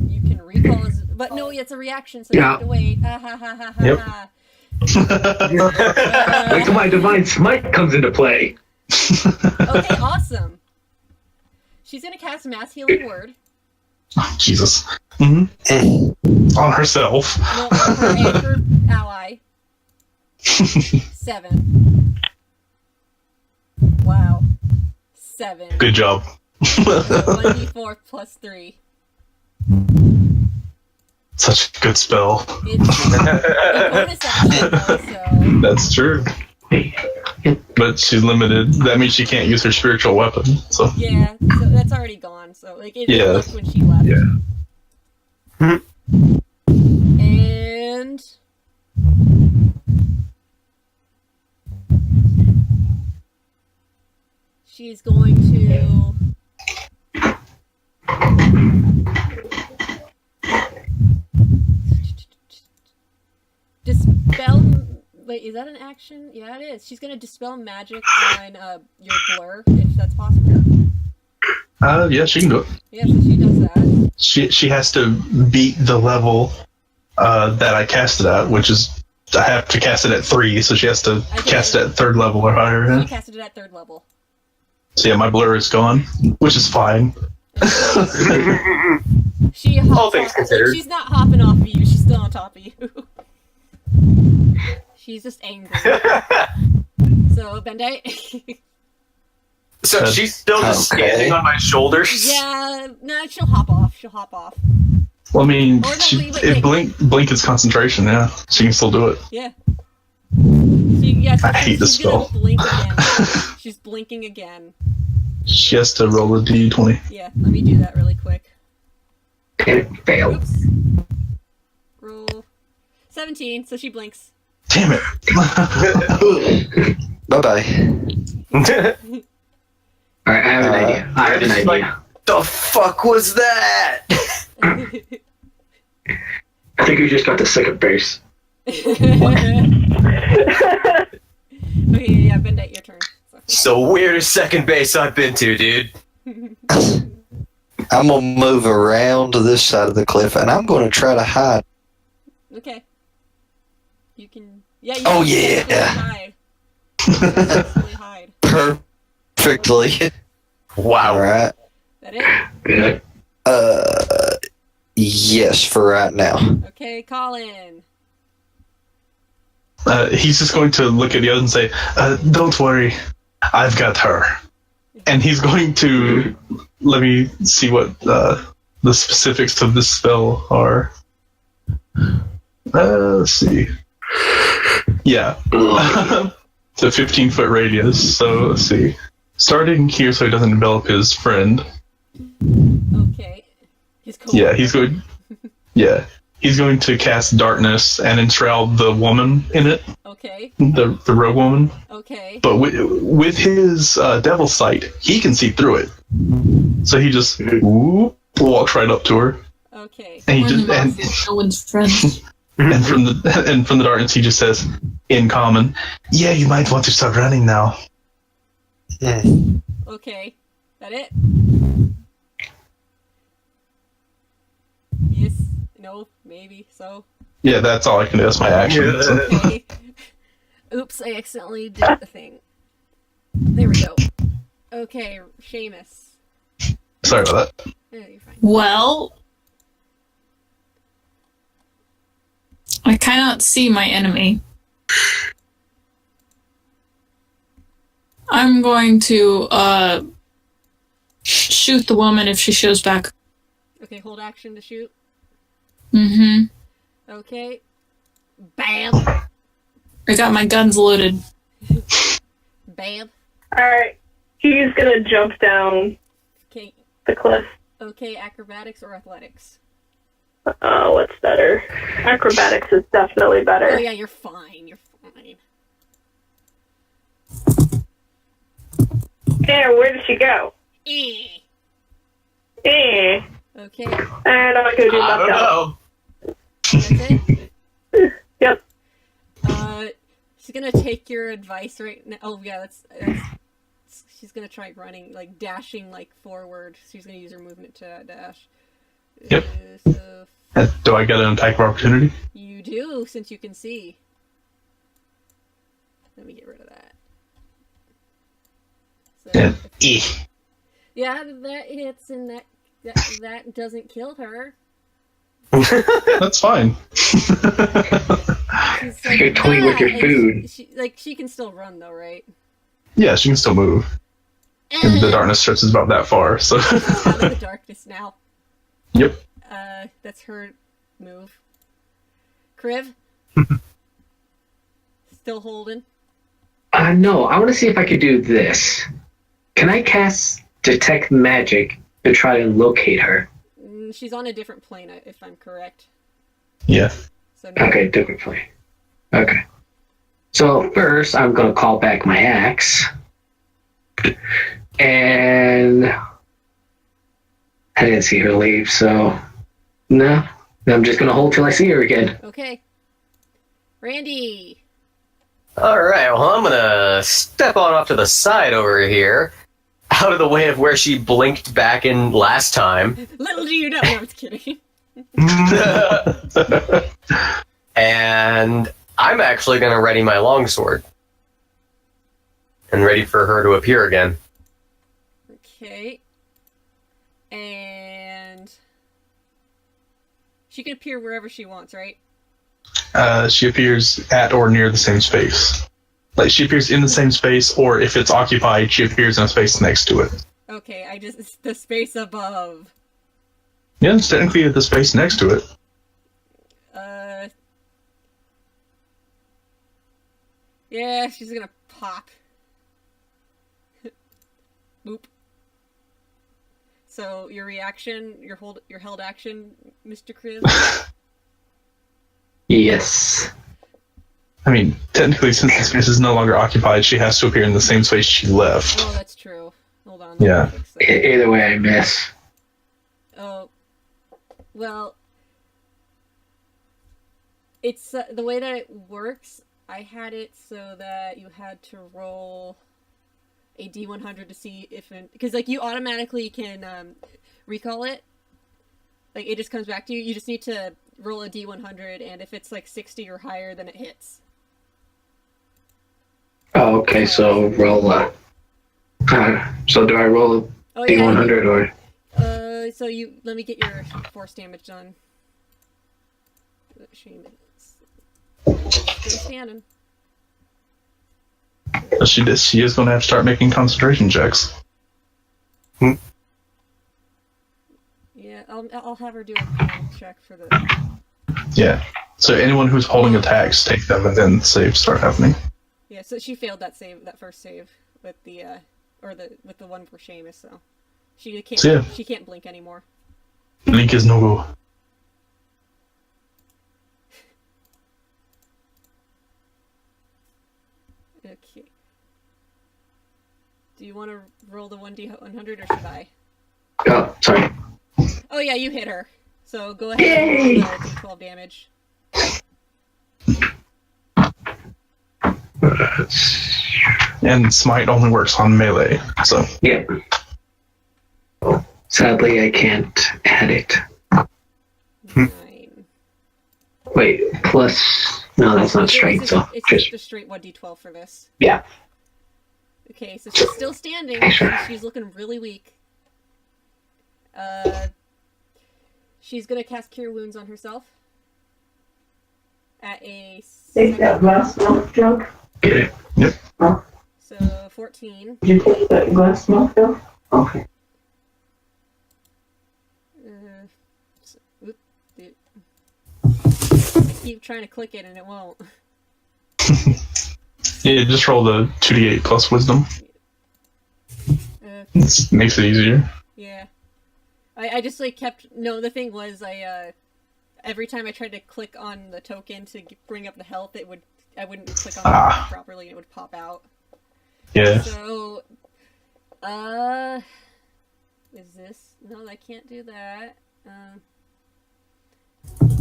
You can recall his, but no, it's a reaction, so you Yeah. have to wait. Ha ha ha ha ha. Yep. ha. Wait till my divine smite comes into play. Okay, awesome. She's gonna cast Mass Healing Word. Oh, Jesus. Mm-hmm. On herself. No, her and her ally. 7. Wow. 7. Good job. 1d4 plus 3. Such a good spell. It's a bonus action though, so. That's true. But she's limited. That means she can't use her spiritual weapon. So Yeah, so that's already gone. So like it Yeah. left when she left. Yeah. And she's going to dispel. Wait, is that an action? Yeah, it is. She's gonna dispel magic on your blur, if that's possible. Yeah, she can do it. Yeah, so she does that. She has to beat the level that I cast it at, which is I have to cast it at 3, so she has to cast it at 3rd level or higher. She Yeah. casted it at 3rd level. So yeah, my blur is gone, which is fine. She hops All things off, considered. like, she's not hopping off of you. She's still on top of you. She's just angry. So Bendite. So she's still just Okay. standing on my shoulders. Yeah, no, she'll hop off. She'll hop off. Well, I mean, Oh, no, wait. blink is concentration. Yeah, she can still do it. Yeah. So I hate this she's gonna spell. blink again. She's blinking again. She has to roll a d20. Yeah, let me do that really quick. And it failed. Oops. Roll 17, so she blinks. Damn it! Bye bye. All right, I have an idea. I have an Just like, idea. the fuck was that? Okay, I think you just got the second base. yeah, Bendite, your turn. So. It's the weirdest second base I've been to, dude. I'm gonna move around to this side of the cliff, and I'm gonna try to hide. Okay. You can. Yeah. You Oh, can yeah. successfully hide. Successfully hide. Perfectly. Wow. All right. That it? Good. Yes, for right now. Okay, Colin. He's just going to look at the other and say, "Don't worry, I've got her." And he's going to let me see what the specifics of this spell are. Let's see. Yeah. It's a 15-foot radius, so let's see. Starting here so he doesn't envelop his friend. Okay. He's cool. Yeah, he's going. Yeah, he's going to cast darkness and enshroud the woman in it. Okay. the rogue woman. Okay. But with his devil sight, he can see through it. So he just walks right up to her, Okay. and he We're in just love, no one's friend. and from the darkness he just says in common, "Yeah, you might want to start running now." Okay. That it? Yes. No. Maybe. So. Yeah, that's all I can do. That's my action. So. Okay. Oops, I accidentally did the thing. There we go. Okay, Seamus. Sorry about that. Yeah, you're fine. Well, I cannot see my enemy. I'm going to shoot the woman if she shows back. Okay, hold action to shoot. Mm-hmm. Okay. Bam! I got my guns loaded. Bam. Alright. He's gonna jump down Okay. the cliff. Okay, acrobatics or athletics? What's better? Acrobatics is definitely Oh better. yeah, you're fine. You're fine. And where did she go? Eh. Eh. Okay. And I'm gonna go do I don't myself. know. That's it? Yep. She's gonna take your advice right now. Oh yeah, that's she's gonna try running, like dashing, like forward. She's gonna use her movement to dash. Yep. So Do I get an attack of opportunity? you do, since you can see. Let me get rid of that. So, Yeah. yeah, that hits, and that doesn't kill her. That's fine. She's like, You're toying with your and food. she can still run though, right? Yeah, she can still move. And the darkness stretches about that far, so. She's out of the darkness now. Yep. That's her move. Kriv? Still holding. No, I want to see if I could do this. Can I cast Detect Magic to try and locate her? She's on a different plane, if I'm correct. Yeah. So no. Okay, different plane. Okay. So first, I'm going to call back my axe. And I didn't see her leave, so no. I'm just going to hold till I see her again. Okay. Randy! Alright, well, I'm gonna step on off to the side over here, out of the way of where she blinked back in last time. Little do you know. No, I was kidding. And I'm actually gonna ready my longsword. And ready for her to appear again. Okay. And she can appear wherever she wants, right? She appears at or near the same space. Like, she appears in the same space, or if it's occupied, she appears in a space next to it. Okay, it's the space above. Yeah, it's technically the space next to it. Yeah, she's gonna pop. Boop. So your reaction, your held action, Mr. Kriv? Yes. I mean, technically, since the space is no longer occupied, she has to appear in the same space she left. Oh, that's true. Hold on. Yeah. Let me fix that. Either way, I miss. Oh, well, it's the way that it works. I had it so that you had to roll a D100 to see if, because like you automatically can recall it. Like it just comes back to you. You just need to roll a D100, and if it's like 60 or higher, then it hits. Oh, okay, so roll so do I roll a Oh D100 or? So you let me get your force damage done. Shame still standing. But she is going to have to start making concentration checks. Yeah, I'll have her do a hand check for the. Yeah. So anyone who's holding attacks, take them, and then saves start happening. Yeah, so she failed that first save with the with the one for Seamus, so she can't So, yeah. she can't blink anymore. Blink is no go. Okay. Do you want to roll the 1d100 or should I? Oh, sorry. Oh yeah, you hit her. So go ahead and roll the d12 damage. And smite only works on melee, so. Yep. Sadly, I can't add it. 9. Wait, plus... No, that's not strength, so... It's just a straight 1d12 for this. Yeah. Okay, so she's still standing. She's looking really weak. She's gonna cast Cure Wounds on herself. At a... Take that glass milk jug. Okay. Yep. So, 14. Did you take that glass milk jug? Okay. Keep trying to click it and it won't. Yeah, just roll the 2d8 plus wisdom. It makes it easier. Yeah. I just like kept... No, the thing was every time I tried to click on the token to bring up the health, I wouldn't click on it properly and it would pop out. Yeah. So, is this... No, I can't do that.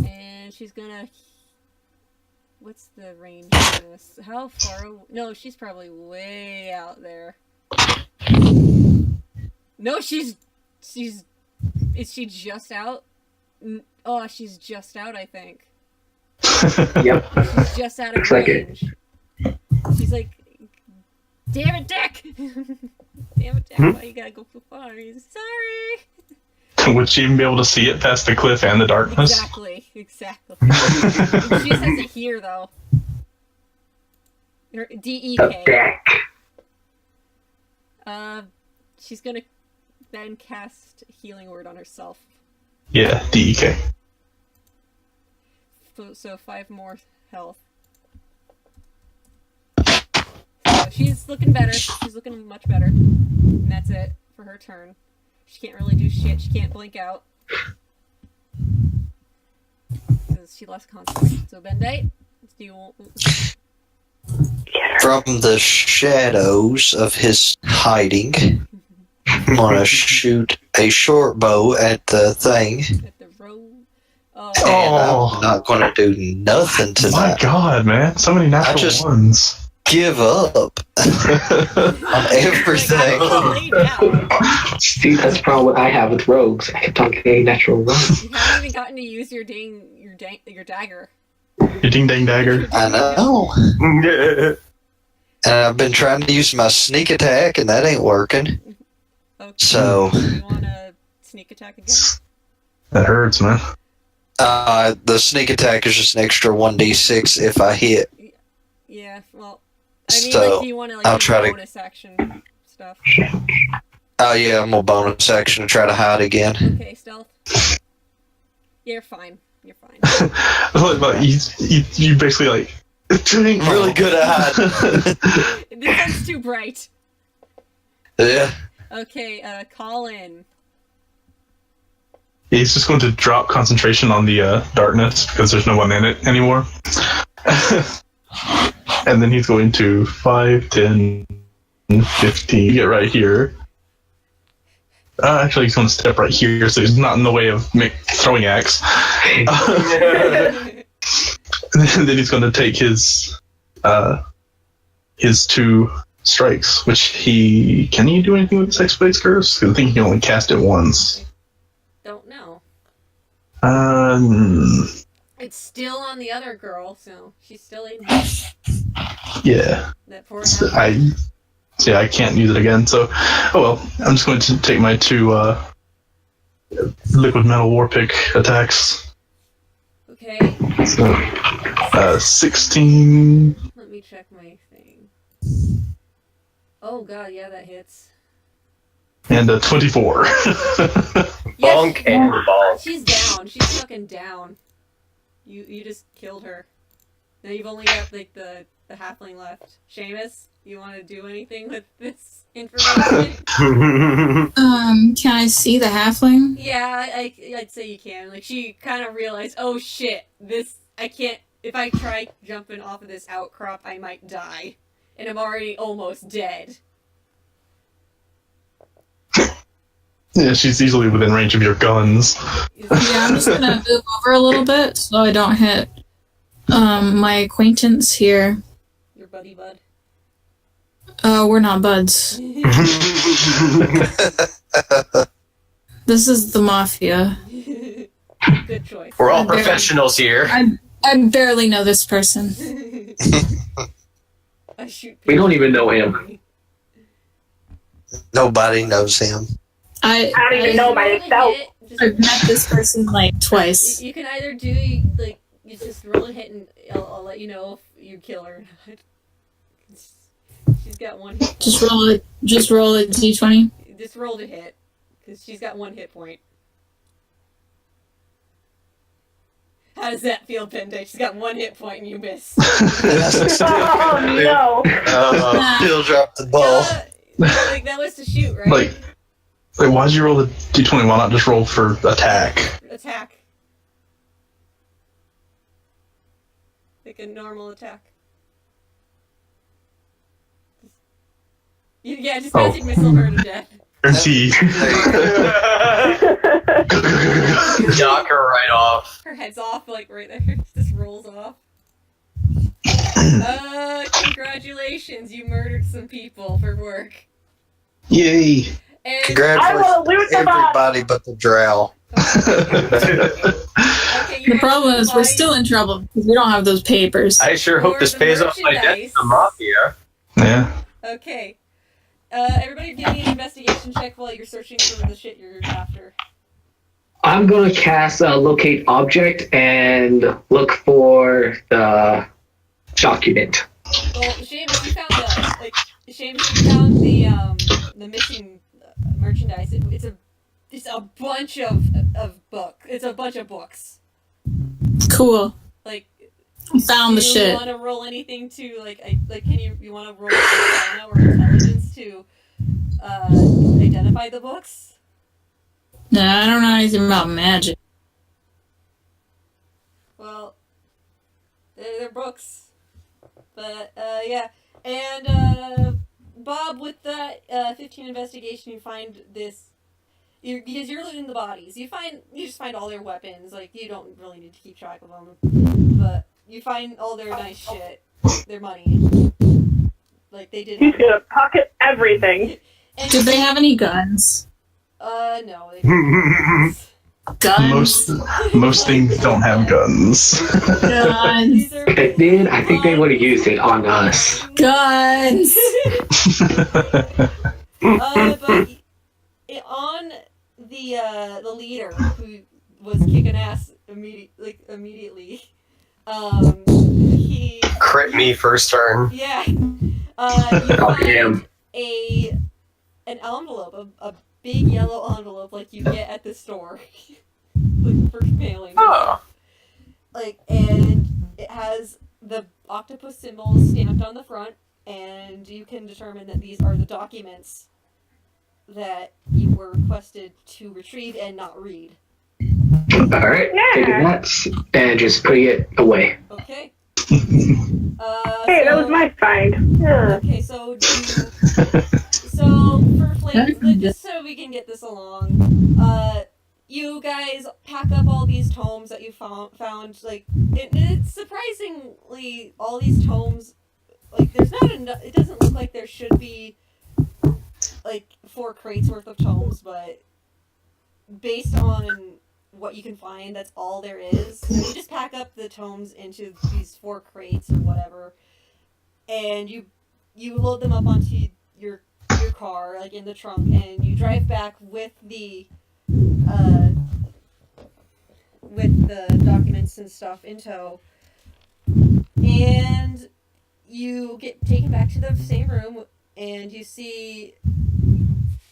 And she's gonna... What's the range of this? How far... No, she's probably way out there. No, she's... Is she just out? Oh, she's just out, I think. Yep. She's just out of Looks like it. range. She's like... Damn it, Dick! Damn it, Dick, why you gotta go so far? Sorry! Would she even be able to see it past the cliff and the darkness? Exactly. She just has to hear, though. Her DEK. She's gonna then cast Healing Word on herself. Yeah, DEK. So 5 more health. So she's looking better. She's looking much better. And that's it for her turn. She can't really do shit. She can't blink out. Because she lost concentration. So Bendite, do you want... From the shadows of his hiding, I'm gonna shoot a short bow at the thing. At the road. And I'm not gonna do nothing to My that. God, man. So many natural just- ones. Give up on everything. See, that's the problem what I have with rogues. I kept on getting natural ones. You haven't even gotten to use your dagger. Your ding dang dagger. I know. And I've been trying to use my sneak attack, and that ain't working. Okay. So, You want to sneak attack again? That hurts, man. the sneak attack is just an extra 1d6 if I hit. Yeah, well, I mean, So, like, do you want to, like, I'll do try to- bonus action stuff? Oh yeah, I'm gonna bonus action to try to hide again. Okay, stealth. You're fine. You're fine. But you basically, like... I'm really good at hiding. This one's too bright. Yeah. Okay, Colin. He's just going to drop concentration on the darkness because there's no one in it anymore. And then he's going to 5, 10, 15, get right here. Actually, he's going to step right here, so he's not in the way of throwing axe. And then he's going to take his 2 strikes, which can he do anything with his Hexblade's Curse? Because I think he can only cast it once. Don't know. It's still on the other girl, so she's still in here. Yeah. That poor I can't use it again, so oh well. I'm just going to take my 2 liquid metal warpick attacks. Okay, So 16 let me check my thing. Oh god, yeah, that hits. and 24. Bonk and ball. She's down. She's fucking down. You just killed her. Now you've only got, like, the halfling left. Seamus, you want to do anything with this information? Can I see the halfling? Yeah, I'd say you can. Like, she kind of realized, oh shit, I can't, if I try jumping off of this outcrop, I might die. and I'm already almost dead. Yeah, she's easily within range of your guns. Yeah, I'm just gonna move over a little bit so I don't hit my acquaintance here. Your buddy bud. We're not buds. This is the mafia. Good choice. We're all professionals here. I barely know this person. I shoot We don't people. even know him. Nobody knows him. I don't even know myself. I've met this person like twice. You can either do like you just roll a hit and I'll let you know if you kill her or not. She's got one hit. Just roll a d20. Just roll to hit because she's got one hit point. How does that feel, Pende? She's got one hit point and you miss. Oh no! Still dropped the ball. Like that was to shoot, right? Like, why'd you roll the d20? Why not just roll for attack? Attack. Like a normal attack. Yeah, just magic missile her to death. Guarantee. Knock her right off. Her head's off, like right there. Just rolls off. Congratulations, you murdered some people for work. Yay. And I Congratulations will loot to the box. everybody but the drow. okay, you The problem have is to we're buy- still in trouble because we don't have those papers. I sure hope Or this the pays off my debt to merchandise. the mafia. Yeah. Okay. Everybody give me an investigation check while you're searching for the shit you're after. I'm going to cast locate object and look for the document. Well, Seamus, you found Seamus, you found the missing merchandise. It's a bunch of book. It's a bunch of books. Cool. Like, I found the do you shit. want to roll anything to can you want to roll Arcana or intelligence to identify the books? No, I don't know anything about magic. Well, they're books, but yeah. And Bob, with that 15 investigation, you find this. Because you're looting the bodies, you just find all their weapons. Like, you don't really need to keep track of them, but you find all their nice shit, their money. Like they did. He's gonna pocket everything. And Did they have any guns? No. They didn't. Guns? Most things don't have guns. Guns. These are If they did, I think they would have used it on us. Guns. But on the leader who was kicking ass immediately, he Crit me first turn. yeah. Oh, You damn. find an envelope, a big yellow envelope like you get at the store, like for mailing. Oh. And it has the octopus symbol stamped on the front, and you can determine that these are the documents that you were requested to retrieve and not read. Alright, taking that and just putting it away. Okay. Hey, that was my find. Yeah. Okay, so for Flames, just so we can get this along, you guys pack up all these tomes that you found. Like, it's surprisingly all these tomes. Like, there's not enough. It doesn't look like there should be like 4 crates worth of tomes, but based on what you can find, that's all there is. So you just pack up the tomes into these 4 crates or whatever, and you load them up onto your car, like in the trunk, and you drive back with the documents and stuff in tow, and you get taken back to the same room, and you see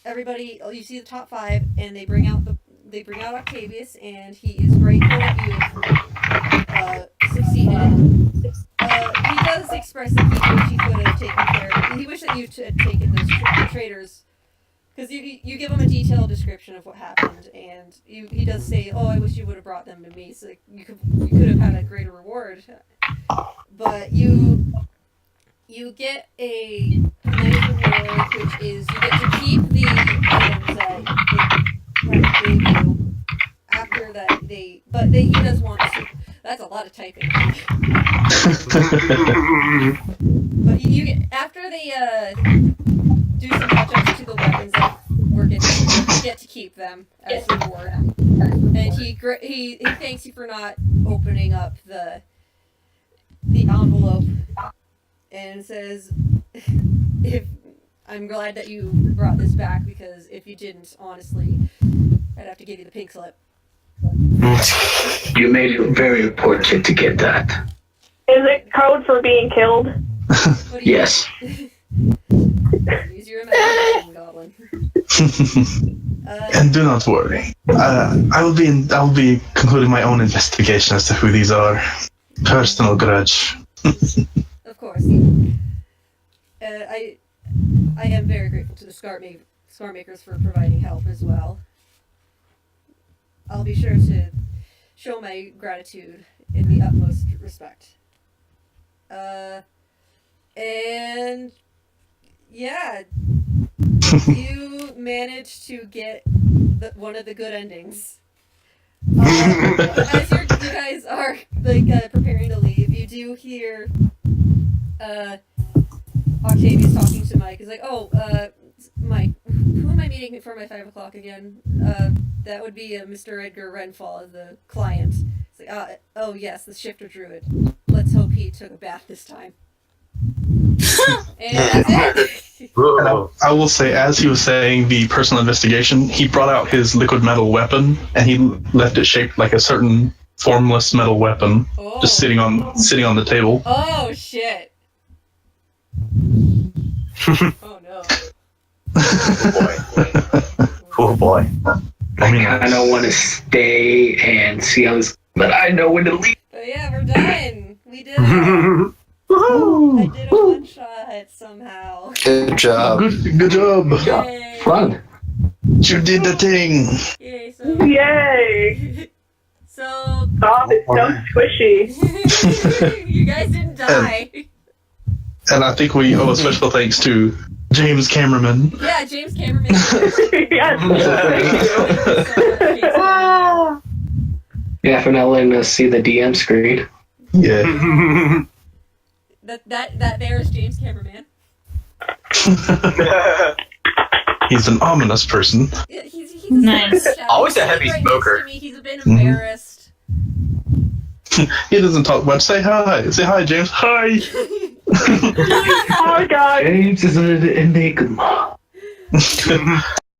everybody. You see the top 5, and they bring out Octavius, and he is grateful that you succeeded. He does express that he wish he could have taken care. He wished that you had taken those traitors, because you give him a detailed description of what happened, and he does say, "Oh, I wish you would have brought them to me, so you could have had a greater reward." But you you get a nice reward, which is you get to keep the items that gave you after that he does want to. That's a lot of typing. But you get after they do some touch-ups to the weapons that were getting you get to keep them as a reward. And he thanks you for not opening up the envelope and says, "If I'm glad that you brought this back because if you didn't, honestly, I'd have to give you the pink slip." You made it very important to get that. Is it code for being killed? Yes. Use your imagination, Goblin. And do not worry. I will be concluding my own investigation as to who these are. Personal grudge. Of course. I am very grateful to the scar makers for providing help as well. I'll be sure to show my gratitude in the utmost respect. And yeah, you managed to get one of the good endings. As you guys are preparing to leave, you do hear Octavius talking to Mike. He's like, "Oh, Mike, who am I meeting for my 5 o'clock again? That would be Mr. Edgar Renfall, the client." It's like, "Oh yes, the shifter druid. Let's hope he took a bath this time." And that's it. And I will say, as he was saying the personal investigation, he brought out his liquid metal weapon and he left it shaped like a certain formless metal weapon, just sitting on the table. Oh shit! Oh no! Oh boy! I mean, I don't want to stay and see how this, but I know when to leave. But yeah, we're done. We did it. I did a one shot somehow. Good job. Good job. Yay. Fun. You did the thing. Yay! So. Yay! So. Oh, it's so squishy. You guys didn't die. And I think we owe a special thanks to James Cameraman. Yeah, James Cameraman. Yes. Yeah, for not letting us see the DM screen. Yeah. That there is James Cameraman. He's an ominous person. Yeah, he's Nice. Always a heavy smoker. He's been embarrassed. He doesn't talk much. Say hi. Say hi, James. Hi. Oh, God. James is an enigma.